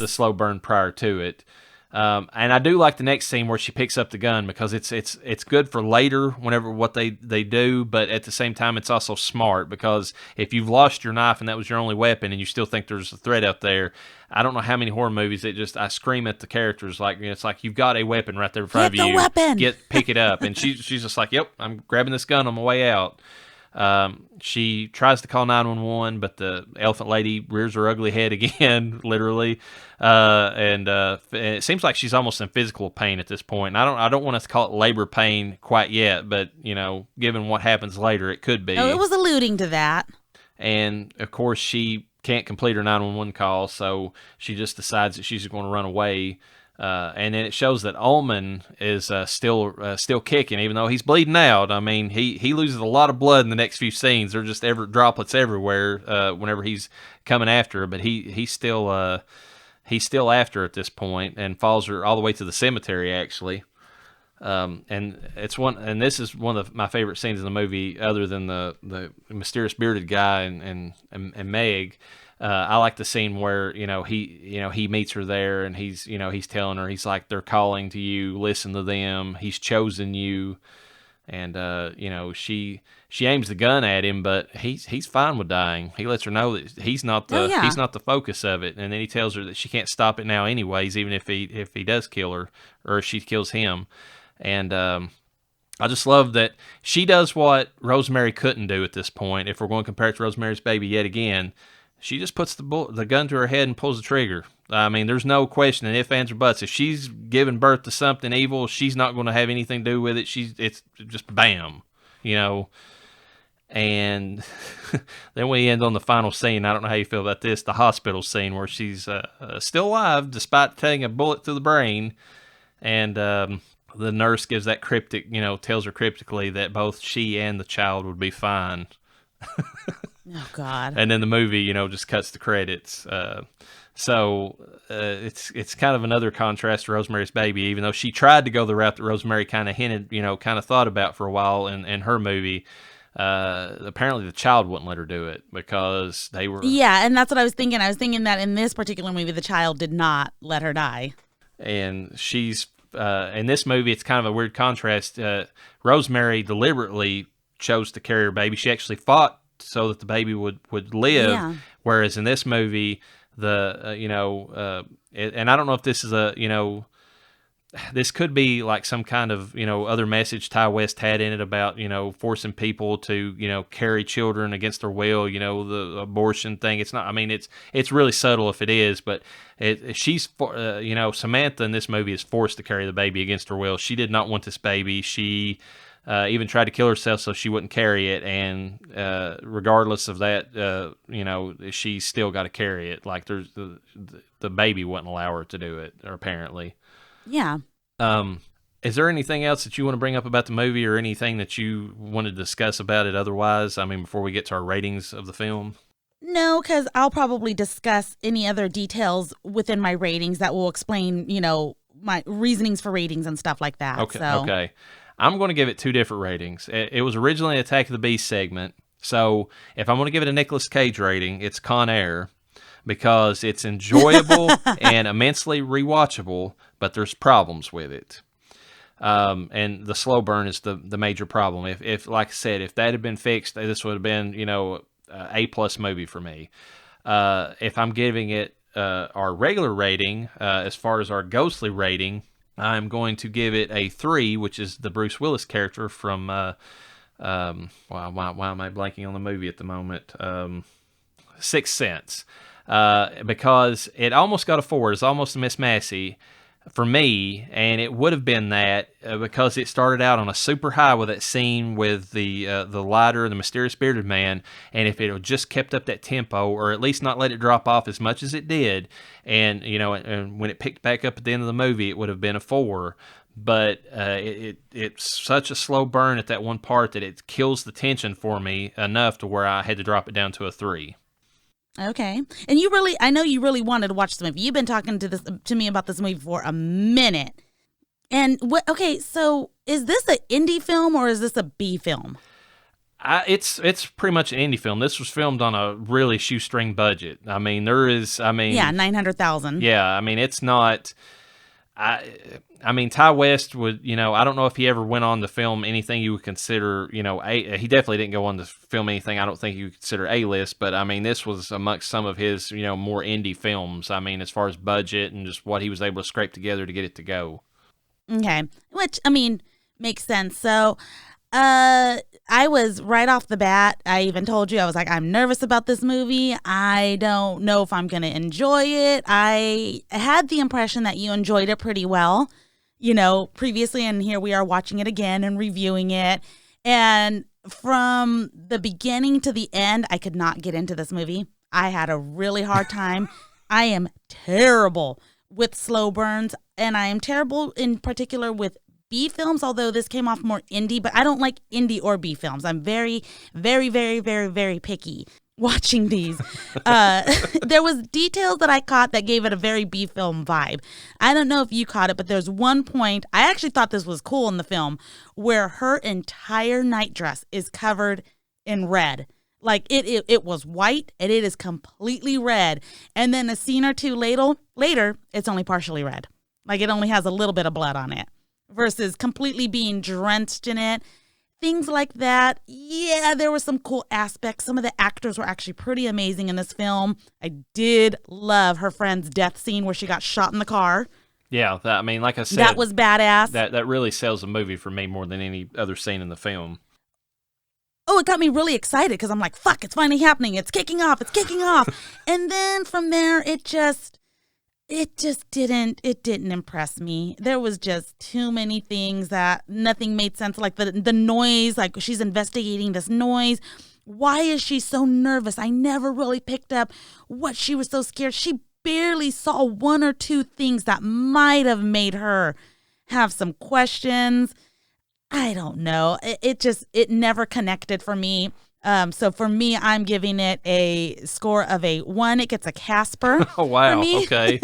Speaker 4: slow burn prior to it. And I do like the next scene where she picks up the gun, because it's good for later, whenever what they do, but at the same time it's also smart, because if you've lost your knife and that was your only weapon and you still think there's a threat out there, I don't know how many horror movies I scream at the characters like, it's like, you've got a weapon right there in front of you.
Speaker 3: Weapon.
Speaker 4: Pick it up. And she's just like, yep, I'm grabbing this gun on my way out. She tries to call 911, but the elephant lady rears her ugly head again, literally. And it seems like she's almost in physical pain at this point. And I don't want us to call it labor pain quite yet, but given what happens later, it could be.
Speaker 3: Oh, it was alluding to that.
Speaker 4: And of course, she can't complete her 911 call, so she just decides that she's going to run away. And then it shows that Ullman is still kicking, even though he's bleeding out. I mean, he loses a lot of blood in the next few scenes. There's just droplets everywhere whenever he's coming after her. But he's still after her at this point, and follows her all the way to the cemetery, actually. And this is one of my favorite scenes in the movie, other than the mysterious bearded guy and Meg. I like the scene where he meets her there, and he's telling her, he's like, they're calling to you, listen to them, he's chosen you. And she aims the gun at him, but he's fine with dying. He lets her know that he's not the focus of it, and then he tells her that she can't stop it now anyways, even if he does kill her, or if she kills him. And I just love that she does what Rosemary couldn't do at this point. If we're going to compare it to Rosemary's Baby yet again, she just puts the gun to her head and pulls the trigger. I mean, there's no question, and ifs, ands, or buts. If she's giving birth to something evil, she's not going to have anything to do with it. It's just bam, And then we end on the final scene. I don't know how you feel about this, the hospital scene where she's still alive despite taking a bullet through the brain. And the nurse gives that cryptic, tells her cryptically that both she and the child would be fine.
Speaker 3: Oh, God.
Speaker 4: And then the movie, just cuts the credits. So it's kind of another contrast to Rosemary's Baby, even though she tried to go the route that Rosemary kind of hinted, kind of thought about for a while in her movie. Apparently the child wouldn't let her do it because they were...
Speaker 3: Yeah, and that's what I was thinking. I was thinking that in this particular movie, the child did not let her die.
Speaker 4: And she's... in this movie, it's kind of a weird contrast. Rosemary deliberately chose to carry her baby. She actually fought so that the baby would live. Yeah. Whereas in this movie, and I don't know if this is this could be like some kind of, other message Ty West had in it about, forcing people to, carry children against their will, the abortion thing. It's not, I mean, it's really subtle if it is, but Samantha in this movie is forced to carry the baby against her will. She did not want this baby. She even tried to kill herself so she wouldn't carry it. And regardless of that, she's still got to carry it. Like there's the baby wouldn't allow her to do it, apparently.
Speaker 3: Yeah.
Speaker 4: Is there anything else that you want to bring up about the movie, or anything that you want to discuss about it otherwise? I mean, before we get to our ratings of the film?
Speaker 3: No, because I'll probably discuss any other details within my ratings that will explain, my reasonings for ratings and stuff like that.
Speaker 4: Okay. Okay. I'm going to give it 2 different ratings. It was originally an Attack of the Beast segment. So if I'm going to give it a Nicolas Cage rating, it's Con Air, because it's enjoyable and immensely rewatchable, but there's problems with it. And the slow burn is the major problem. If like I said, if that had been fixed, this would have been, A+ movie for me. If I'm giving it our regular rating, as far as our ghostly rating, I'm going to give it a 3, which is the Bruce Willis character from, why am I blanking on the movie at the moment? Sixth Sense. Because it almost got a 4. It's almost a Miss Massey for me, and it would have been that because it started out on a super high with that scene with the lighter, the mysterious bearded man, and if it had just kept up that tempo, or at least not let it drop off as much as it did, and and when it picked back up at the end of the movie, it would have been a 4. But it's such a slow burn at that one part that it kills the tension for me enough to where I had to drop it down to a 3.
Speaker 3: Okay. And I know you really wanted to watch this movie. You've been talking to me about this movie for a minute. And so is this an indie film or is this a B film?
Speaker 4: It's pretty much an indie film. This was filmed on a really shoestring budget. I mean,
Speaker 3: yeah, $900,000.
Speaker 4: Yeah, I mean, it's not. I mean, Ty West would, I don't know if he ever went on to film anything you would consider, he definitely didn't go on to film anything I don't think you would consider A-list, but I mean, this was amongst some of his, more indie films. I mean, as far as budget and just what he was able to scrape together to get it to go.
Speaker 3: Okay. Which, I mean, makes sense. So, I was right off the bat. I even told you, I was like, I'm nervous about this movie. I don't know if I'm going to enjoy it. I had the impression that you enjoyed it pretty well, previously. And here we are watching it again and reviewing it. And from the beginning to the end, I could not get into this movie. I had a really hard time. I am terrible with slow burns, and I am terrible in particular with B films, although this came off more indie, but I don't like indie or B films. I'm very, very, very, very, very picky watching these. There was details that I caught that gave it a very B film vibe. I don't know if you caught it, but there's one point, I actually thought this was cool in the film, where her entire night dress is covered in red. Like it was white and it is completely red. And then a scene or two later, it's only partially red. Like it only has a little bit of blood on it versus completely being drenched in it. Things like that. Yeah, there were some cool aspects. Some of the actors were actually pretty amazing in this film. I did love her friend's death scene where she got shot in the car.
Speaker 4: Yeah, I mean, like I said,
Speaker 3: that was badass.
Speaker 4: That really sells the movie for me more than any other scene in the film.
Speaker 3: Oh, it got me really excited because I'm like, fuck, it's finally happening. It's kicking off. And then from there, it didn't impress me. There was just too many things that nothing made sense. Like the noise, like she's investigating this noise. Why is she so nervous? I never really picked up what she was so scared. She barely saw one or two things that might have made her have some questions. I don't know. It never connected for me. So for me, I'm giving it a score of a 1. It gets a Casper.
Speaker 4: Oh, wow.
Speaker 3: For me.
Speaker 4: Okay.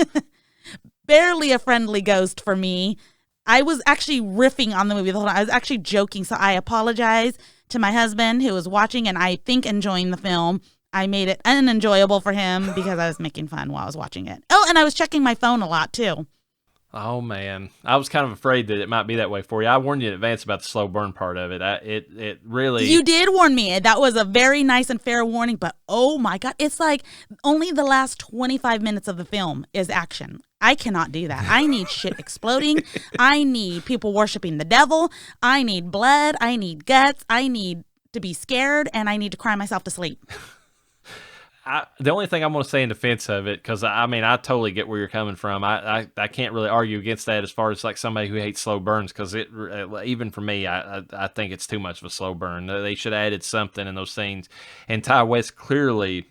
Speaker 3: Barely a friendly ghost for me. I was actually riffing on the movie the whole time. I was actually joking. So I apologize to my husband who was watching and I think enjoying the film. I made it unenjoyable for him because I was making fun while I was watching it. Oh, and I was checking my phone a lot too.
Speaker 4: Oh, man. I was kind of afraid that it might be that way for you. I warned you in advance about the slow burn part of it. It really...
Speaker 3: You did warn me. That was a very nice and fair warning, but oh my God. It's like only the last 25 minutes of the film is action. I cannot do that. I need shit exploding. I need people worshiping the devil. I need blood. I need guts. I need to be scared, and I need to cry myself to sleep.
Speaker 4: The only thing I'm going to say in defense of it, because I mean, I totally get where you're coming from. I can't really argue against that as far as like somebody who hates slow burns, because even for me, I think it's too much of a slow burn. They should have added something in those scenes. And Ty West clearly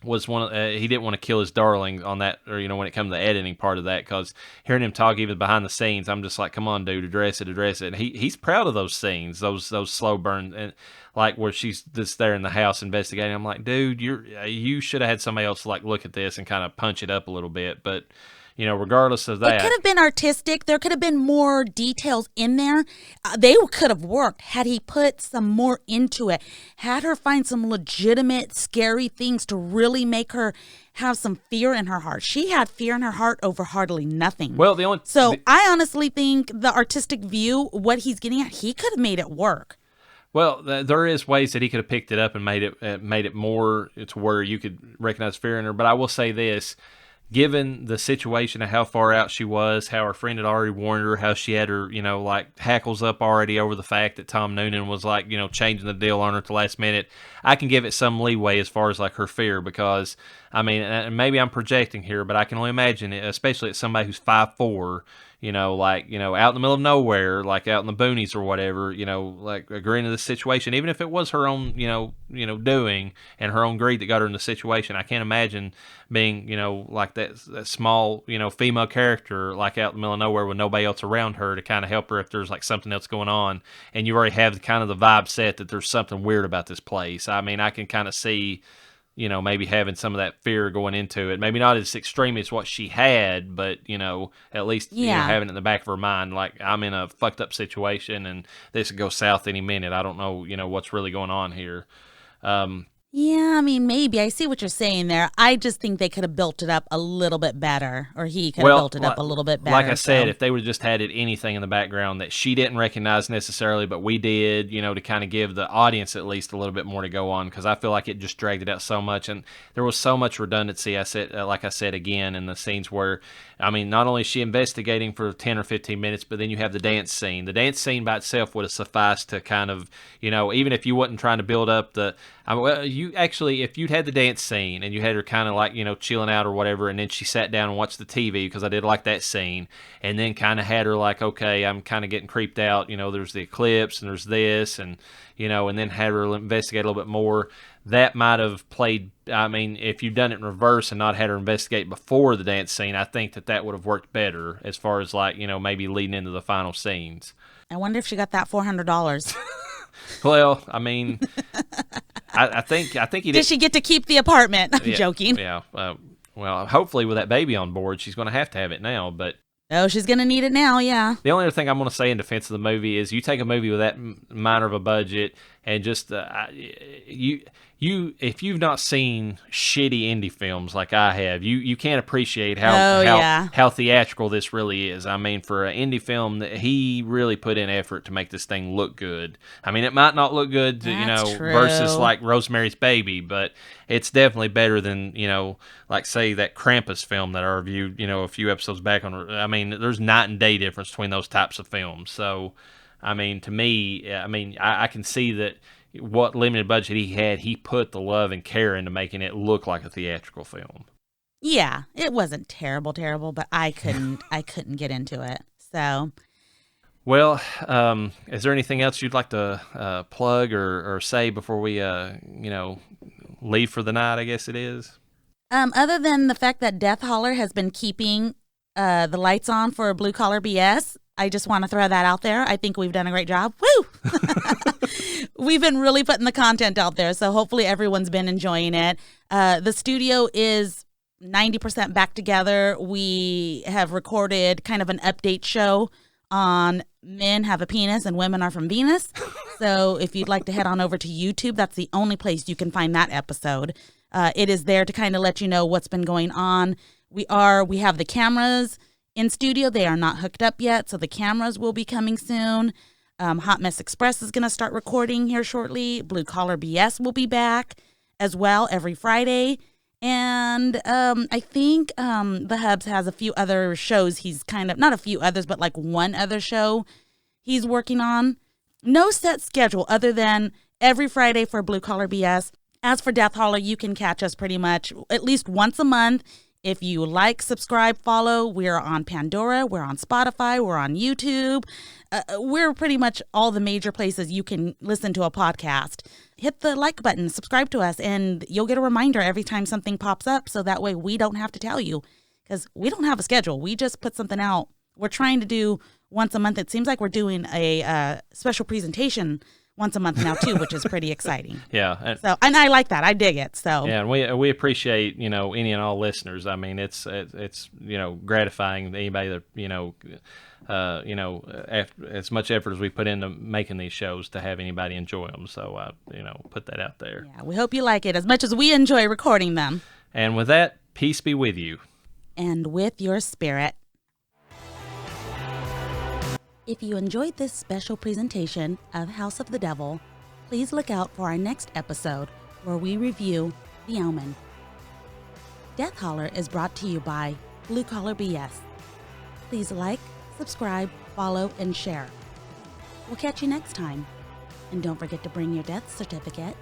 Speaker 4: was he didn't want to kill his darling on that, or when it comes to the editing part of that, because hearing him talk even behind the scenes, I'm just like, come on, dude, address it. And he's proud of those scenes, those slow burns, and like where she's just there in the house investigating. I'm like, dude, you should have had somebody else like look at this and kind of punch it up a little bit, but regardless of that,
Speaker 3: it could have been artistic. There could have been more details in there. They could have worked had he put some more into it, had her find some legitimate scary things to really make her have some fear in her heart. She had fear in her heart over hardly nothing.
Speaker 4: Well,
Speaker 3: I honestly think the artistic view, what he's getting at, he could have made it work.
Speaker 4: Well, there is ways that he could have picked it up and made it more to where you could recognize fear in her. But I will say this. Given the situation of how far out she was, how her friend had already warned her, how she had her, like hackles up already over the fact that Tom Noonan was like, changing the deal on her at the last minute, I can give it some leeway as far as like her fear, because, I mean, and maybe I'm projecting here, but I can only imagine it, especially at somebody who's 5'4", out in the middle of nowhere, like out in the boonies or whatever, like agreeing to this situation, even if it was her own, doing and her own greed that got her in the situation. I can't imagine being, like that small, female character, like out in the middle of nowhere with nobody else around her to kind of help her if there's like something else going on. And you already have kind of the vibe set that there's something weird about this place. I mean, I can kind of see, maybe having some of that fear going into it. Maybe not as extreme as what she had, but, at least having it in the back of her mind, like, I'm in a fucked up situation and this could go south any minute. I don't know, what's really going on here.
Speaker 3: Yeah, I mean, maybe. I see what you're saying there. I just think they could have built it up a little bit better, or he could have built it up a little bit better.
Speaker 4: Like I said, if they would have just had anything in the background that she didn't recognize necessarily, but we did, to kind of give the audience at least a little bit more to go on, because I feel like it just dragged it out so much, and there was so much redundancy. Like I said again, in the scenes where, I mean, not only is she investigating for 10 or 15 minutes, but then you have the dance scene. The dance scene by itself would have sufficed to kind of, even if you wasn't trying to build up if you'd had the dance scene and you had her kind of like, chilling out or whatever, and then she sat down and watched the TV, because I did like that scene, and then kind of had her like, okay, I'm kind of getting creeped out, there's the eclipse and there's this, and, and then had her investigate a little bit more. That might have played, I mean, if you'd done it in reverse and not had her investigate before the dance scene, I think that would have worked better as far as like, maybe leading into the final scenes.
Speaker 3: I wonder if she got that $400.
Speaker 4: Well, I mean, I think he did.
Speaker 3: Did she get to keep the apartment? I'm joking.
Speaker 4: Yeah. Well, hopefully with that baby on board, she's going to have it now. But
Speaker 3: oh, she's going to need it now. Yeah.
Speaker 4: The only other thing I'm going to say in defense of the movie is, you take a movie with that minor of a budget and just if you've not seen shitty indie films like I have, you can't appreciate how theatrical this really is. I mean, for an indie film, he really put in effort to make this thing look good. I mean, it might not look good, versus like Rosemary's Baby, but it's definitely better than, like say that Krampus film that I reviewed, a few episodes back on. I mean, there's night and day difference between those types of films. So, I mean, to me, I can see that what limited budget he had, he put the love and care into making it look like a theatrical film.
Speaker 3: Yeah, it wasn't terrible, but I couldn't get into it. So,
Speaker 4: well, is there anything else you'd like to plug or say before we, leave for the night? I guess it is.
Speaker 3: Other than the fact that Death Holler has been keeping the lights on for Blue Collar BS, I just want to throw that out there. I think we've done a great job. Woo! We've been really putting the content out there, so hopefully everyone's been enjoying it. The studio is 90% back together. We have recorded kind of an update show on Men Have a Penis and Women Are From Venus. So if you'd like to head on over to YouTube, that's the only place you can find that episode. It is there to kind of let you know what's been going on. We have the cameras in studio. They are not hooked up yet, so the cameras will be coming soon. Hot Mess Express is going to start recording here shortly. Blue Collar BS will be back as well every Friday. And I think the Hubs has a few other shows. He's kind of, not a few others, but like one other show he's working on. No set schedule other than every Friday for Blue Collar BS. As for Death Holler, you can catch us pretty much at least once a month. If you like, subscribe, follow, we're on Pandora, we're on Spotify, we're on YouTube. We're pretty much all the major places you can listen to a podcast. Hit the like button, subscribe to us, and you'll get a reminder every time something pops up, so that way we don't have to tell you, because we don't have a schedule. We just put something out. We're trying to do once a month. It seems like we're doing a special presentation once a month now too, which is pretty exciting.
Speaker 4: Yeah.
Speaker 3: And I like that. I dig it. So
Speaker 4: yeah, and we appreciate, any and all listeners. I mean, it's gratifying to anybody that, as much effort as we put into making these shows to have anybody enjoy them. So, put that out there.
Speaker 3: Yeah, we hope you like it as much as we enjoy recording them.
Speaker 4: And with that, peace be with you.
Speaker 3: And with your spirit. If you enjoyed this special presentation of House of the Devil, please look out for our next episode where we review The Omen. Death Holler is brought to you by Blue Collar BS. Please like, subscribe, follow, and share. We'll catch you next time. And don't forget to bring your death certificate